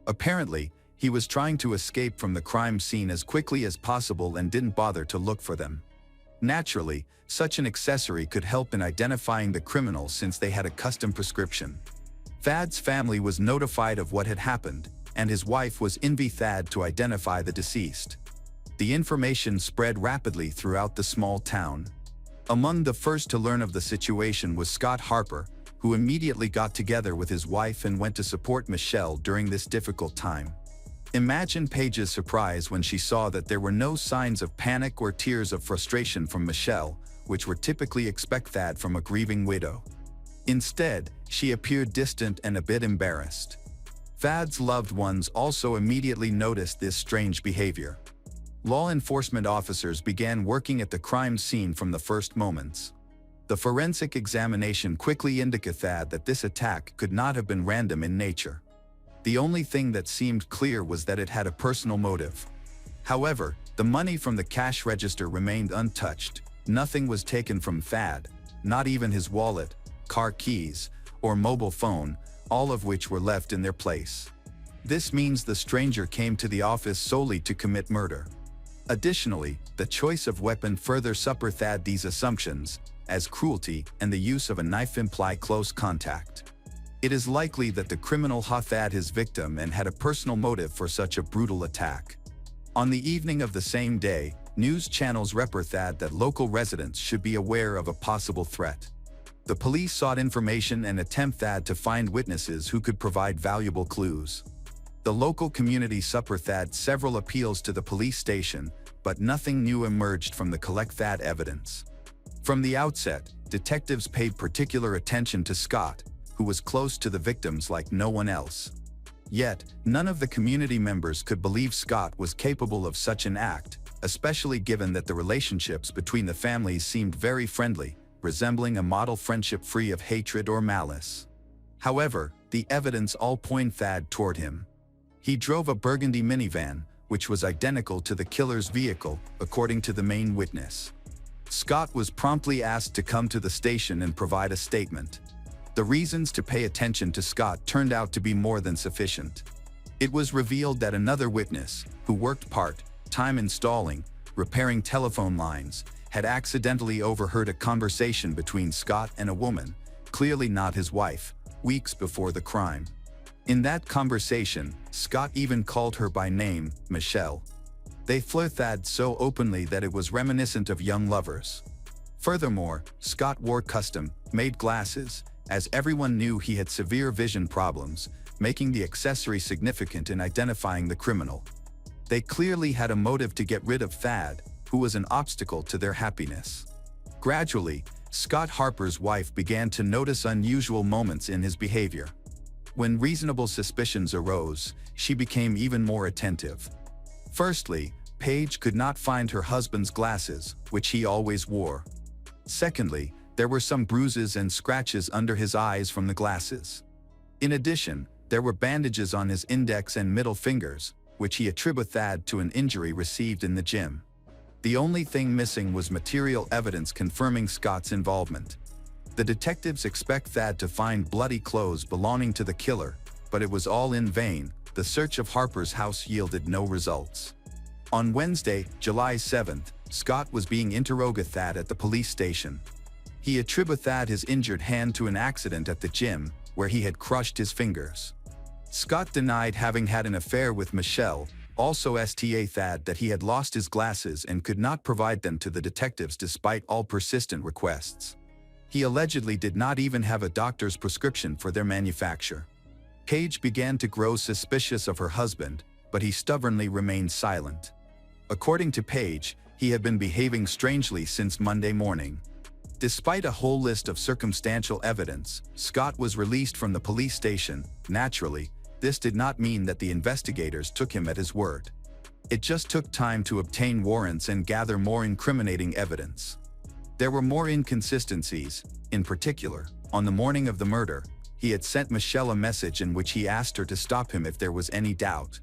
A: Apparently, he was trying to escape from the crime scene as quickly as possible and didn't bother to look for them. Naturally, such an accessory could help in identifying the criminal since they had a custom prescription. Thad's family was notified of what had happened, and his wife was envy Thad to identify the deceased. The information spread rapidly throughout the small town. Among the first to learn of the situation was Scott Harper, who immediately got together with his wife and went to support Michelle during this difficult time. Imagine Paige's surprise when she saw that there were no signs of panic or tears of frustration from Michelle, which were typically expected from a grieving widow. Instead, she appeared distant and a bit embarrassed. Thad's loved ones also immediately noticed this strange behavior. Law enforcement officers began working at the crime scene from the first moments. The forensic examination quickly indicated that this attack could not have been random in nature. The only thing that seemed clear was that it had a personal motive. However, the money from the cash register remained untouched. Nothing was taken from Thad, not even his wallet, car keys, or mobile phone, all of which were left in their place. This means the stranger came to the office solely to commit murder. Additionally, the choice of weapon further supported these assumptions, as cruelty and the use of a knife imply close contact. It is likely that the criminal hated his victim and had a personal motive for such a brutal attack. On the evening of the same day, news channels reported that local residents should be aware of a possible threat. The police sought information and attempted to find witnesses who could provide valuable clues. The local community supported several appeals to the police station, but nothing new emerged from the collected evidence. From the outset, detectives paid particular attention to Scott, who was close to the victims like no one else. Yet, none of the community members could believe Scott was capable of such an act, especially given that the relationships between the families seemed very friendly, resembling a model friendship free of hatred or malice. However, the evidence all pointed toward him. He drove a burgundy minivan, which was identical to the killer's vehicle, according to the main witness. Scott was promptly asked to come to the station and provide a statement. The reasons to pay attention to Scott turned out to be more than sufficient. It was revealed that another witness, who worked part-time installing, repairing telephone lines, had accidentally overheard a conversation between Scott and a woman, clearly not his wife, weeks before the crime. In that conversation, Scott even called her by name, Michelle. They flirted so openly that it was reminiscent of young lovers. Furthermore, Scott wore custom-made glasses, as everyone knew he had severe vision problems, making the accessory significant in identifying the criminal. They clearly had a motive to get rid of Thad, who was an obstacle to their happiness. Gradually, Scott Harper's wife began to notice unusual moments in his behavior. When reasonable suspicions arose, she became even more attentive. Firstly, Paige could not find her husband's glasses, which he always wore. Secondly, there were some bruises and scratches under his eyes from the glasses. In addition, there were bandages on his index and middle fingers, which he attributed to an injury received in the gym. The only thing missing was material evidence confirming Scott's involvement. The detectives expect Thad to find bloody clothes belonging to the killer, but it was all in vain. The search of Harper's house yielded no results. On Wednesday, July 7th, Scott was being interrogated at the police station. He attributed his injured hand to an accident at the gym, where he had crushed his fingers. Scott denied having had an affair with Michelle, also stated that he had lost his glasses and could not provide them to the detectives despite all persistent requests. He allegedly did not even have a doctor's prescription for their manufacture. Paige began to grow suspicious of her husband, but he stubbornly remained silent. According to Paige, he had been behaving strangely since Monday morning. Despite a whole list of circumstantial evidence, Scott was released from the police station. Naturally, this did not mean that the investigators took him at his word. It just took time to obtain warrants and gather more incriminating evidence. There were more inconsistencies. In particular, on the morning of the murder, he had sent Michelle a message in which he asked her to stop him if there was any doubt.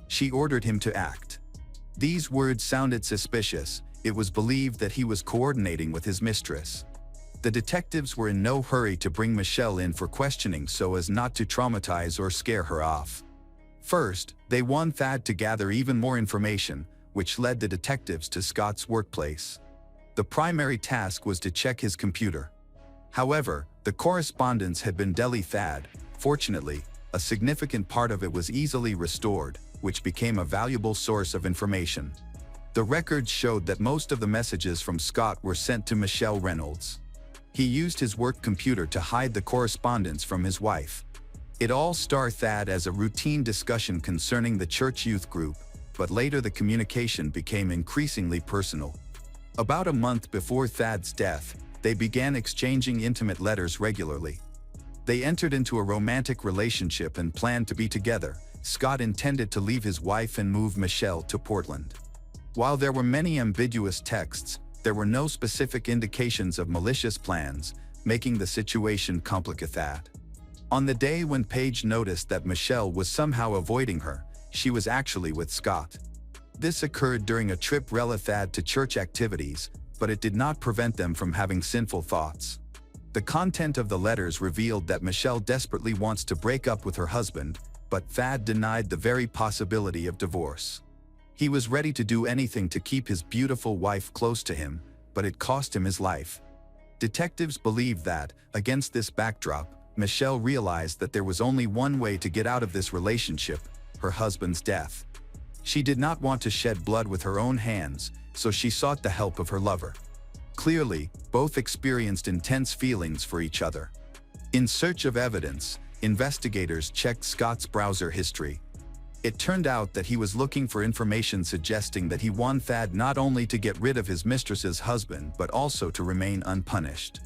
A: She ordered him to act. These words sounded suspicious. It was believed that he was coordinating with his mistress. The detectives were in no hurry to bring Michelle in for questioning so as not to traumatize or scare her off. First, they want Thad to gather even more information, which led the detectives to Scott's workplace. The primary task was to check his computer. However, the correspondence had been deleted. Thad. Fortunately, a significant part of it was easily restored, which became a valuable source of information. The records showed that most of the messages from Scott were sent to Michelle Reynolds. He used his work computer to hide the correspondence from his wife. It all started Thad as a routine discussion concerning the church youth group, but later the communication became increasingly personal. About a month before Thad's death, they began exchanging intimate letters regularly. They entered into a romantic relationship and planned to be together. Scott intended to leave his wife and move Michelle to Portland. While there were many ambiguous texts, there were no specific indications of malicious plans, making the situation complicated. On the day when Paige noticed that Michelle was somehow avoiding her, she was actually with Scott. This occurred during a trip related to church activities, but it did not prevent them from having sinful thoughts. The content of the letters revealed that Michelle desperately wants to break up with her husband, but Thad denied the very possibility of divorce. He was ready to do anything to keep his beautiful wife close to him, but it cost him his life. Detectives believed that, against this backdrop, Michelle realized that there was only one way to get out of this relationship: her husband's death. She did not want to shed blood with her own hands, so she sought the help of her lover. Clearly, both experienced intense feelings for each other. In search of evidence, investigators checked Scott's browser history. It turned out that he was looking for information suggesting that he wanted Thad not only to get rid of his mistress's husband but also to remain unpunished.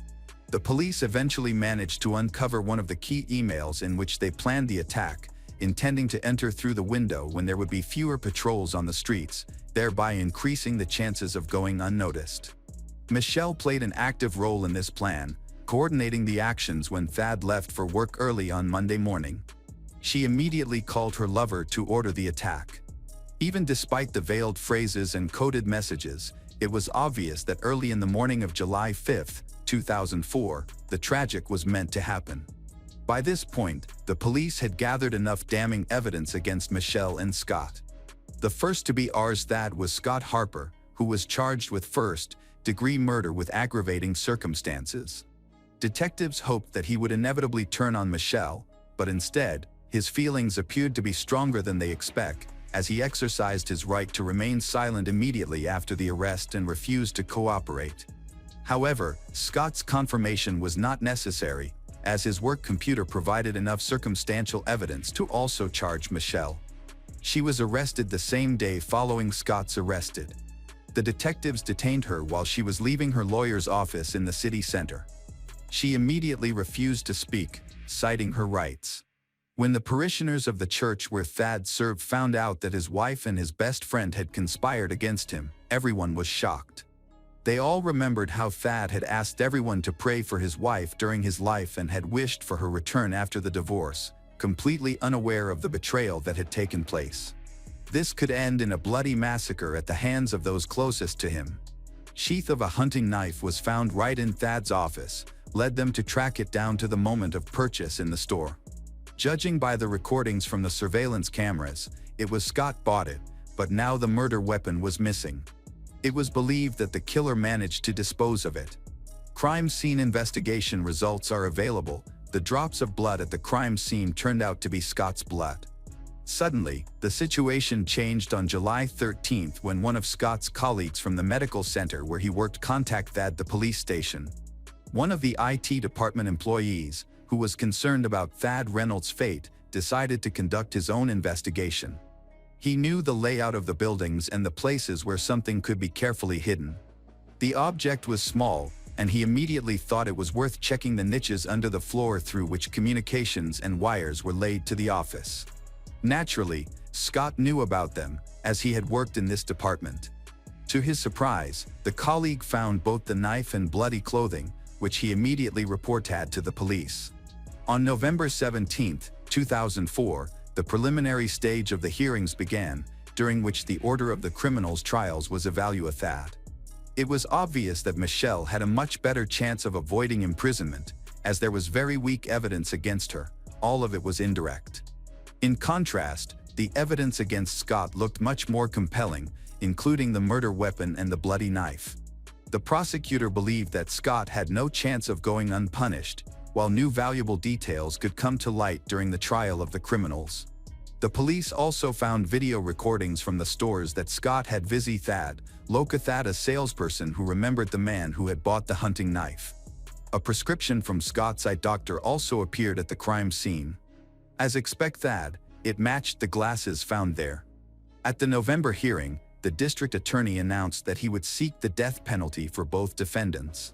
A: The police eventually managed to uncover one of the key emails in which they planned the attack, intending to enter through the window when there would be fewer patrols on the streets, thereby increasing the chances of going unnoticed. Michelle played an active role in this plan, coordinating the actions when Thad left for work early on Monday morning. She immediately called her lover to order the attack. Even despite the veiled phrases and coded messages, it was obvious that early in the morning of July 5, 2004, the tragic was meant to happen. By this point, the police had gathered enough damning evidence against Michelle and Scott. The first to be ours Thad was Scott Harper, who was charged with first-degree murder with aggravating circumstances. Detectives hoped that he would inevitably turn on Michelle, but instead, his feelings appeared to be stronger than they expect, as he exercised his right to remain silent immediately after the arrest and refused to cooperate. However, Scott's confirmation was not necessary, as his work computer provided enough circumstantial evidence to also charge Michelle. She was arrested the same day following Scott's arrest. The detectives detained her while she was leaving her lawyer's office in the city center. She immediately refused to speak, citing her rights. When the parishioners of the church where Thad served found out that his wife and his best friend had conspired against him, everyone was shocked. They all remembered how Thad had asked everyone to pray for his wife during his life and had wished for her return after the divorce, completely unaware of the betrayal that had taken place. This could end in a bloody massacre at the hands of those closest to him. Sheath of a hunting knife was found right in Thad's office, led them to track it down to the moment of purchase in the store. Judging by the recordings from the surveillance cameras, it was Scott bought it, but now the murder weapon was missing. It was believed that the killer managed to dispose of it. Crime scene investigation results are available. The drops of blood at the crime scene turned out to be Scott's blood. Suddenly, the situation changed on July 13 when one of Scott's colleagues from the medical center where he worked contacted the police station. One of the IT department employees, who was concerned about Thad Reynolds' fate, decided to conduct his own investigation. He knew the layout of the buildings and the places where something could be carefully hidden. The object was small, and he immediately thought it was worth checking the niches under the floor through which communications and wires were laid to the office. Naturally, Scott knew about them, as he had worked in this department. To his surprise, the colleague found both the knife and bloody clothing, which he immediately reported to the police. On November 17, 2004, the preliminary stage of the hearings began, during which the order of the criminals' trials was evaluated. It was obvious that Michelle had a much better chance of avoiding imprisonment, as there was very weak evidence against her. All of it was indirect. In contrast, the evidence against Scott looked much more compelling, including the murder weapon and the bloody knife. The prosecutor believed that Scott had no chance of going unpunished, while new valuable details could come to light during the trial of the criminals. The police also found video recordings from the stores that Scott had visited Thad, a salesperson who remembered the man who had bought the hunting knife. A prescription from Scott's eye doctor also appeared at the crime scene. As expected, it matched the glasses found there. At the November hearing, the district attorney announced that he would seek the death penalty for both defendants.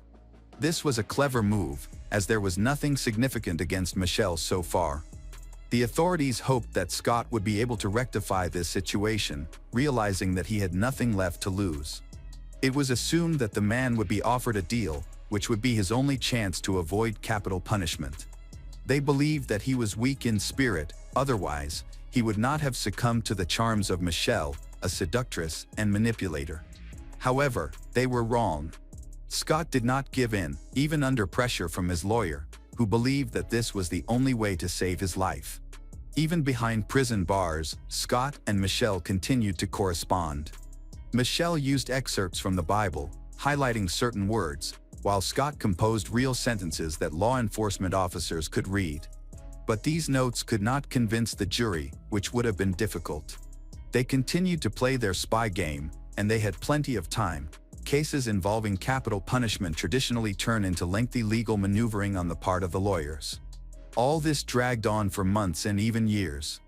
A: This was a clever move, as there was nothing significant against Michelle so far. The authorities hoped that Scott would be able to rectify this situation, realizing that he had nothing left to lose. It was assumed that the man would be offered a deal, which would be his only chance to avoid capital punishment. They believed that he was weak in spirit, otherwise, he would not have succumbed to the charms of Michelle, a seductress and manipulator. However, they were wrong. Scott did not give in, even under pressure from his lawyer, who believed that this was the only way to save his life. Even behind prison bars, Scott and Michelle continued to correspond. Michelle used excerpts from the Bible, highlighting certain words, while Scott composed real sentences that law enforcement officers could read. But these notes could not convince the jury, which would have been difficult. They continued to play their spy game, and they had plenty of time. Cases involving capital punishment traditionally turn into lengthy legal maneuvering on the part of the lawyers. All this dragged on for months and even years.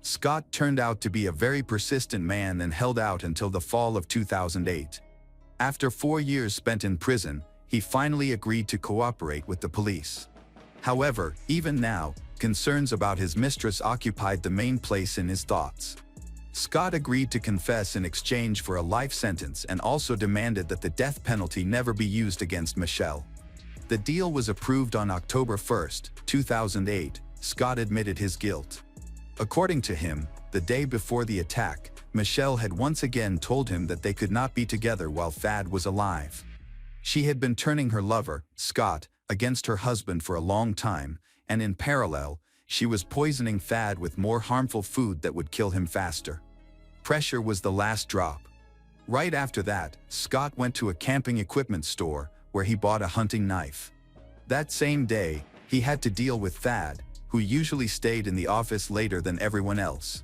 A: Scott turned out to be a very persistent man and held out until the fall of 2008. After 4 years spent in prison, he finally agreed to cooperate with the police. However, even now, concerns about his mistress occupied the main place in his thoughts. Scott agreed to confess in exchange for a life sentence and also demanded that the death penalty never be used against Michelle. The deal was approved on October 1, 2008. Scott admitted his guilt. According to him, the day before the attack, Michelle had once again told him that they could not be together while Thad was alive. She had been turning her lover, Scott, against her husband for a long time, and in parallel, she was poisoning Thad with more harmful food that would kill him faster. Pressure was the last drop. Right after that, Scott went to a camping equipment store, where he bought a hunting knife. That same day, he had to deal with Thad, who usually stayed in the office later than everyone else.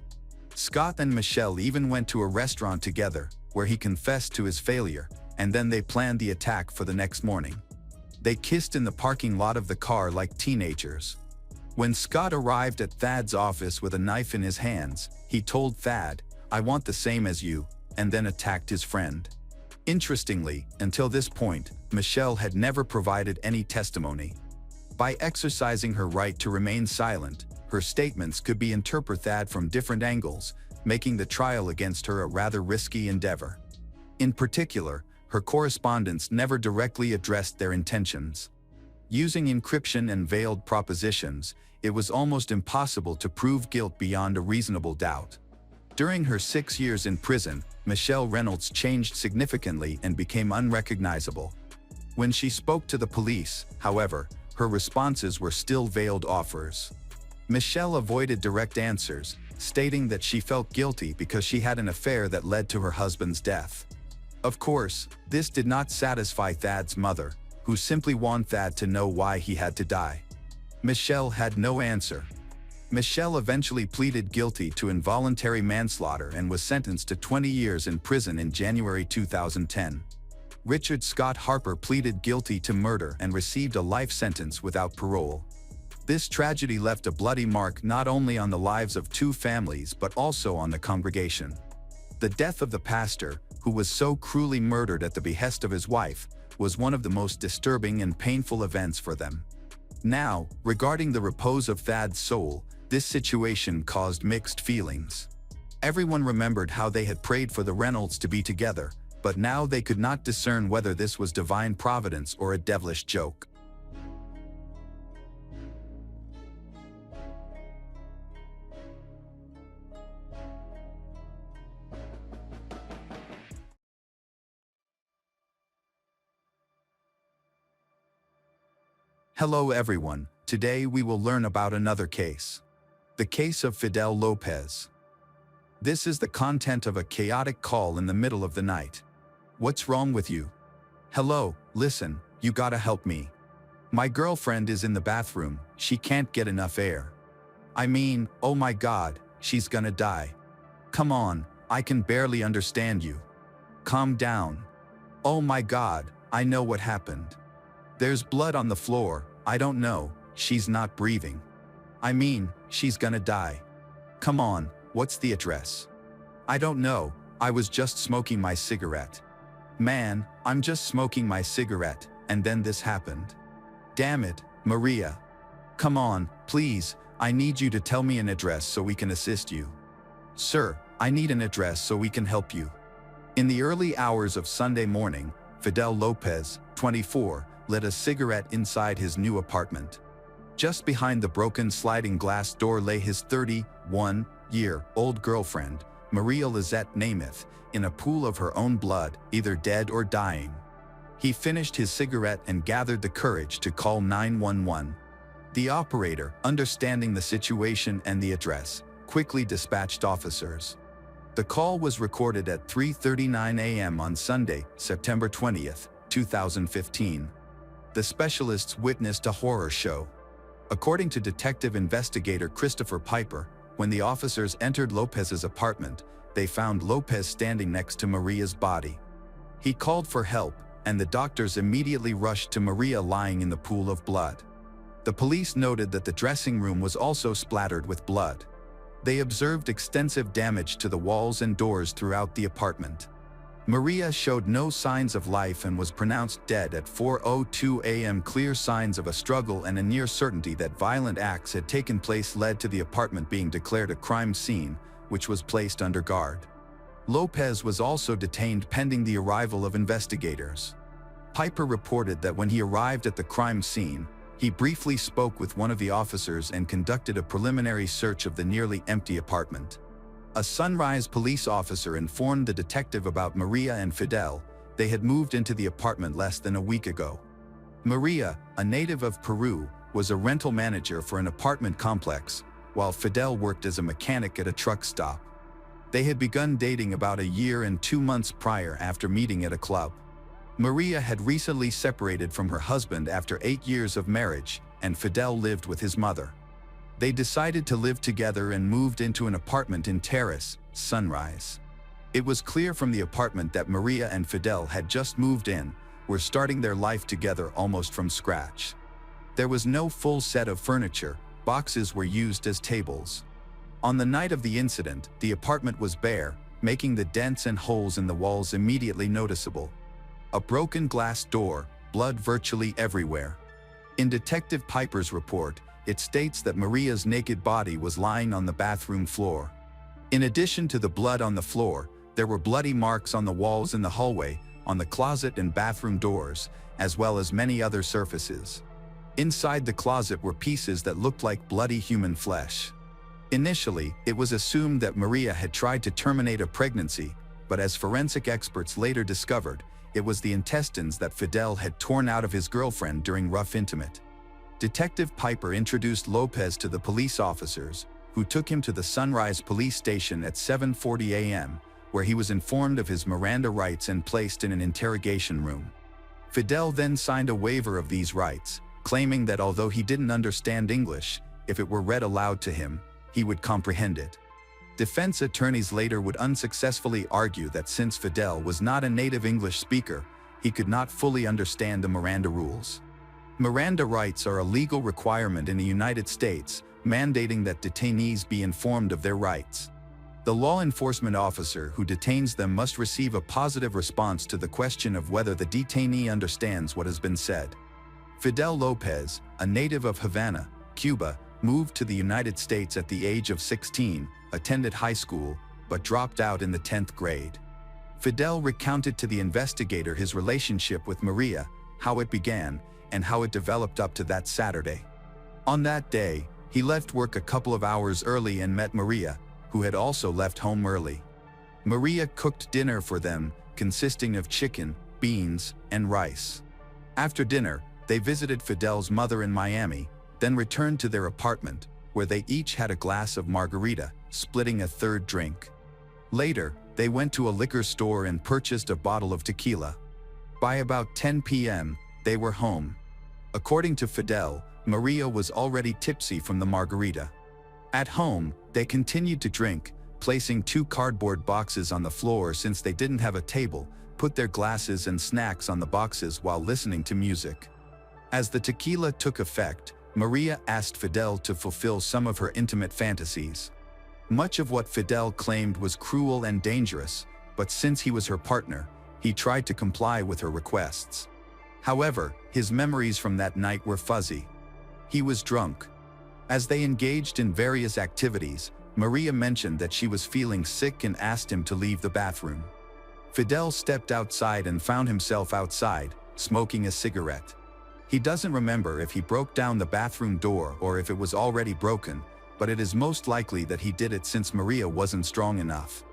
A: Scott and Michelle even went to a restaurant together, where he confessed to his failure, and then they planned the attack for the next morning. They kissed in the parking lot of the car like teenagers. When Scott arrived at Thad's office with a knife in his hands, he told Thad, "I want the same as you," and then attacked his friend. Interestingly, until this point, Michelle had never provided any testimony. By exercising her right to remain silent, her statements could be interpreted from different angles, making the trial against her a rather risky endeavor. In particular, her correspondence never directly addressed their intentions. Using encryption and veiled propositions, it was almost impossible to prove guilt beyond a reasonable doubt. During her 6 years in prison, Michelle Reynolds changed significantly and became unrecognizable. When she spoke to the police, however, her responses were still veiled offers. Michelle avoided direct answers, stating that she felt guilty because she had an affair that led to her husband's death. Of course, this did not satisfy Thad's mother, who simply wanted Thad to know why he had to die. Michelle had no answer. Michelle eventually pleaded guilty to involuntary manslaughter and was sentenced to 20 years in prison in January 2010. Richard Scott Harper pleaded guilty to murder and received a life sentence without parole. This tragedy left a bloody mark not only on the lives of 2 families but also on the congregation. The death of the pastor, who was so cruelly murdered at the behest of his wife, was one of the most disturbing and painful events for them. Now, regarding the repose of Thad's soul, this situation caused mixed feelings. Everyone remembered how they had prayed for the Reynolds to be together, but now they could not discern whether this was divine providence or a devilish joke. Hello everyone, today we will learn about another case. The case of Fidel Lopez. This is the content of a chaotic call in the middle of the night. What's wrong with you? Hello, listen, you gotta help me. My girlfriend is in the bathroom, she can't get enough air. I mean, oh my God, she's gonna die. Come on, I can barely understand you. Calm down. Oh my God, I know what happened. There's blood on the floor, I don't know, she's not breathing. I mean, she's gonna die. Come on, what's the address? I don't know, I was just smoking my cigarette. Man, I'm just smoking my cigarette, and then this happened. Damn it, Maria. Come on, please, I need you to tell me an address so we can assist you. Sir, I need an address so we can help you. In the early hours of Sunday morning, Fidel Lopez, 24, lit a cigarette inside his new apartment. Just behind the broken sliding glass door lay his 31-year-old girlfriend, Maria Lizette Namath, in a pool of her own blood, either dead or dying. He finished his cigarette and gathered the courage to call 911. The operator, understanding the situation and the address, quickly dispatched officers. The call was recorded at 3:39 a.m. on Sunday, September 20th, 2015. The specialists witnessed a horror show. According to detective investigator Christopher Piper, when the officers entered Lopez's apartment, they found Lopez standing next to Maria's body. He called for help, and the doctors immediately rushed to Maria lying in the pool of blood. The police noted that the dressing room was also splattered with blood. They observed extensive damage to the walls and doors throughout the apartment. Maria showed no signs of life and was pronounced dead at 4:02 a.m. Clear signs of a struggle and a near certainty that violent acts had taken place led to the apartment being declared a crime scene, which was placed under guard. Lopez was also detained pending the arrival of investigators. Piper reported that when he arrived at the crime scene, he briefly spoke with one of the officers and conducted a preliminary search of the nearly empty apartment. A Sunrise police officer informed the detective about Maria and Fidel. They had moved into the apartment less than a week ago. Maria, a native of Peru, was a rental manager for an apartment complex, while Fidel worked as a mechanic at a truck stop. They had begun dating about a year and 2 months prior after meeting at a club. Maria had recently separated from her husband after 8 years of marriage, and Fidel lived with his mother. They decided to live together and moved into an apartment in Terrace, Sunrise. It was clear from the apartment that Maria and Fidel had just moved in, were starting their life together almost from scratch. There was no full set of furniture, boxes were used as tables. On the night of the incident, the apartment was bare, making the dents and holes in the walls immediately noticeable. A broken glass door, blood virtually everywhere. In Detective Piper's report, it states that Maria's naked body was lying on the bathroom floor. In addition to the blood on the floor, there were bloody marks on the walls in the hallway, on the closet and bathroom doors, as well as many other surfaces. Inside the closet were pieces that looked like bloody human flesh. Initially, it was assumed that Maria had tried to terminate a pregnancy, but as forensic experts later discovered, it was the intestines that Fidel had torn out of his girlfriend during rough intimate. Detective Piper introduced Lopez to the police officers, who took him to the Sunrise police station at 7:40 a.m., where he was informed of his Miranda rights and placed in an interrogation room. Fidel then signed a waiver of these rights, claiming that although he didn't understand English, if it were read aloud to him, he would comprehend it. Defense attorneys later would unsuccessfully argue that since Fidel was not a native English speaker, he could not fully understand the Miranda rules. Miranda rights are a legal requirement in the United States, mandating that detainees be informed of their rights. The law enforcement officer who detains them must receive a positive response to the question of whether the detainee understands what has been said. Fidel Lopez, a native of Havana, Cuba, moved to the United States at the age of 16, attended high school, but dropped out in the 10th grade. Fidel recounted to the investigator his relationship with Maria, how it began, and how it developed up to that Saturday. On that day, he left work a couple of hours early and met Maria, who had also left home early. Maria cooked dinner for them, consisting of chicken, beans, and rice. After dinner, They visited Fidel's mother in Miami, then returned to their apartment, where they each had a glass of margarita, splitting a third drink. Later, they went to a liquor store and purchased a bottle of tequila. By about 10 p.m., they were home. According to Fidel, Maria was already tipsy from the margarita. At home, they continued to drink, placing 2 cardboard boxes on the floor since they didn't have a table, put their glasses and snacks on the boxes while listening to music. As the tequila took effect, Maria asked Fidel to fulfill some of her intimate fantasies. Much of what Fidel claimed was cruel and dangerous, but since he was her partner, he tried to comply with her requests. However, his memories from that night were fuzzy. He was drunk. As they engaged in various activities, Maria mentioned that she was feeling sick and asked him to leave the bathroom. Fidel stepped outside and found himself outside, smoking a cigarette. He doesn't remember if he broke down the bathroom door or if it was already broken, but it is most likely that he did it since Maria wasn't strong enough.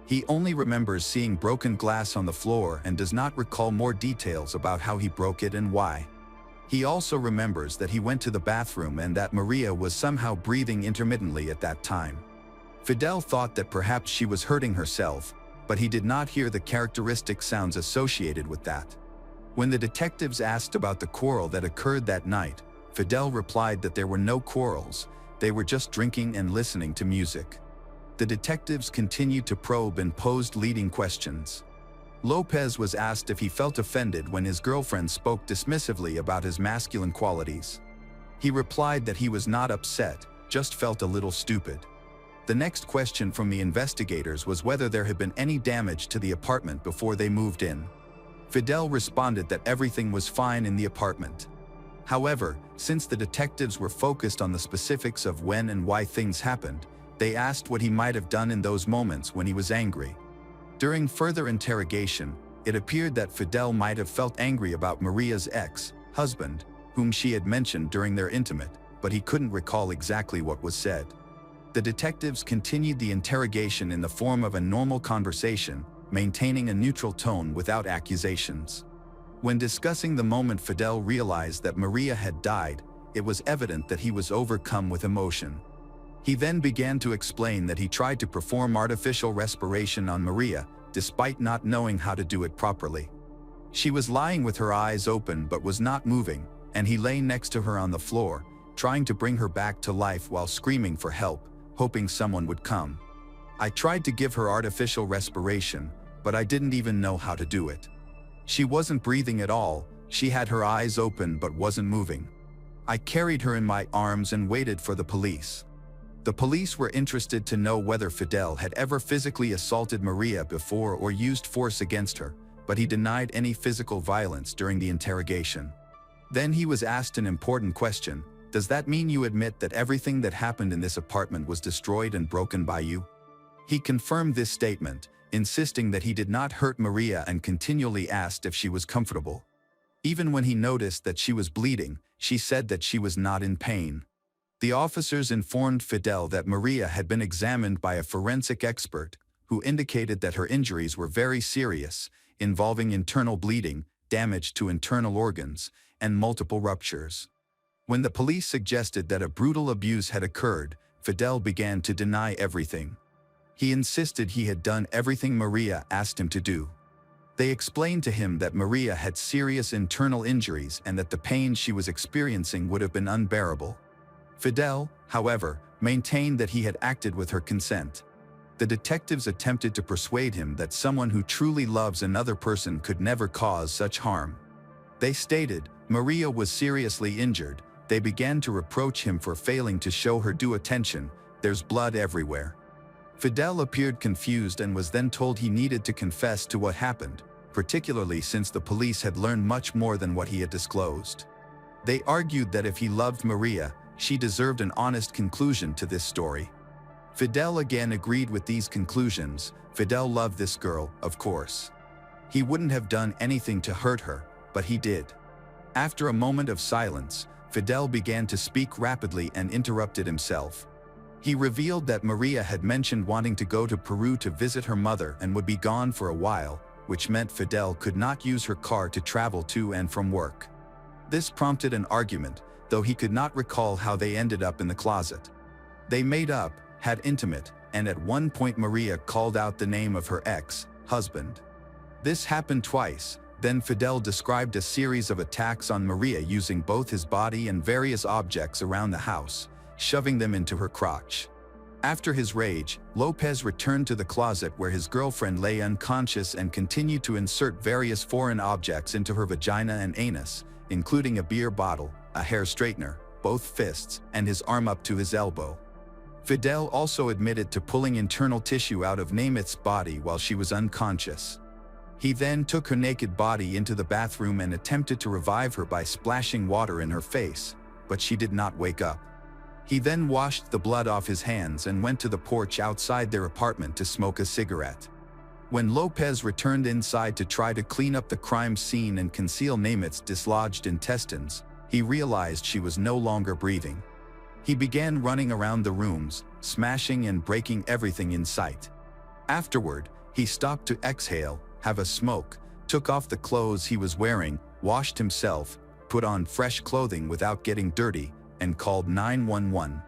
A: He only remembers seeing broken glass on the floor and does not recall more details about how he broke it and why. He also remembers that he went to the bathroom and that Maria was somehow breathing intermittently at that time. Fidel thought that perhaps she was hurting herself, but he did not hear the characteristic sounds associated with that. When the detectives asked about the quarrel that occurred that night, Fidel replied that there were no quarrels, they were just drinking and listening to music. The detectives continued to probe and posed leading questions. Lopez was asked if he felt offended when his girlfriend spoke dismissively about his masculine qualities. He replied that he was not upset, just felt a little stupid. The next question from the investigators was whether there had been any damage to the apartment before they moved in. Fidel responded that everything was fine in the apartment. However, since the detectives were focused on the specifics of when and why things happened, they asked what he might have done in those moments when he was angry. During further interrogation, it appeared that Fidel might have felt angry about Maria's ex-husband, whom she had mentioned during their intimate, but he couldn't recall exactly what was said. The detectives continued the interrogation in the form of a normal conversation, maintaining a neutral tone without accusations. When discussing the moment Fidel realized that Maria had died, it was evident that he was overcome with emotion. He then began to explain that he tried to perform artificial respiration on Maria, despite not knowing how to do it properly. She was lying with her eyes open but was not moving, and he lay next to her on the floor, trying to bring her back to life while screaming for help, hoping someone would come. I tried to give her artificial respiration, but I didn't even know how to do it. She wasn't breathing at all, she had her eyes open but wasn't moving. I carried her in my arms and waited for the police. The police were interested to know whether Fidel had ever physically assaulted Maria before or used force against her, but he denied any physical violence during the interrogation. Then he was asked an important question: does that mean you admit that everything that happened in this apartment was destroyed and broken by you? He confirmed this statement, insisting that he did not hurt Maria and continually asked if she was comfortable. Even when he noticed that she was bleeding, she said that she was not in pain. The officers informed Fidel that Maria had been examined by a forensic expert, who indicated that her injuries were very serious, involving internal bleeding, damage to internal organs, and multiple ruptures. When the police suggested that a brutal abuse had occurred, Fidel began to deny everything. He insisted he had done everything Maria asked him to do. They explained to him that Maria had serious internal injuries and that the pain she was experiencing would have been unbearable. Fidel, however, maintained that he had acted with her consent. The detectives attempted to persuade him that someone who truly loves another person could never cause such harm. They stated Maria was seriously injured. They began to reproach him for failing to show her due attention. There's blood everywhere. Fidel appeared confused and was then told he needed to confess to what happened, particularly since the police had learned much more than what he had disclosed. They argued that if he loved Maria, she deserved an honest conclusion to this story. Fidel again agreed with these conclusions. Fidel loved this girl, of course. He wouldn't have done anything to hurt her, but he did. After a moment of silence, Fidel began to speak rapidly and interrupted himself. He revealed that Maria had mentioned wanting to go to Peru to visit her mother and would be gone for a while, which meant Fidel could not use her car to travel to and from work. This prompted an argument, though he could not recall how they ended up in the closet. They made up, had intimate, and at one point Maria called out the name of her ex-husband. This happened twice. Then Fidel described a series of attacks on Maria using both his body and various objects around the house, shoving them into her crotch. After his rage, Lopez returned to the closet where his girlfriend lay unconscious and continued to insert various foreign objects into her vagina and anus, including a beer bottle, a hair straightener, both fists, and his arm up to his elbow. Fidel also admitted to pulling internal tissue out of Nemeth's body while she was unconscious. He then took her naked body into the bathroom and attempted to revive her by splashing water in her face, but she did not wake up. He then washed the blood off his hands and went to the porch outside their apartment to smoke a cigarette. When Lopez returned inside to try to clean up the crime scene and conceal Nemeth's dislodged intestines, he realized she was no longer breathing. He began running around the rooms, smashing and breaking everything in sight. Afterward, he stopped to exhale, have a smoke, took off the clothes he was wearing, washed himself, put on fresh clothing without getting dirty, and called 911.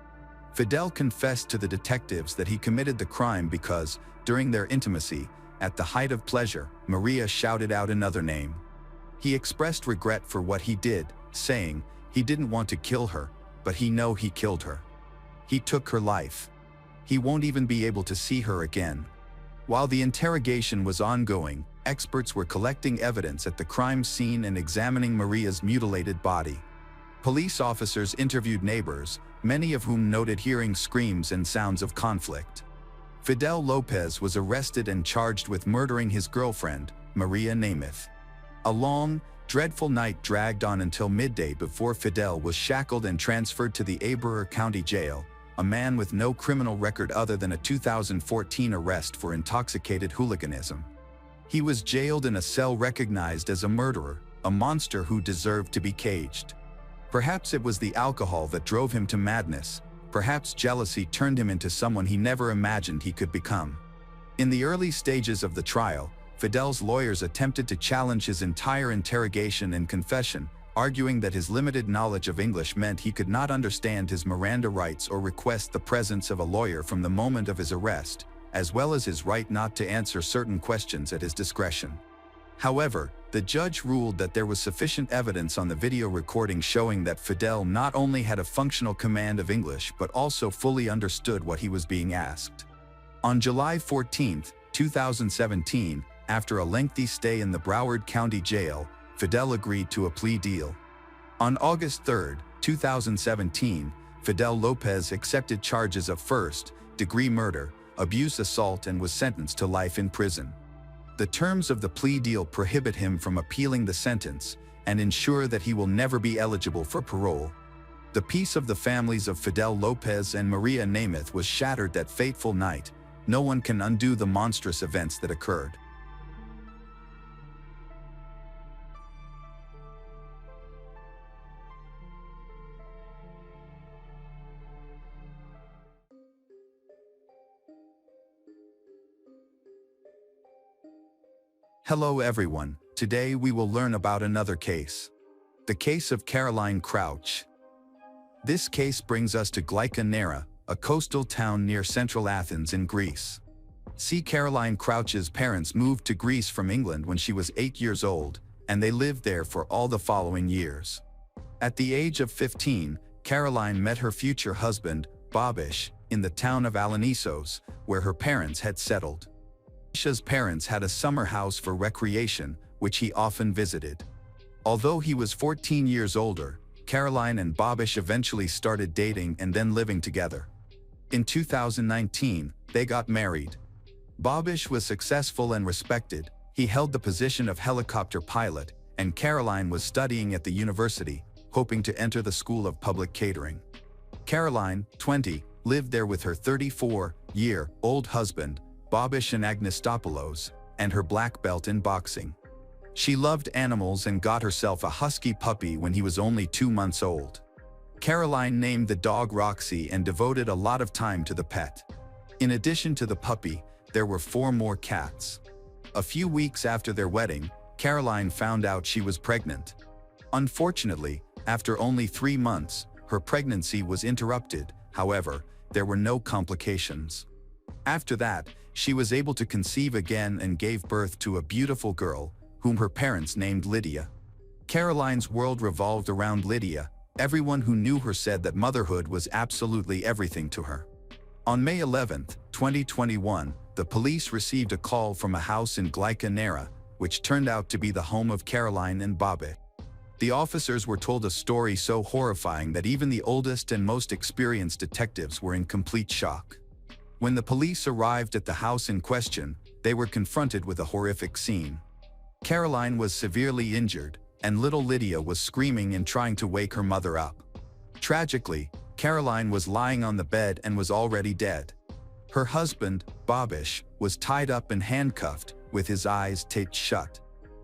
A: Fidel confessed to the detectives that he committed the crime because, during their intimacy, at the height of pleasure, Maria shouted out another name. He expressed regret for what he did, saying he didn't want to kill her, but he knew he killed her. He took her life. He won't even be able to see her again. While the interrogation was ongoing, experts were collecting evidence at the crime scene and examining Maria's mutilated body. Police officers interviewed neighbors, many of whom noted hearing screams and sounds of conflict. Fidel Lopez was arrested and charged with murdering his girlfriend, Maria Nemeth. A long, dreadful night dragged on until midday before Fidel was shackled and transferred to the Aberrr County Jail, a man with no criminal record other than a 2014 arrest for intoxicated hooliganism. He was jailed in a cell recognized as a murderer, a monster who deserved to be caged. Perhaps it was the alcohol that drove him to madness. Perhaps jealousy turned him into someone he never imagined he could become. In the early stages of the trial, Fidel's lawyers attempted to challenge his entire interrogation and confession, arguing that his limited knowledge of English meant he could not understand his Miranda rights or request the presence of a lawyer from the moment of his arrest, as well as his right not to answer certain questions at his discretion. However, the judge ruled that there was sufficient evidence on the video recording showing that Fidel not only had a functional command of English but also fully understood what he was being asked. On July 14, 2017, after a lengthy stay in the Broward County Jail, Fidel agreed to a plea deal. On August 3, 2017, Fidel Lopez accepted charges of first-degree murder, abuse, assault, and was sentenced to life in prison. The terms of the plea deal prohibit him from appealing the sentence and ensure that he will never be eligible for parole. The peace of the families of Fidel Lopez and Maria Nemeth was shattered that fateful night. No one can undo the monstrous events that occurred. Hello everyone, today we will learn about another case. The case of Caroline Crouch. This case brings us to Glyka Nera, a coastal town near central Athens in Greece. Caroline Crouch's parents moved to Greece from England when she was 8 years old, and they lived there for all the following years. At the age of 15, Caroline met her future husband, Bobish, in the town of Alonissos, where her parents had settled. Bobish's parents had a summer house for recreation, which he often visited. Although he was 14 years older, Caroline and Bobish eventually started dating and then living together. In 2019, they got married. Bobish was successful and respected. He held the position of helicopter pilot, and Caroline was studying at the university, hoping to enter the School of Public Catering. Caroline, 20, lived there with her 34-year-old husband, Bobish Anagnostopoulos, and her black belt in boxing. She loved animals and got herself a husky puppy when he was only 2 months old. Caroline named the dog Roxy and devoted a lot of time to the pet. In addition to the puppy, there were 4 more cats. A few weeks after their wedding, Caroline found out she was pregnant. Unfortunately, after only 3 months, her pregnancy was interrupted. However, there were no complications. After that, she was able to conceive again and gave birth to a beautiful girl, whom her parents named Lydia. Caroline's world revolved around Lydia. Everyone who knew her said that motherhood was absolutely everything to her. On May 11, 2021, the police received a call from a house in Glica Nera, which turned out to be the home of Caroline and Bobbish. The officers were told a story so horrifying that even the oldest and most experienced detectives were in complete shock. When the police arrived at the house in question, they were confronted with a horrific scene. Caroline was severely injured, and little Lydia was screaming and trying to wake her mother up. Tragically, Caroline was lying on the bed and was already dead. Her husband, Bobbish, was tied up and handcuffed, with his eyes taped shut.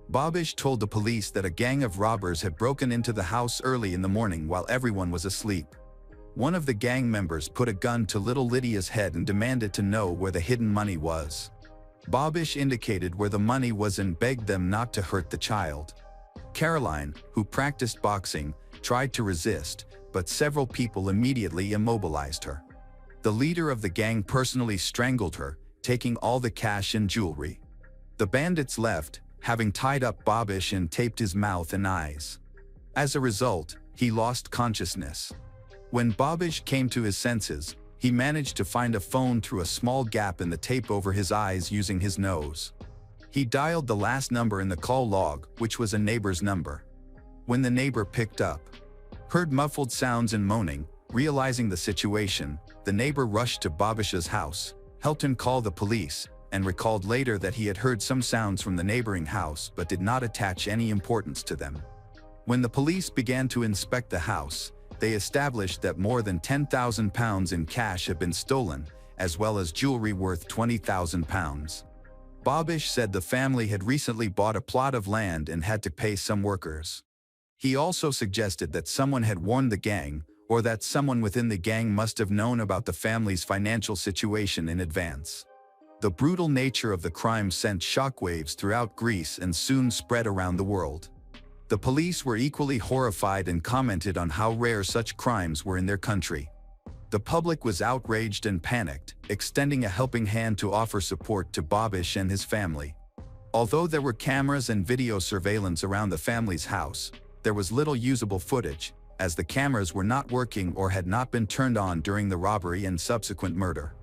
A: Bobbish told the police that a gang of robbers had broken into the house early in the morning while everyone was asleep. One of the gang members put a gun to little Lydia's head and demanded to know where the hidden money was. Bobbish indicated where the money was and begged them not to hurt the child. Caroline, who practiced boxing, tried to resist, but several people immediately immobilized her. The leader of the gang personally strangled her, taking all the cash and jewelry. The bandits left, having tied up Bobbish and taped his mouth and eyes. As a result, he lost consciousness. When Bobbish came to his senses, he managed to find a phone through a small gap in the tape over his eyes using his nose. He dialed the last number in the call log, which was a neighbor's number. When the neighbor picked up, heard muffled sounds and moaning, realizing the situation, the neighbor rushed to Bobbish's house, helped him call the police, and recalled later that he had heard some sounds from the neighboring house but did not attach any importance to them. When the police began to inspect the house, they established that more than £10,000 in cash had been stolen, as well as jewelry worth £20,000. Bobbish said the family had recently bought a plot of land and had to pay some workers. He also suggested that someone had warned the gang, or that someone within the gang must have known about the family's financial situation in advance. The brutal nature of the crime sent shockwaves throughout Greece and soon spread around the world. The police were equally horrified and commented on how rare such crimes were in their country. The public was outraged and panicked, extending a helping hand to offer support to Bobbish and his family. Although there were cameras and video surveillance around the family's house, there was little usable footage, as the cameras were not working or had not been turned on during the robbery and subsequent murder.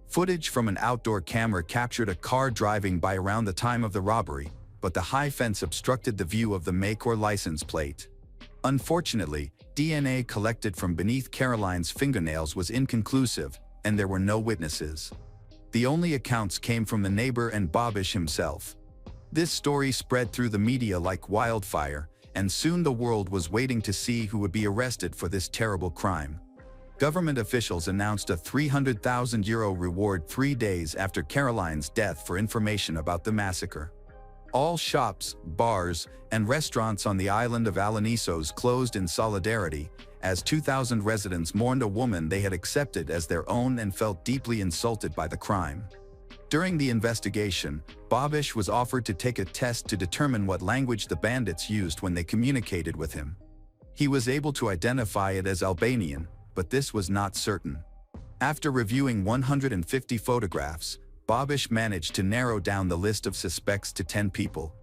A: Footage from an outdoor camera captured a car driving by around the time of the robbery, but the high fence obstructed the view of the make or license plate. Unfortunately, DNA collected from beneath Caroline's fingernails was inconclusive, and there were no witnesses. The only accounts came from the neighbor and Bobbish himself. This story spread through the media like wildfire, and soon the world was waiting to see who would be arrested for this terrible crime. Government officials announced a €300,000 reward 3 days after Caroline's death for information about the massacre. All shops, bars, and restaurants on the island of Alanisos closed in solidarity, as 2,000 residents mourned a woman they had accepted as their own and felt deeply insulted by the crime. During the investigation, Bobbish was offered to take a test to determine what language the bandits used when they communicated with him. He was able to identify it as Albanian, but this was not certain. After reviewing 150 photographs, Bobbish managed to narrow down the list of suspects to 10 people.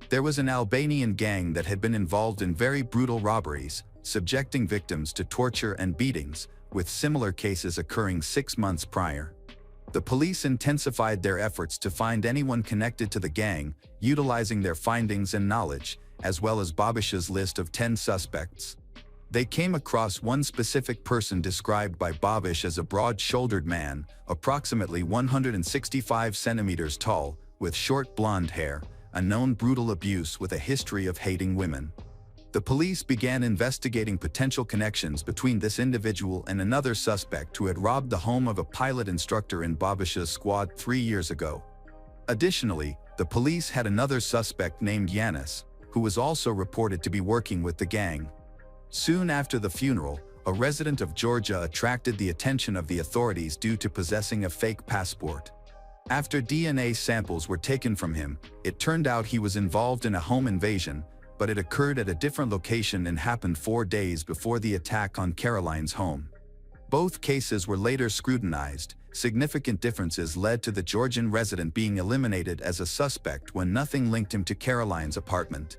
A: There was an Albanian gang that had been involved in very brutal robberies, subjecting victims to torture and beatings, with similar cases occurring 6 months prior. The police intensified their efforts to find anyone connected to the gang, utilizing their findings and knowledge, as well as Bobbish's list of 10 suspects. They came across one specific person described by Bobbish as a broad-shouldered man, approximately 165 centimeters tall, with short blonde hair, a known brutal abuse with a history of hating women. The police began investigating potential connections between this individual and another suspect who had robbed the home of a pilot instructor in Bobbish's squad 3 years ago. Additionally, the police had another suspect named Yanis, who was also reported to be working with the gang. Soon after the funeral, a resident of Georgia attracted the attention of the authorities due to possessing a fake passport. After DNA samples were taken from him, it turned out he was involved in a home invasion, but it occurred at a different location and happened 4 days before the attack on Caroline's home. Both cases were later scrutinized. Significant differences led to the Georgian resident being eliminated as a suspect when nothing linked him to Caroline's apartment.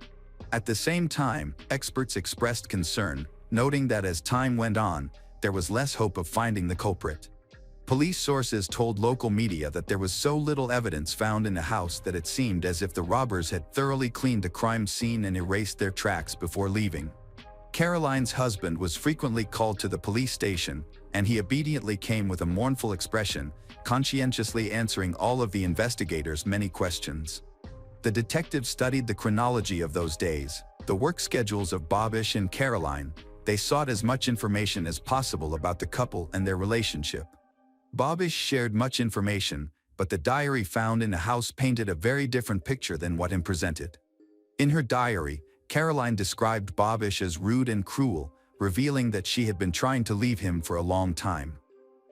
A: At the same time, experts expressed concern, noting that as time went on, there was less hope of finding the culprit. Police sources told local media that there was so little evidence found in the house that it seemed as if the robbers had thoroughly cleaned the crime scene and erased their tracks before leaving. Caroline's husband was frequently called to the police station, and he obediently came with a mournful expression, conscientiously answering all of the investigators' many questions. The detectives studied the chronology of those days, the work schedules of Bobish and Caroline. They sought as much information as possible about the couple and their relationship. Bobish shared much information, but the diary found in the house painted a very different picture than what him presented. In her diary, Caroline described Bobish as rude and cruel, revealing that she had been trying to leave him for a long time.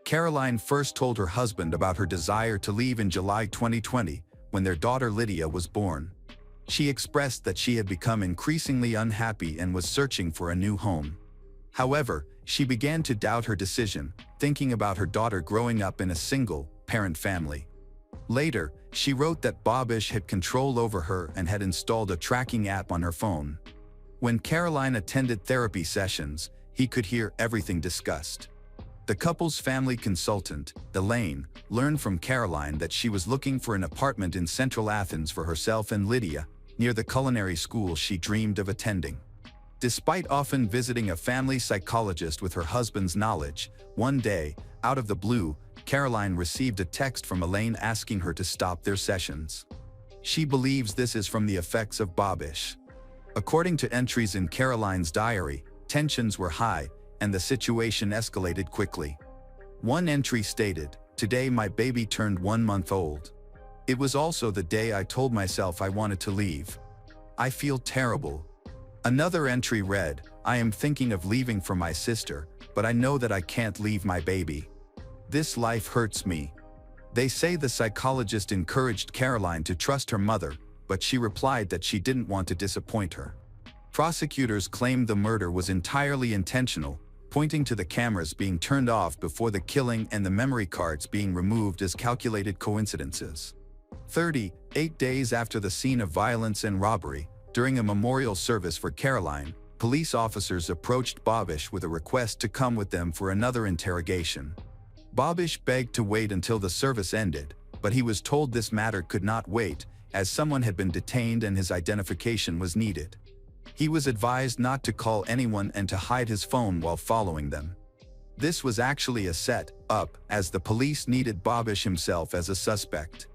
A: Caroline first told her husband about her desire to leave in July 2020, when their daughter Lydia was born. She expressed that she had become increasingly unhappy and was searching for a new home. However, she began to doubt her decision, thinking about her daughter growing up in a single-parent family. Later, she wrote that Bobish had control over her and had installed a tracking app on her phone. When Caroline attended therapy sessions, he could hear everything discussed. The couple's family consultant, Elaine, learned from Caroline that she was looking for an apartment in central Athens for herself and Lydia, near the culinary school she dreamed of attending. Despite often visiting a family psychologist with her husband's knowledge, one day, out of the blue, Caroline received a text from Elaine asking her to stop their sessions. She believes this is from the effects of Bobish. According to entries in Caroline's diary, tensions were high, and the situation escalated quickly. One entry stated, "Today my baby turned 1 month old. It was also the day I told myself I wanted to leave. I feel terrible." Another entry read, "I am thinking of leaving for my sister, but I know that I can't leave my baby. This life hurts me." They say the psychologist encouraged Caroline to trust her mother, but she replied that she didn't want to disappoint her. Prosecutors claimed the murder was entirely intentional, pointing to the cameras being turned off before the killing and the memory cards being removed as calculated coincidences. 38 days after the scene of violence and robbery, during a memorial service for Caroline, police officers approached Bobish with a request to come with them for another interrogation. Bobish begged to wait until the service ended, but he was told this matter could not wait, as someone had been detained and his identification was needed. He was advised not to call anyone and to hide his phone while following them. This was actually a set-up, as the police needed Bobish himself as a suspect.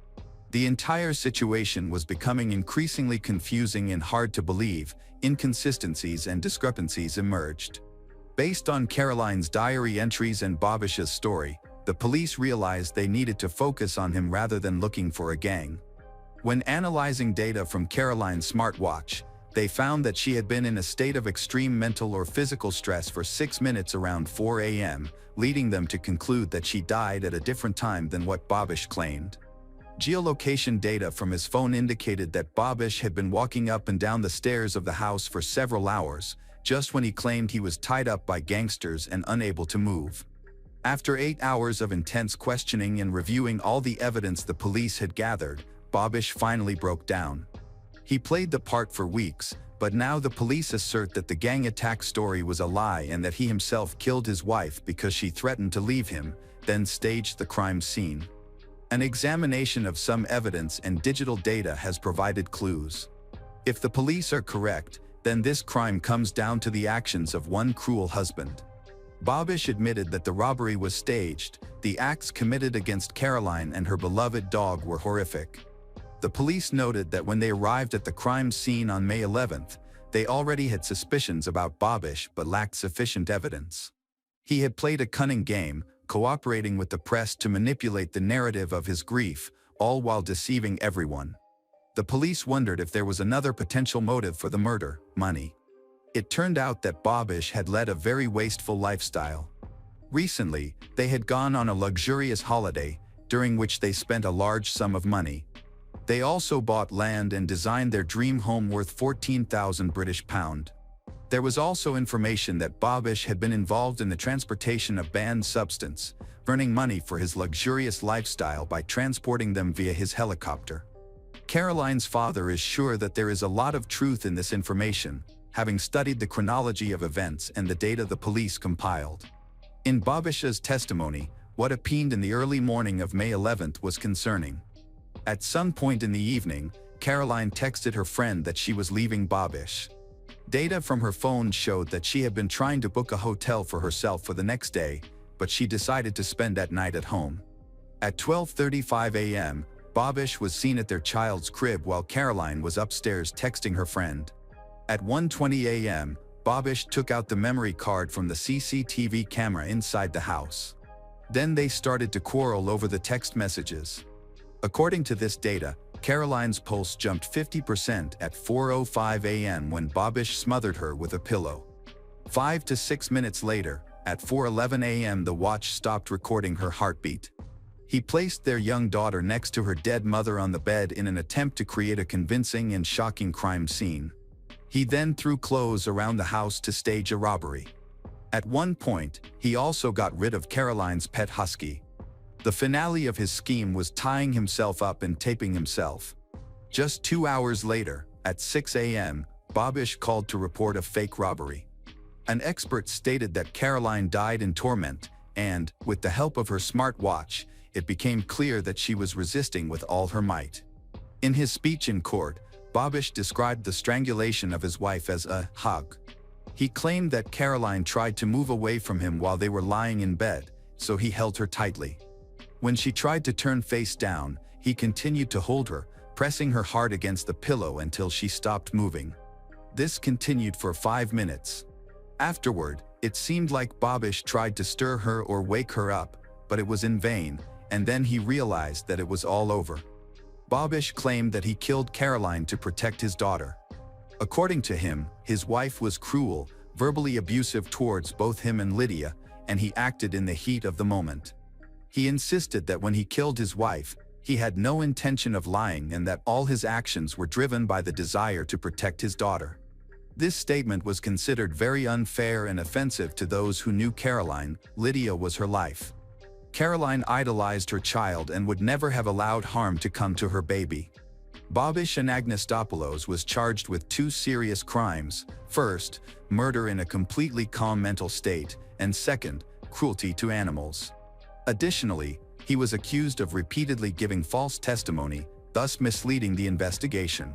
A: The entire situation was becoming increasingly confusing and hard to believe. Inconsistencies and discrepancies emerged. Based on Caroline's diary entries and Bobish's story, the police realized they needed to focus on him rather than looking for a gang. When analyzing data from Caroline's smartwatch, they found that she had been in a state of extreme mental or physical stress for 6 minutes around 4 a.m., leading them to conclude that she died at a different time than what Bobish claimed. Geolocation data from his phone indicated that Bobish had been walking up and down the stairs of the house for several hours, just when he claimed he was tied up by gangsters and unable to move. After 8 hours of intense questioning and reviewing all the evidence the police had gathered, Bobish finally broke down. He played the part for weeks, but now the police assert that the gang attack story was a lie and that he himself killed his wife because she threatened to leave him, then staged the crime scene. An examination of some evidence and digital data has provided clues. If the police are correct, then this crime comes down to the actions of one cruel husband. Bobish admitted that the robbery was staged. The acts committed against Caroline and her beloved dog were horrific. The police noted that when they arrived at the crime scene on May 11th, they already had suspicions about Bobish but lacked sufficient evidence. He had played a cunning game, cooperating with the press to manipulate the narrative of his grief, all while deceiving everyone. The police wondered if there was another potential motive for the murder: money. It turned out that Bobish had led a very wasteful lifestyle. Recently, they had gone on a luxurious holiday, during which they spent a large sum of money. They also bought land and designed their dream home worth £14,000. There was also information that Bobish had been involved in the transportation of banned substance, earning money for his luxurious lifestyle by transporting them via his helicopter. Caroline's father is sure that there is a lot of truth in this information, having studied the chronology of events and the data the police compiled. In Bobish's testimony, what happened in the early morning of May 11th was concerning. At some point in the evening, Caroline texted her friend that she was leaving Bobish. Data from her phone showed that she had been trying to book a hotel for herself for the next day, but she decided to spend that night at home. At 12:35 a.m., Bobish was seen at their child's crib while Caroline was upstairs texting her friend. At 1:20 a.m., Bobish took out the memory card from the CCTV camera inside the house. Then they started to quarrel over the text messages. According to this data, Caroline's pulse jumped 50% at 4:05 a.m. when Bobish smothered her with a pillow. 5 to 6 minutes later, at 4:11 a.m. the watch stopped recording her heartbeat. He placed their young daughter next to her dead mother on the bed in an attempt to create a convincing and shocking crime scene. He then threw clothes around the house to stage a robbery. At one point, he also got rid of Caroline's pet husky. The finale of his scheme was tying himself up and taping himself. Just 2 hours later, at 6 a.m., Bobish called to report a fake robbery. An expert stated that Caroline died in torment, and, with the help of her smartwatch, it became clear that she was resisting with all her might. In his speech in court, Bobish described the strangulation of his wife as a hug. He claimed that Caroline tried to move away from him while they were lying in bed, so he held her tightly. When she tried to turn face down, he continued to hold her, pressing her hard against the pillow until she stopped moving. This continued for 5 minutes. Afterward, it seemed like Bobish tried to stir her or wake her up, but it was in vain, and then he realized that it was all over. Bobish claimed that he killed Caroline to protect his daughter. According to him, his wife was cruel, verbally abusive towards both him and Lydia, and he acted in the heat of the moment. He insisted that when he killed his wife, he had no intention of lying and that all his actions were driven by the desire to protect his daughter. This statement was considered very unfair and offensive to those who knew Caroline. Lydia was her life. Caroline idolized her child and would never have allowed harm to come to her baby. Bobish Anagnostopoulos was charged with 2 serious crimes. First, murder in a completely calm mental state, and second, cruelty to animals. Additionally, he was accused of repeatedly giving false testimony, thus misleading the investigation.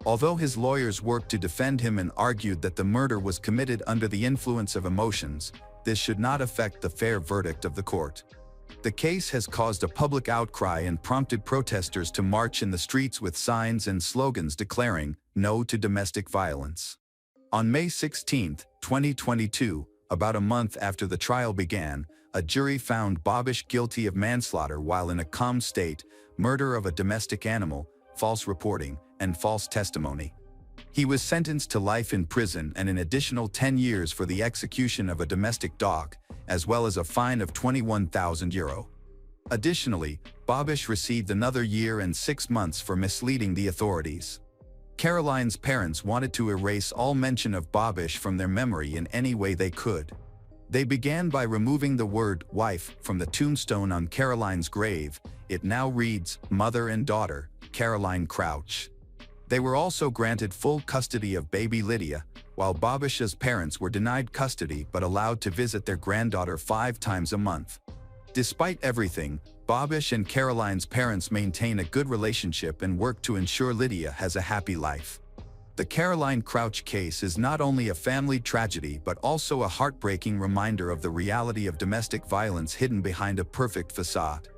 A: Although his lawyers worked to defend him and argued that the murder was committed under the influence of emotions, this should not affect the fair verdict of the court. The case has caused a public outcry and prompted protesters to march in the streets with signs and slogans declaring "No to domestic violence." On May 16, 2022, about a month after the trial began, a jury found Bobish guilty of manslaughter while in a calm state, murder of a domestic animal, false reporting, and false testimony. He was sentenced to life in prison and an additional 10 years for the execution of a domestic dog, as well as a fine of €21,000. Additionally, Bobish received another year and 6 months for misleading the authorities. Caroline's parents wanted to erase all mention of Bobish from their memory in any way they could. They began by removing the word "wife" from the tombstone on Caroline's grave. It now reads "Mother and Daughter, Caroline Crouch." They were also granted full custody of baby Lydia, while Bobish's parents were denied custody but allowed to visit their granddaughter 5 times a month. Despite everything, Bobish and Caroline's parents maintain a good relationship and work to ensure Lydia has a happy life. The Caroline Crouch case is not only a family tragedy but also a heartbreaking reminder of the reality of domestic violence hidden behind a perfect facade.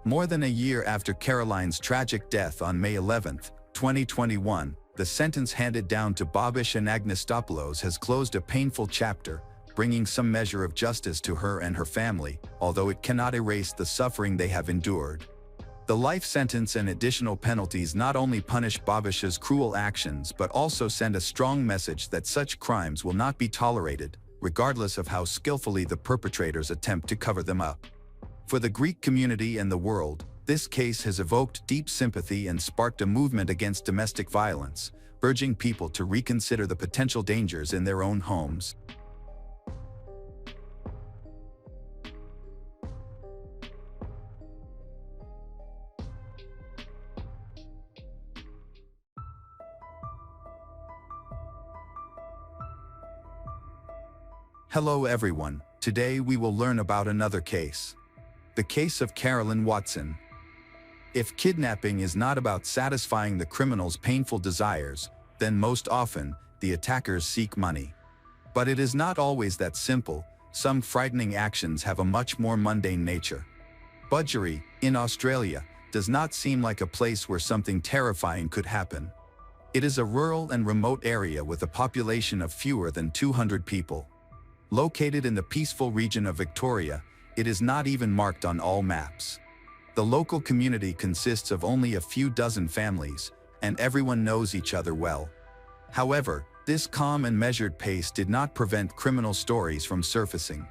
A: More than a year after Caroline's tragic death on May 11, 2021, the sentence handed down to Bobish Anagnostopoulos has closed a painful chapter, bringing some measure of justice to her and her family, although it cannot erase the suffering they have endured. The life sentence and additional penalties not only punish Bobish's cruel actions but also send a strong message that such crimes will not be tolerated, regardless of how skillfully the perpetrators attempt to cover them up. For the Greek community and the world, This case has evoked deep sympathy and sparked a movement against domestic violence, urging people to reconsider the potential dangers in their own homes. Hello everyone, today we will learn about another case. The case of Carolyn Watson. If kidnapping is not about satisfying the criminal's painful desires, then most often, the attackers seek money. But it is not always that simple. Some frightening actions have a much more mundane nature. Budgeree, in Australia, does not seem like a place where something terrifying could happen. It is a rural and remote area with a population of fewer than 200 people. Located in the peaceful region of Victoria, it is not even marked on all maps. The local community consists of only a few dozen families, and everyone knows each other well. However, this calm and measured pace did not prevent criminal stories from surfacing.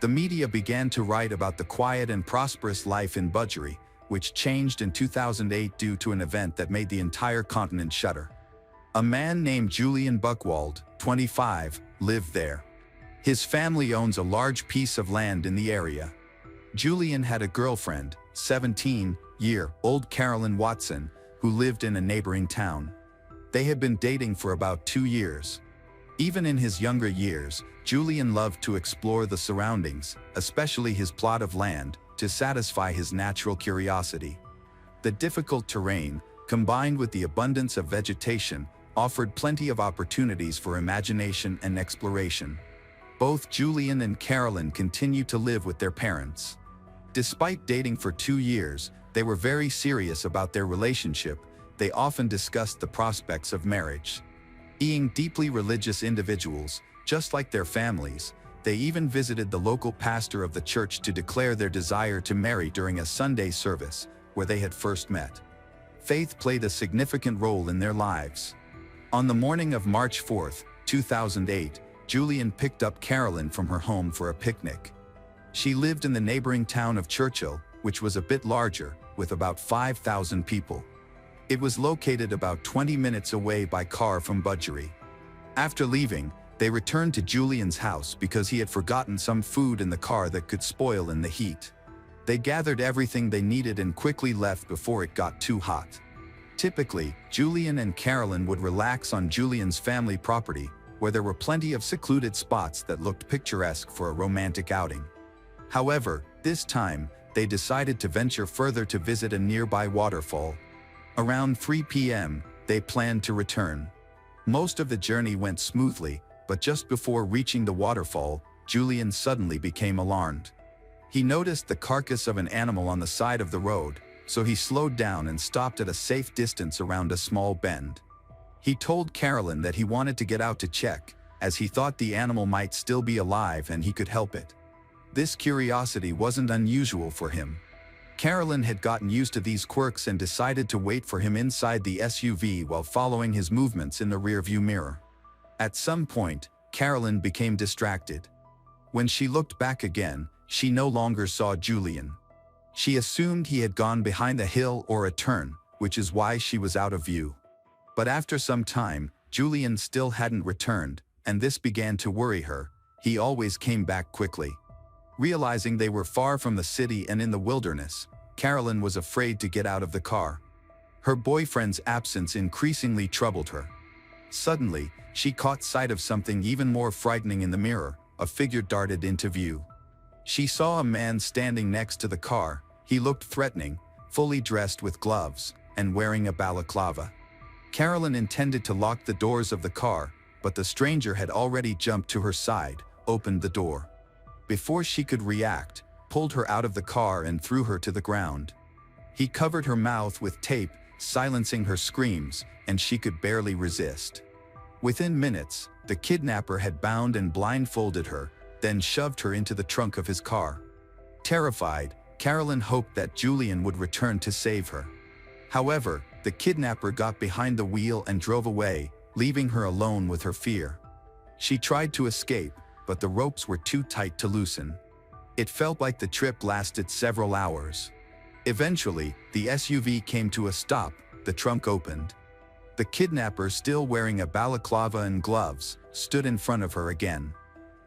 A: The media began to write about the quiet and prosperous life in Budgeree, which changed in 2008 due to an event that made the entire continent shudder. A man named Julian Buchwald, 25, lived there. His family owns a large piece of land in the area. Julian had a girlfriend, 17-year-old Carolyn Watson, who lived in a neighboring town. They had been dating for about 2 years. Even in his younger years, Julian loved to explore the surroundings, especially his plot of land, to satisfy his natural curiosity. The difficult terrain, combined with the abundance of vegetation, offered plenty of opportunities for imagination and exploration. Both Julian and Carolyn continued to live with their parents. Despite dating for 2 years, they were very serious about their relationship. They often discussed the prospects of marriage. Being deeply religious individuals, just like their families, they even visited the local pastor of the church to declare their desire to marry during a Sunday service, where they had first met. Faith played a significant role in their lives. On the morning of March 4, 2008, Julian picked up Carolyn from her home for a picnic. She lived in the neighboring town of Churchill, which was a bit larger, with about 5,000 people. It was located about 20 minutes away by car from Budgeree. After leaving, they returned to Julian's house because he had forgotten some food in the car that could spoil in the heat. They gathered everything they needed and quickly left before it got too hot. Typically, Julian and Carolyn would relax on Julian's family property, where there were plenty of secluded spots that looked picturesque for a romantic outing. However, this time, they decided to venture further to visit a nearby waterfall. Around 3 p.m., they planned to return. Most of the journey went smoothly, but just before reaching the waterfall, Julian suddenly became alarmed. He noticed the carcass of an animal on the side of the road, so he slowed down and stopped at a safe distance around a small bend. He told Carolyn that he wanted to get out to check, as he thought the animal might still be alive and he could help it. This curiosity wasn't unusual for him. Carolyn had gotten used to these quirks and decided to wait for him inside the SUV while following his movements in the rearview mirror. At some point, Carolyn became distracted. When she looked back again, she no longer saw Julian. She assumed he had gone behind the hill or a turn, which is why she was out of view. But after some time, Julian still hadn't returned, and this began to worry her. He always came back quickly. Realizing they were far from the city and in the wilderness, Carolyn was afraid to get out of the car. Her boyfriend's absence increasingly troubled her. Suddenly, she caught sight of something even more frightening in the mirror. A figure darted into view. She saw a man standing next to the car. He looked threatening, fully dressed with gloves, and wearing a balaclava. Carolyn intended to lock the doors of the car, but the stranger had already jumped to her side, opened the door. Before she could react, pulled her out of the car and threw her to the ground. He covered her mouth with tape, silencing her screams, and she could barely resist. Within minutes, the kidnapper had bound and blindfolded her, then shoved her into the trunk of his car. Terrified, Carolyn hoped that Julian would return to save her. However, the kidnapper got behind the wheel and drove away, leaving her alone with her fear. She tried to escape, but the ropes were too tight to loosen. It felt like the trip lasted several hours. Eventually, the SUV came to a stop, the trunk opened. The kidnapper, still wearing a balaclava and gloves, stood in front of her again.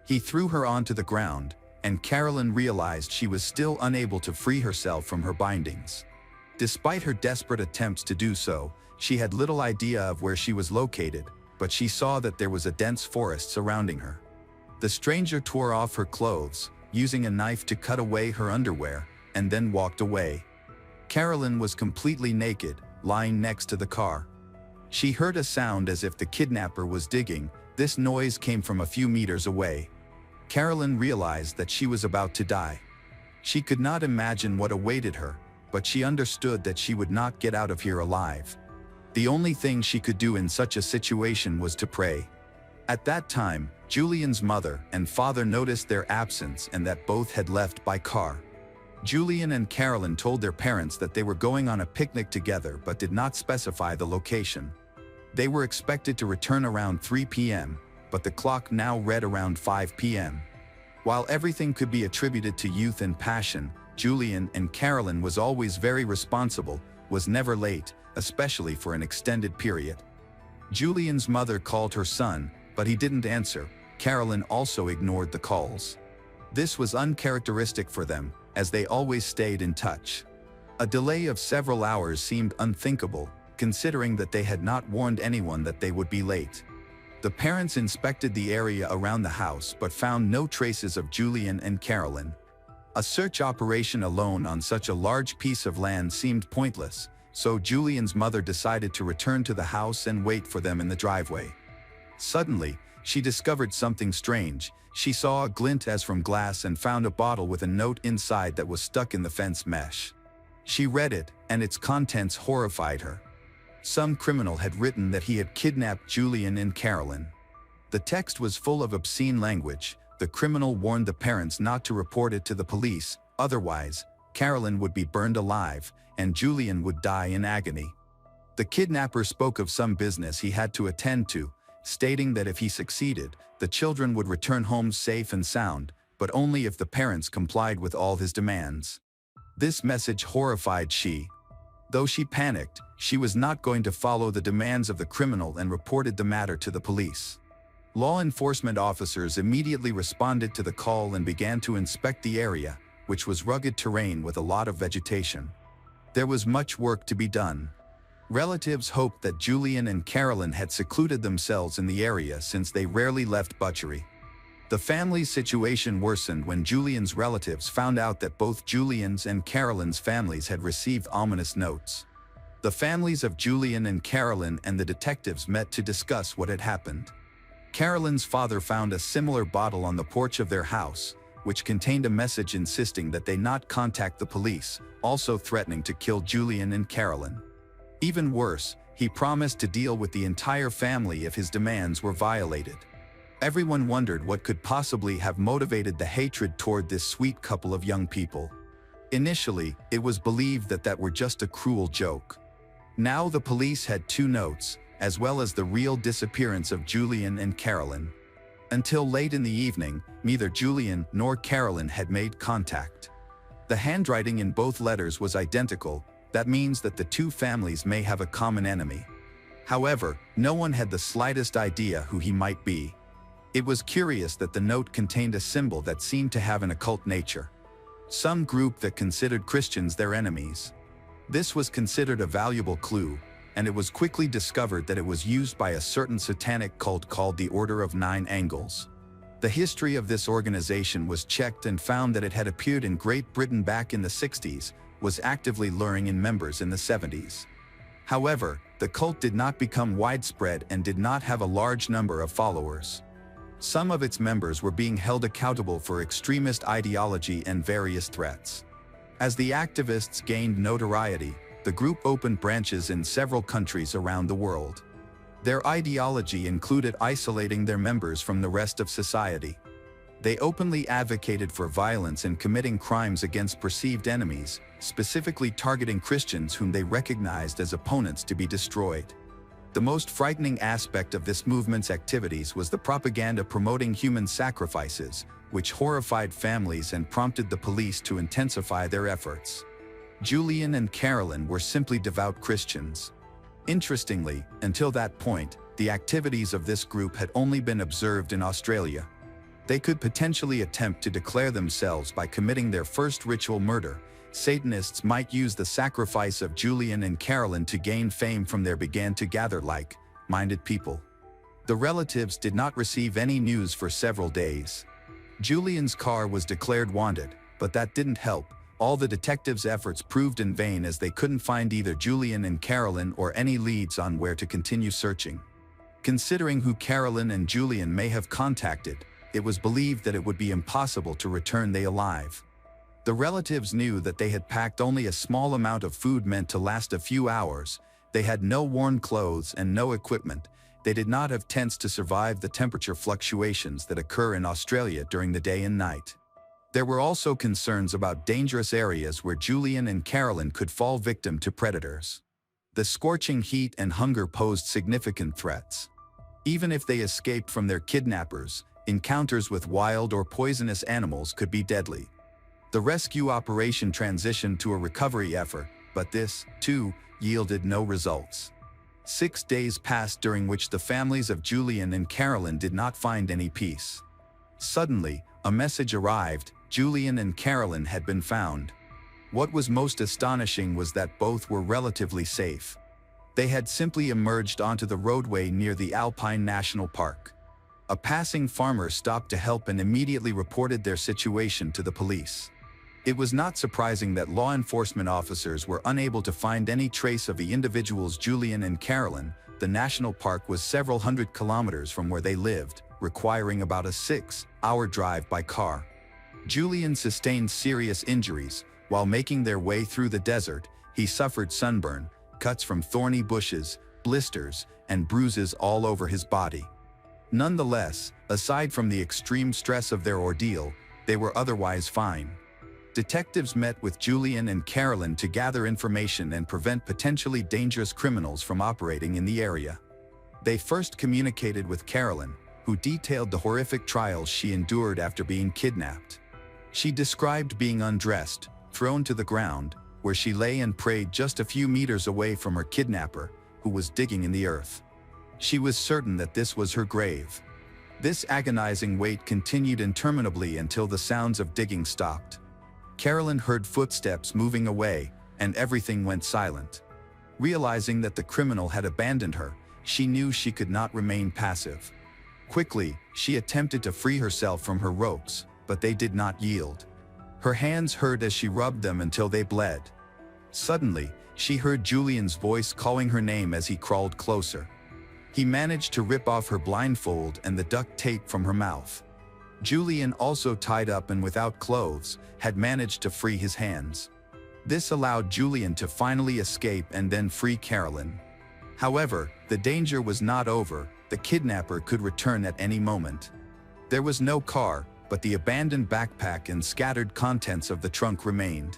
A: He threw her onto the ground, and Carolyn realized she was still unable to free herself from her bindings. Despite her desperate attempts to do so, she had little idea of where she was located, but she saw that there was a dense forest surrounding her. The stranger tore off her clothes, using a knife to cut away her underwear, and then walked away. Carolyn was completely naked, lying next to the car. She heard a sound as if the kidnapper was digging. This noise came from a few meters away. Carolyn realized that she was about to die. She could not imagine what awaited her, but she understood that she would not get out of here alive. The only thing she could do in such a situation was to pray. At that time, Julian's mother and father noticed their absence and that both had left by car. Julian and Carolyn told their parents that they were going on a picnic together but did not specify the location. They were expected to return around 3 p.m., but the clock now read around 5 p.m. While everything could be attributed to youth and passion, Julian and Carolyn was always very responsible, was never late, especially for an extended period. Julian's mother called her son, but he didn't answer. Carolyn also ignored the calls. This was uncharacteristic for them, as they always stayed in touch. A delay of several hours seemed unthinkable, considering that they had not warned anyone that they would be late. The parents inspected the area around the house but found no traces of Julian and Carolyn. A search operation alone on such a large piece of land seemed pointless, so Julian's mother decided to return to the house and wait for them in the driveway. Suddenly, she discovered something strange. She saw a glint as from glass and found a bottle with a note inside that was stuck in the fence mesh. She read it, and its contents horrified her. Some criminal had written that he had kidnapped Julian and Carolyn. The text was full of obscene language. The criminal warned the parents not to report it to the police, otherwise, Carolyn would be burned alive, and Julian would die in agony. The kidnapper spoke of some business he had to attend to, stating that if he succeeded, the children would return home safe and sound, but only if the parents complied with all his demands. This message horrified she. Though she panicked, she was not going to follow the demands of the criminal and reported the matter to the police. Law enforcement officers immediately responded to the call and began to inspect the area, which was rugged terrain with a lot of vegetation. There was much work to be done. Relatives hoped that Julian and Carolyn had secluded themselves in the area since they rarely left Butchery. The family's situation worsened when Julian's relatives found out that both Julian's and Carolyn's families had received ominous notes. The families of Julian and Carolyn and the detectives met to discuss what had happened. Carolyn's father found a similar bottle on the porch of their house, which contained a message insisting that they not contact the police, also threatening to kill Julian and Carolyn. Even worse, he promised to deal with the entire family if his demands were violated. Everyone wondered what could possibly have motivated the hatred toward this sweet couple of young people. Initially, it was believed that that were just a cruel joke. Now the police had two notes, as well as the real disappearance of Julian and Carolyn. Until late in the evening, neither Julian nor Carolyn had made contact. The handwriting in both letters was identical. That means that the two families may have a common enemy. However, no one had the slightest idea who he might be. It was curious that the note contained a symbol that seemed to have an occult nature. Some group that considered Christians their enemies. This was considered a valuable clue, and it was quickly discovered that it was used by a certain satanic cult called the Order of Nine Angles. The history of this organization was checked and found that it had appeared in Great Britain back in the 60s, was actively luring in members in the 70s. However, the cult did not become widespread and did not have a large number of followers. Some of its members were being held accountable for extremist ideology and various threats. As the activists gained notoriety, the group opened branches in several countries around the world. Their ideology included isolating their members from the rest of society. They openly advocated for violence and committing crimes against perceived enemies, specifically targeting Christians whom they recognized as opponents to be destroyed. The most frightening aspect of this movement's activities was the propaganda promoting human sacrifices, which horrified families and prompted the police to intensify their efforts. Julian and Carolyn were simply devout Christians. Interestingly, until that point, the activities of this group had only been observed in Australia. They could potentially attempt to declare themselves by committing their first ritual murder. Satanists might use the sacrifice of Julian and Carolyn to gain fame from their began to gather like-minded people. The relatives did not receive any news for several days. Julian's car was declared wanted, but that didn't help. All the detectives' efforts proved in vain as they couldn't find either Julian and Carolyn or any leads on where to continue searching. Considering who Carolyn and Julian may have contacted, it was believed that it would be impossible to return they alive. The relatives knew that they had packed only a small amount of food meant to last a few hours. They had no worn clothes and no equipment. They did not have tents to survive the temperature fluctuations that occur in Australia during the day and night. There were also concerns about dangerous areas where Julian and Carolyn could fall victim to predators. The scorching heat and hunger posed significant threats. Even if they escaped from their kidnappers, encounters with wild or poisonous animals could be deadly. The rescue operation transitioned to a recovery effort, but this, too, yielded no results. 6 days passed during which the families of Julian and Carolyn did not find any peace. Suddenly, a message arrived: Julian and Carolyn had been found. What was most astonishing was that both were relatively safe. They had simply emerged onto the roadway near the Alpine National Park. A passing farmer stopped to help and immediately reported their situation to the police. It was not surprising that law enforcement officers were unable to find any trace of the individuals Julian and Carolyn. The national park was several hundred kilometers from where they lived, requiring about a 6-hour drive by car. Julian sustained serious injuries. While making their way through the desert, he suffered sunburn, cuts from thorny bushes, blisters, and bruises all over his body. Nonetheless, aside from the extreme stress of their ordeal, they were otherwise fine. Detectives met with Julian and Carolyn to gather information and prevent potentially dangerous criminals from operating in the area. They first communicated with Carolyn, who detailed the horrific trials she endured after being kidnapped. She described being undressed, thrown to the ground, where she lay and prayed just a few meters away from her kidnapper, who was digging in the earth. She was certain that this was her grave. This agonizing wait continued interminably until the sounds of digging stopped. Carolyn heard footsteps moving away, and everything went silent. Realizing that the criminal had abandoned her, she knew she could not remain passive. Quickly, she attempted to free herself from her ropes, but they did not yield. Her hands hurt as she rubbed them until they bled. Suddenly, she heard Julian's voice calling her name as he crawled closer. He managed to rip off her blindfold and the duct tape from her mouth. Julian, also tied up and without clothes, had managed to free his hands. This allowed Julian to finally escape and then free Carolyn. However, the danger was not over. The kidnapper could return at any moment. There was no car, but the abandoned backpack and scattered contents of the trunk remained.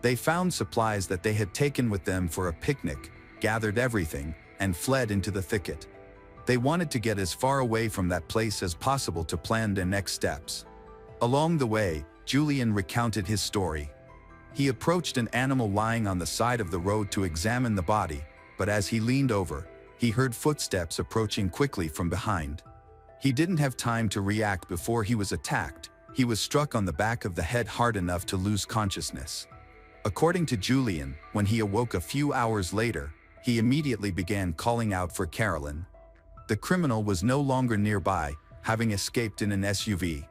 A: They found supplies that they had taken with them for a picnic, gathered everything, and fled into the thicket. They wanted to get as far away from that place as possible to plan their next steps. Along the way, Julian recounted his story. He approached an animal lying on the side of the road to examine the body, but as he leaned over, he heard footsteps approaching quickly from behind. He didn't have time to react before he was attacked. He was struck on the back of the head hard enough to lose consciousness. According to Julian, when he awoke a few hours later, he immediately began calling out for Carolyn. The criminal was no longer nearby, having escaped in an SUV.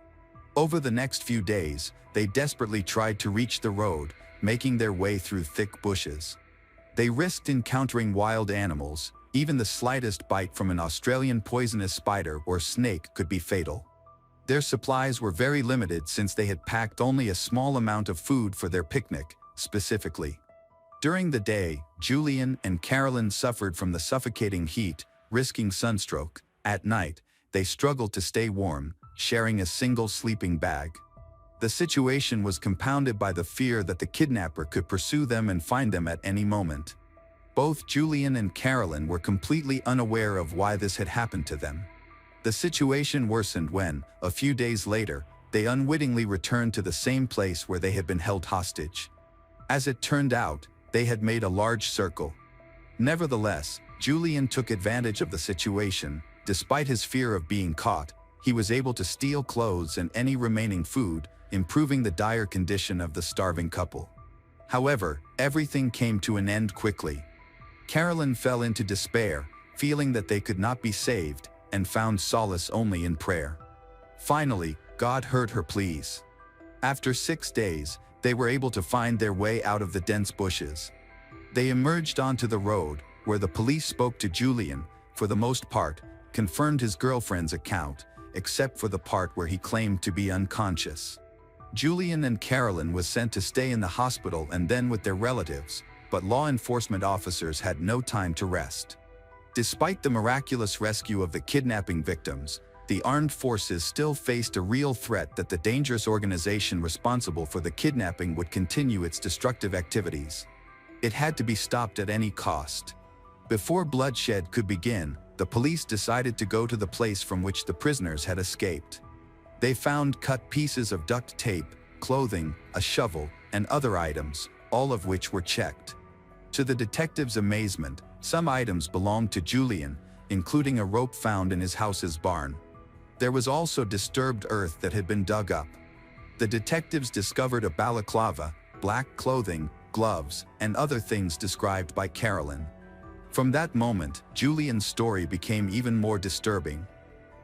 A: Over the next few days, they desperately tried to reach the road, making their way through thick bushes. They risked encountering wild animals. Even the slightest bite from an Australian poisonous spider or snake could be fatal. Their supplies were very limited since they had packed only a small amount of food for their picnic, specifically. During the day, Julian and Carolyn suffered from the suffocating heat, risking sunstroke. At night, they struggled to stay warm, sharing a single sleeping bag. The situation was compounded by the fear that the kidnapper could pursue them and find them at any moment. Both Julian and Carolyn were completely unaware of why this had happened to them. The situation worsened when, a few days later, they unwittingly returned to the same place where they had been held hostage. As it turned out, they had made a large circle. Nevertheless, Julian took advantage of the situation. Despite his fear of being caught, he was able to steal clothes and any remaining food, improving the dire condition of the starving couple. However, everything came to an end quickly. Carolyn fell into despair, feeling that they could not be saved, and found solace only in prayer. Finally, God heard her pleas. After 6 days, they were able to find their way out of the dense bushes. They emerged onto the road, where the police spoke to Julian, for the most part, confirmed his girlfriend's account, except for the part where he claimed to be unconscious. Julian and Carolyn was sent to stay in the hospital and then with their relatives, but law enforcement officers had no time to rest. Despite the miraculous rescue of the kidnapping victims, the armed forces still faced a real threat that the dangerous organization responsible for the kidnapping would continue its destructive activities. It had to be stopped at any cost. Before bloodshed could begin, the police decided to go to the place from which the prisoners had escaped. They found cut pieces of duct tape, clothing, a shovel, and other items, all of which were checked. To the detectives' amazement, some items belonged to Julian, including a rope found in his house's barn. There was also disturbed earth that had been dug up. The detectives discovered a balaclava, black clothing, gloves, and other things described by Carolyn. From that moment, Julian's story became even more disturbing.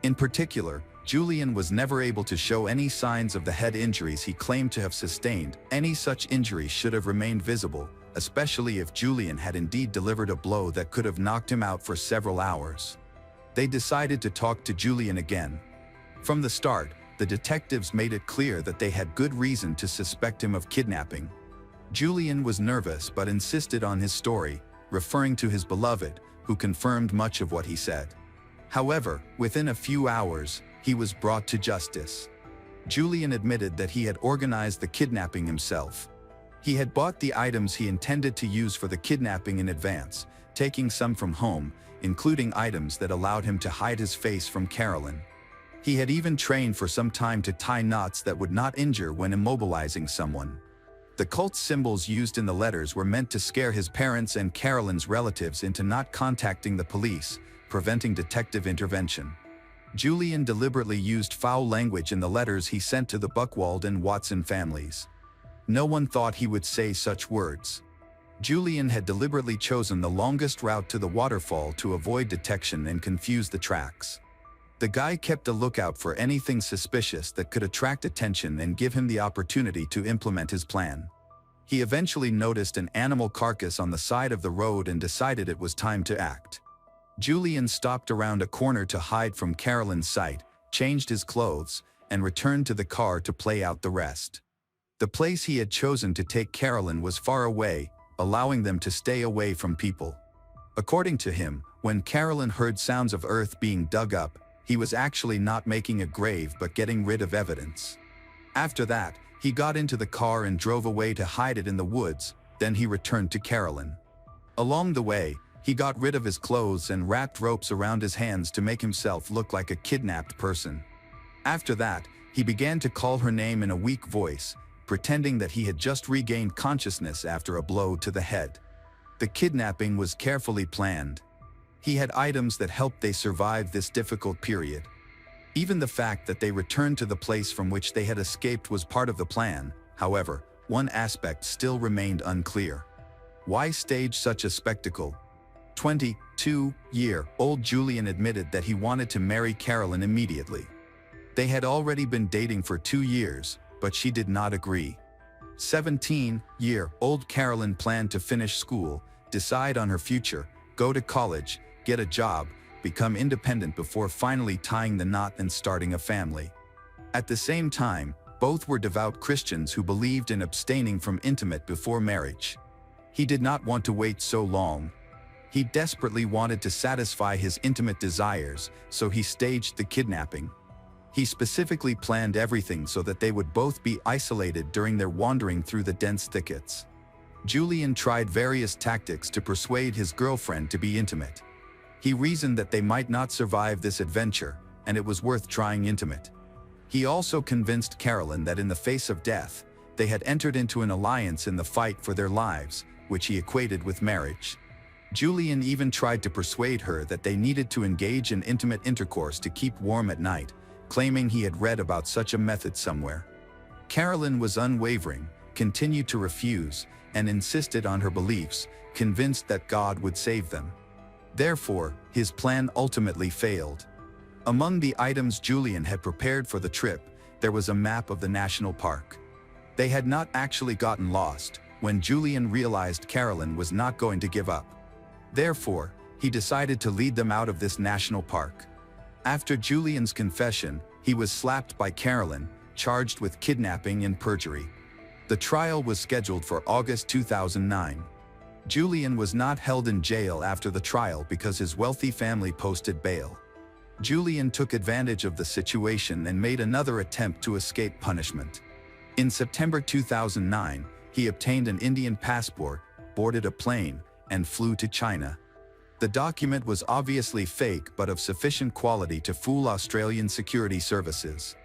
A: In particular, Julian was never able to show any signs of the head injuries he claimed to have sustained. Any such injuries should have remained visible, especially if Julian had indeed delivered a blow that could have knocked him out for several hours. They decided to talk to Julian again. From the start, the detectives made it clear that they had good reason to suspect him of kidnapping. Julian was nervous but insisted on his story, referring to his beloved, who confirmed much of what he said. However, within a few hours, he was brought to justice. Julian admitted that he had organized the kidnapping himself. He had bought the items he intended to use for the kidnapping in advance, taking some from home, including items that allowed him to hide his face from Carolyn. He had even trained for some time to tie knots that would not injure when immobilizing someone. The cult symbols used in the letters were meant to scare his parents and Carolyn's relatives into not contacting the police, preventing detective intervention. Julian deliberately used foul language in the letters he sent to the Buchwald and Watson families. No one thought he would say such words. Julian had deliberately chosen the longest route to the waterfall to avoid detection and confuse the tracks. The guy kept a lookout for anything suspicious that could attract attention and give him the opportunity to implement his plan. He eventually noticed an animal carcass on the side of the road and decided it was time to act. Julian stopped around a corner to hide from Carolyn's sight, changed his clothes, and returned to the car to play out the rest. The place he had chosen to take Carolyn was far away, allowing them to stay away from people. According to him, when Carolyn heard sounds of earth being dug up, he was actually not making a grave but getting rid of evidence. After that, he got into the car and drove away to hide it in the woods, then he returned to Carolyn. Along the way, he got rid of his clothes and wrapped ropes around his hands to make himself look like a kidnapped person. After that, he began to call her name in a weak voice, pretending that he had just regained consciousness after a blow to the head. The kidnapping was carefully planned. He had items that helped they survive this difficult period. Even the fact that they returned to the place from which they had escaped was part of the plan. However, one aspect still remained unclear. Why stage such a spectacle? 22-year-old Julian admitted that he wanted to marry Carolyn immediately. They had already been dating for 2 years, but she did not agree. 17-year-old Carolyn planned to finish school, decide on her future, go to college, get a job, become independent before finally tying the knot and starting a family. At the same time, both were devout Christians who believed in abstaining from intimate before marriage. He did not want to wait so long. He desperately wanted to satisfy his intimate desires, so he staged the kidnapping. He specifically planned everything so that they would both be isolated during their wandering through the dense thickets. Julian tried various tactics to persuade his girlfriend to be intimate. He reasoned that they might not survive this adventure, and it was worth trying intimate. He also convinced Carolyn that in the face of death, They had entered into an alliance in the fight for their lives, which he equated with marriage. Julian even tried to persuade her that they needed to engage in intimate intercourse to keep warm at night, claiming he had read about such a method somewhere. Carolyn was unwavering, continued to refuse, and insisted on her beliefs, convinced that God would save them. Therefore, his plan ultimately failed. Among the items Julian had prepared for the trip, there was a map of the national park. They had not actually gotten lost when Julian realized Carolyn was not going to give up. Therefore, he decided to lead them out of this national park. After Julian's confession, he was slapped by Carolyn, charged with kidnapping and perjury. The trial was scheduled for August 2009. Julian was not held in jail after the trial because his wealthy family posted bail. Julian took advantage of the situation and made another attempt to escape punishment. In September 2009, he obtained an Indian passport, boarded a plane, and flew to China. The document was obviously fake but of sufficient quality to fool Australian security services.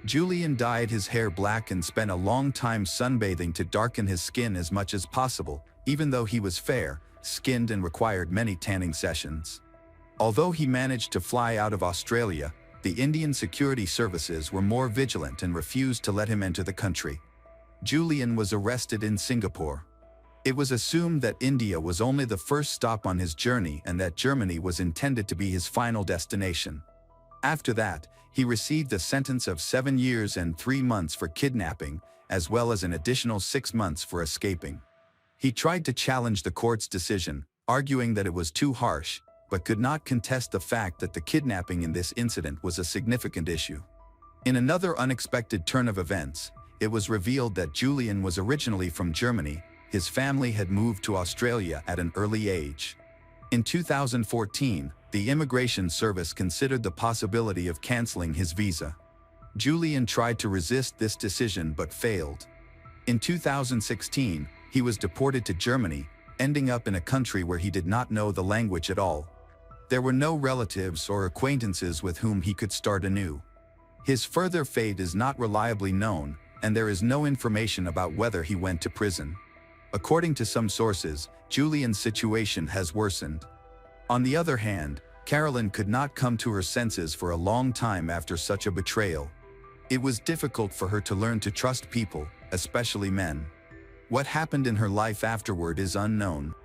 A: Julian dyed his hair black and spent a long time sunbathing to darken his skin as much as possible, even though he was fair-skinned and required many tanning sessions. Although he managed to fly out of Australia, the Indian security services were more vigilant and refused to let him enter the country. Julian was arrested in Singapore. It was assumed that India was only the first stop on his journey and that Germany was intended to be his final destination. After that, he received a sentence of 7 years and 3 months for kidnapping, as well as an additional 6 months for escaping. He tried to challenge the court's decision, arguing that it was too harsh, but could not contest the fact that the kidnapping in this incident was a significant issue. In another unexpected turn of events, it was revealed that Julian was originally from Germany. His family had moved to Australia at an early age. In 2014, the Immigration Service considered the possibility of canceling his visa. Julian tried to resist this decision but failed. In 2016, he was deported to Germany, ending up in a country where he did not know the language at all. There were no relatives or acquaintances with whom he could start anew. His further fate is not reliably known, and there is no information about whether he went to prison. According to some sources, Julian's situation has worsened. On the other hand, Carolyn could not come to her senses for a long time after such a betrayal. It was difficult for her to learn to trust people, especially men. What happened in her life afterward is unknown.